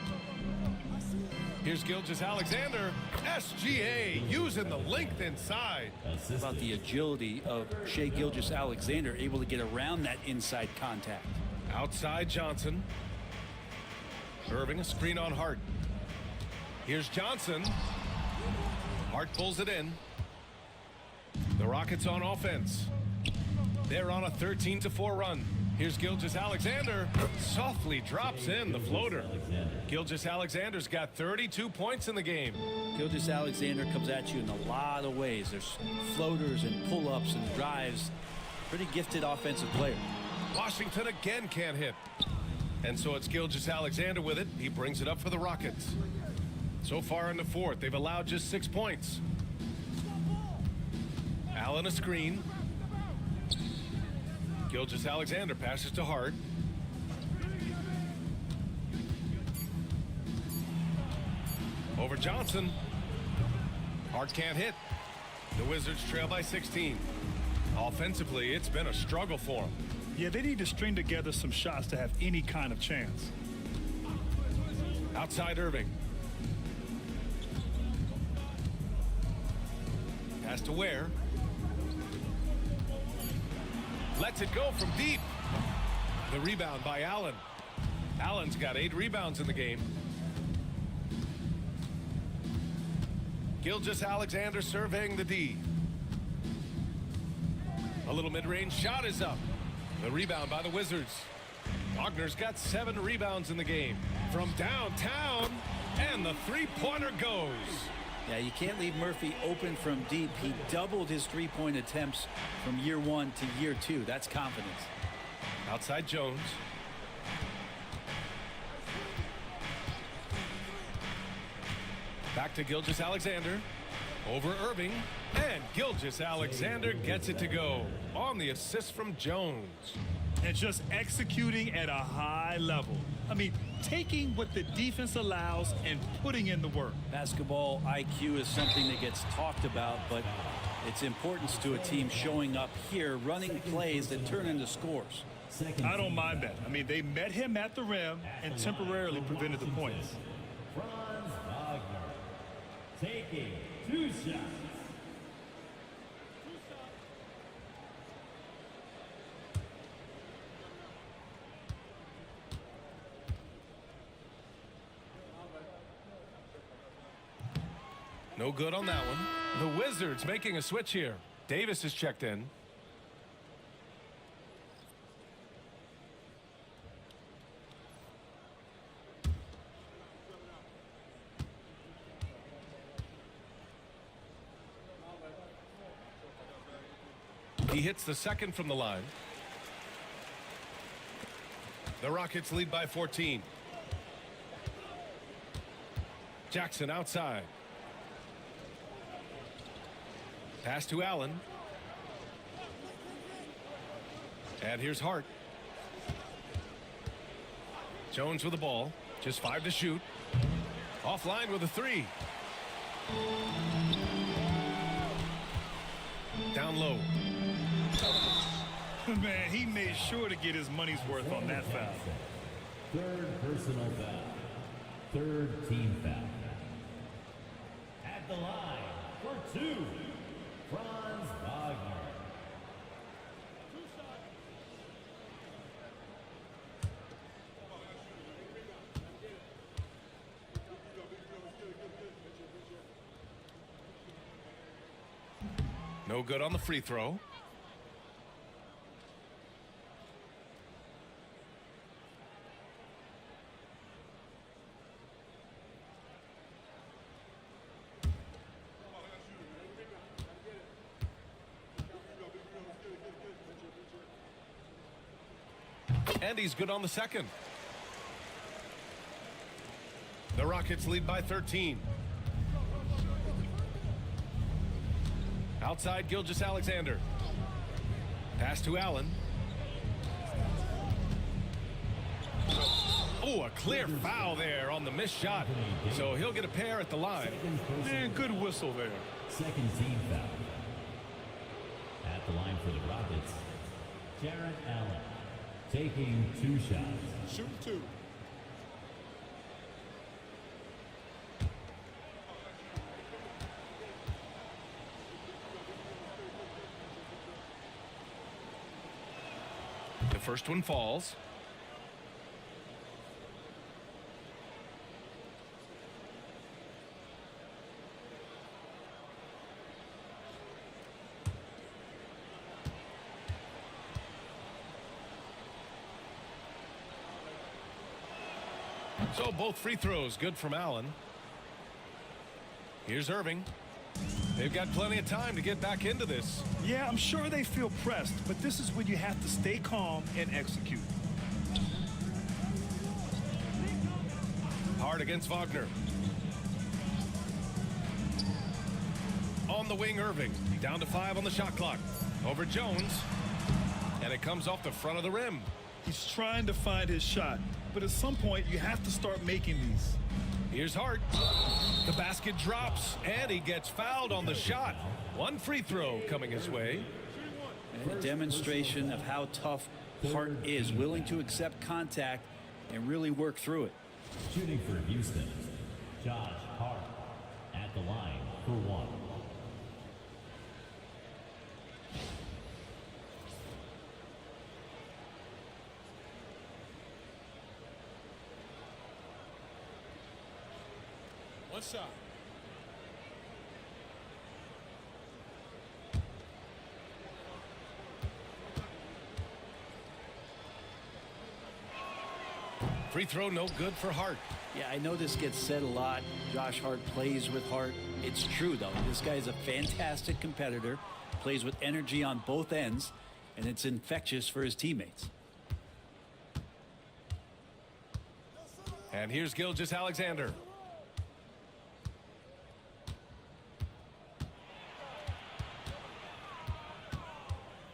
Here's Gilgeous-Alexander. SGA using the length inside. About the agility of Shai Gilgeous-Alexander, able to get around that inside contact. Outside Johnson. Irving a screen on Hart. Here's Johnson. Hart pulls it in. The Rockets on offense. They're on a 13-4 run. Here's Gilgeous-Alexander. Softly drops in the floater. Gilgeous-Alexander's got 32 points in the game. Gilgeous-Alexander comes at you in a lot of ways. There's floaters and pull-ups and drives. Pretty gifted offensive player. Washington again can't hit. And so it's Gilgeous-Alexander with it. He brings it up for the Rockets. So far in the fourth, they've allowed just 6 points. Allen a screen. Gilgeous-Alexander passes to Hart. Over Johnson. Hart can't hit. The Wizards trail by 16. Offensively, it's been a struggle for him. Yeah, they need to string together some shots to have any kind of chance. Outside Irving. Pass to Ware. Lets it go from deep. The rebound by Allen. Allen's got 8 rebounds in the game. Gilgeous-Alexander surveying the D. A little mid-range shot is up. The rebound by the Wizards. Wagner's got 7 rebounds in the game. From downtown, and the three-pointer goes. Yeah, you can't leave Murphy open from deep. He doubled his three-point attempts from year 1 to year 2. That's confidence. Outside Jones. Back to Gilgeous-Alexander. Over Irving. And Gilgeous-Alexander gets it to go on the assist from Jones. And just executing at a high level. I mean, taking what the defense allows and putting in the work. Basketball IQ is something that gets talked about, but its importance to a team showing up here, running plays that turn into scores. I don't mind that. I mean, they met him at the rim and temporarily prevented the points. Franz Wagner taking 2 shots. No good on that one. The Wizards making a switch here. Davis is checked in. He hits the second from the line. The Rockets lead by 14. Jackson outside. Pass to Allen. And here's Hart. Jones with the ball. Just 5 to shoot. Offline with a 3. Down low. Man, he made sure to get his money's worth on that foul. 3rd personal foul. 3rd team foul. At the line for 2, Franz Wagner. No good on the free throw. And he's good on the second. The Rockets lead by 13. Outside Gilgeous-Alexander. Pass to Allen. Oh, a clear foul there on the missed shot. So he'll get a pair at the line. Man, good whistle there. 2nd team foul. At the line for the Rockets, Jarrett Allen taking 2 shots. Shoot 2. The first one falls. So both free throws good from Allen. Here's Irving. They've got plenty of time to get back into this. Yeah, I'm sure they feel pressed, but this is when you have to stay calm and execute. Hard against Wagner. On the wing, Irving. Down to 5 on the shot clock. Over Jones. And it comes off the front of the rim. He's trying to find his shot, but at some point you have to start making these. Here's Hart. The basket drops, and he gets fouled on the shot. 1 free throw coming his way. A demonstration of how tough Hart is willing to accept contact and really work through it. Shooting for Houston, Josh Hart at the line for one. One shot. Free throw no good for Hart. Yeah, I know this gets said a lot. Josh Hart plays with heart. It's true, though. This guy's a fantastic competitor, plays with energy on both ends, and it's infectious for his teammates. And here's Gilgeous-Alexander.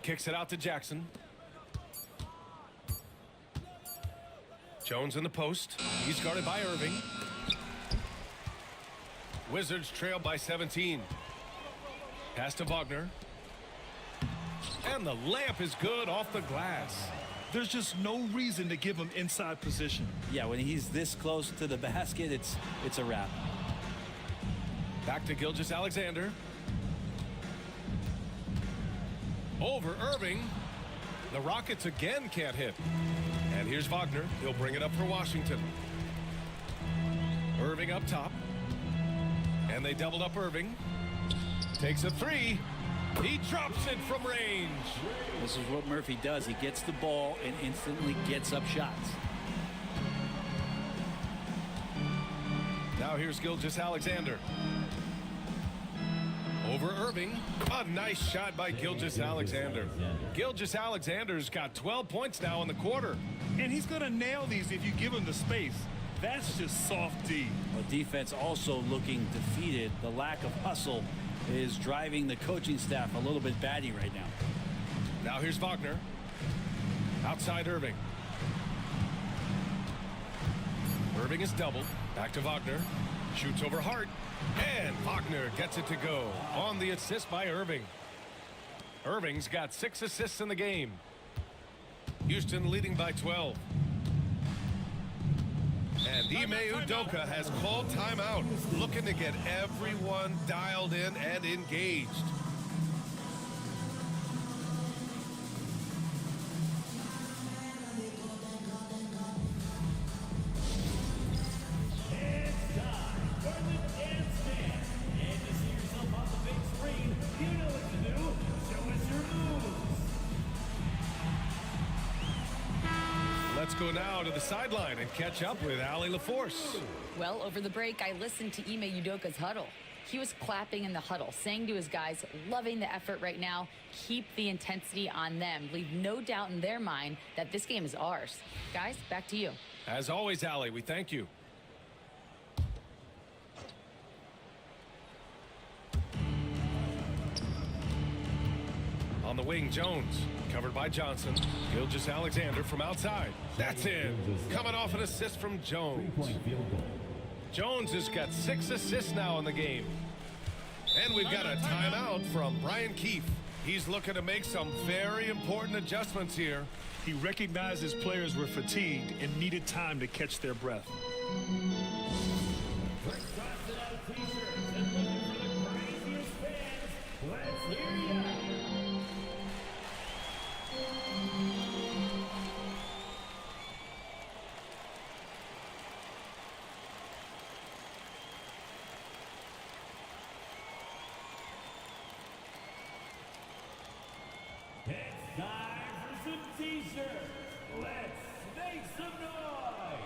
Kicks it out to Jackson. Jones in the post. He's guarded by Irving. Wizards trail by 17. Pass to Wagner. And the layup is good off the glass. There's just no reason to give him inside position. Yeah, when he's this close to the basket, it's a wrap. Back to Gilgeous-Alexander. Over Irving. The Rockets again can't hit. And here's Wagner. He'll bring it up for Washington. Irving up top. And they doubled up Irving. Takes a three. He drops it from range. This is what Murphy does. He gets the ball and instantly gets up shots. Now here's Gilgeous-Alexander. Over Irving. A nice shot by Gilgeous-Alexander. Gilgeous-Alexander's got 12 points now in the quarter. And he's going to nail these if you give him the space. That's just soft D. Well, defense also looking defeated. The lack of hustle is driving the coaching staff a little bit batty right now. Now here's Wagner. Outside Irving. Irving is doubled. Back to Wagner. Shoots over Hart. And Wagner gets it to go on the assist by Irving. Irving's got 6 assists in the game. Houston leading by 12. And Ime Udoka has called timeout, looking to get everyone dialed in and engaged. Let's go now to the sideline and catch up with Allie LaForce. Well, over the break, I listened to Ime Udoka's huddle. He was clapping in the huddle, saying to his guys, loving the effort right now, keep the intensity on them. Leave no doubt in their mind that this game is ours. Guys, back to you. As always, Allie, we thank you. On the wing, Jones, covered by Johnson. Gilgeous-Alexander from outside. That's in. Coming off an assist from Jones. Jones has got 6 assists now in the game. And we've got a timeout from Brian Keefe. He's looking to make some very important adjustments here. He recognized his players were fatigued and needed time to catch their breath. It's time for some t-shirts. Let's make some noise.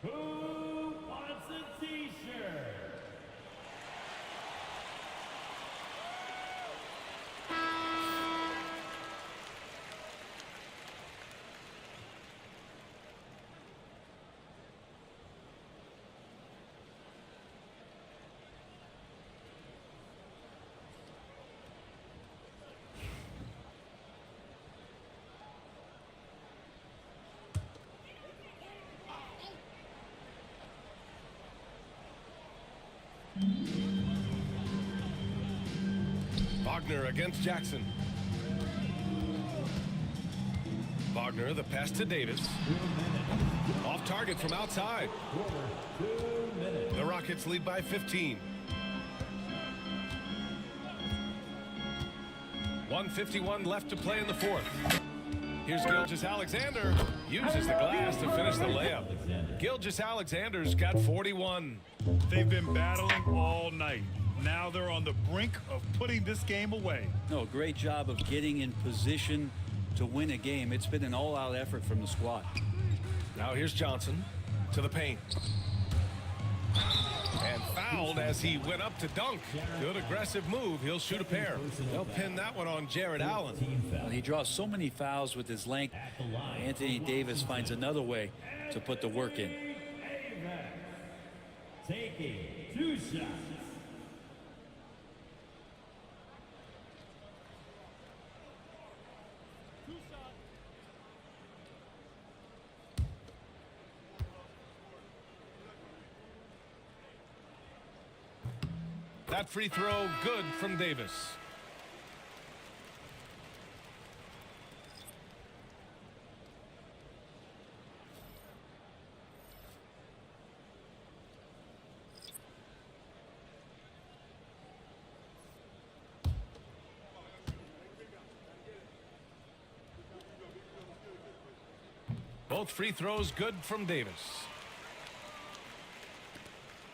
Who wants a t-shirt? Wagner against Jackson. Wagner, the pass to Davis. Off target from outside. The Rockets lead by 15. 1:51 left to play in the fourth. Here's Gilgeous-Alexander. Uses the glass to finish the layup. Gilgeous-Alexander's got 41. They've been battling all night. Now they're on the brink of putting this game away. No, great job of getting in position to win a game. It's been an all-out effort from the squad. Now here's Johnson to the paint. And fouled as he went up to dunk. Good aggressive move. He'll shoot a pair. They'll pin that one on Jared Allen. Well, he draws so many fouls with his length. Anthony Davis finds another way to put the work in. Taking 2 shots. That free throw good from Davis. Both free throws good from Davis.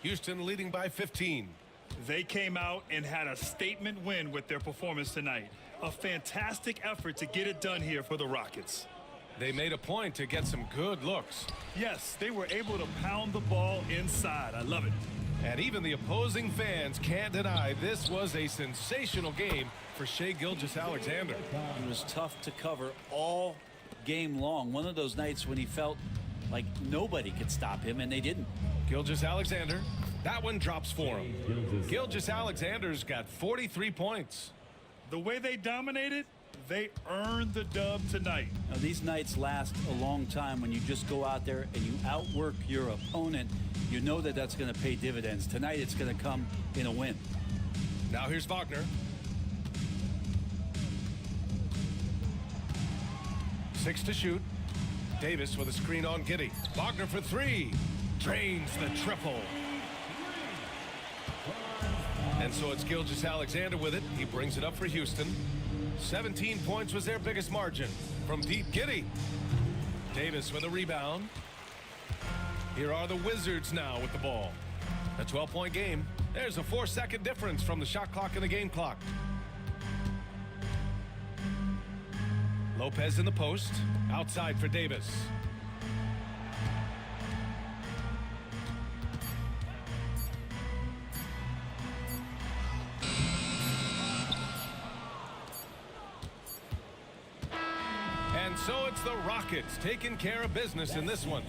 Houston leading by 15. They came out and had a statement win with their performance tonight. A fantastic effort to get it done here for the Rockets. They made a point to get some good looks. Yes, they were able to pound the ball inside. I love it. And even the opposing fans can't deny this was a sensational game for Shai Gilgeous-Alexander. It was tough to cover all game long. One of those nights when he felt like nobody could stop him, and they didn't. Gilgeous-Alexander, that one drops for him. Gilgeous-Alexander's got 43 points. The way they dominated, they earned the dub tonight. Now, these nights last a long time when you just go out there and you outwork your opponent. You know that that's going to pay dividends. Tonight it's going to come in a win. Now here's Wagner. 6 to shoot. Davis with a screen on Giddey. Wagner for 3. Drains the triple. And so it's Gilgeous-Alexander with it. He brings it up for Houston. 17 points was their biggest margin. From deep, Giddey. Davis with a rebound. Here are the Wizards now with the ball. A 12-point game. There's a 4-second difference from the shot clock and the game clock. Lopez in the post. Outside for Davis. And so it's the Rockets taking care of business in this one.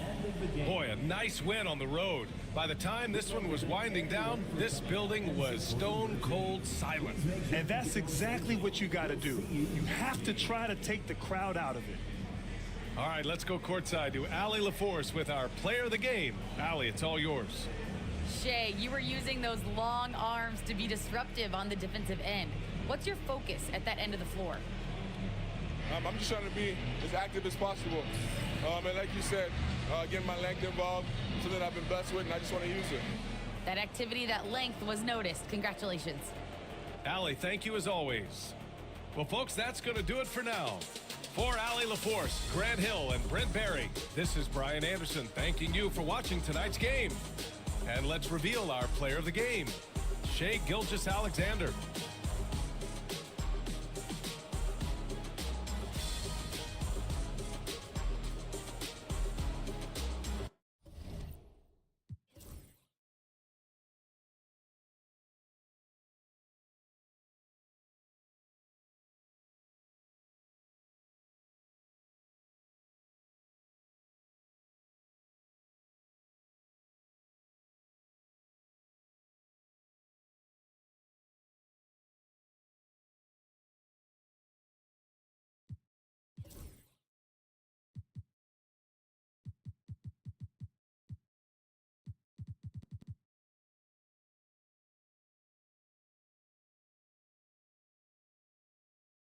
Boy, a nice win on the road. By the time this one was winding down, this building was stone cold silent. And that's exactly what you got to do. You have to try to take the crowd out of it. All right, let's go courtside to Allie LaForce with our player of the game. Allie, it's all yours. Shai, you were using those long arms to be disruptive on the defensive end. What's your focus at that end of the floor? I'm just trying to be as active as possible. And like you said, getting my length involved, something I've been blessed with, and I just want to use it. That activity, that length was noticed. Congratulations. Allie, thank you as always. Well, folks, that's going to do it for now. For Allie LaForce, Grant Hill, and Brent Barry, this is Brian Anderson thanking you for watching tonight's game. And let's reveal our player of the game, Shai Gilgeous-Alexander.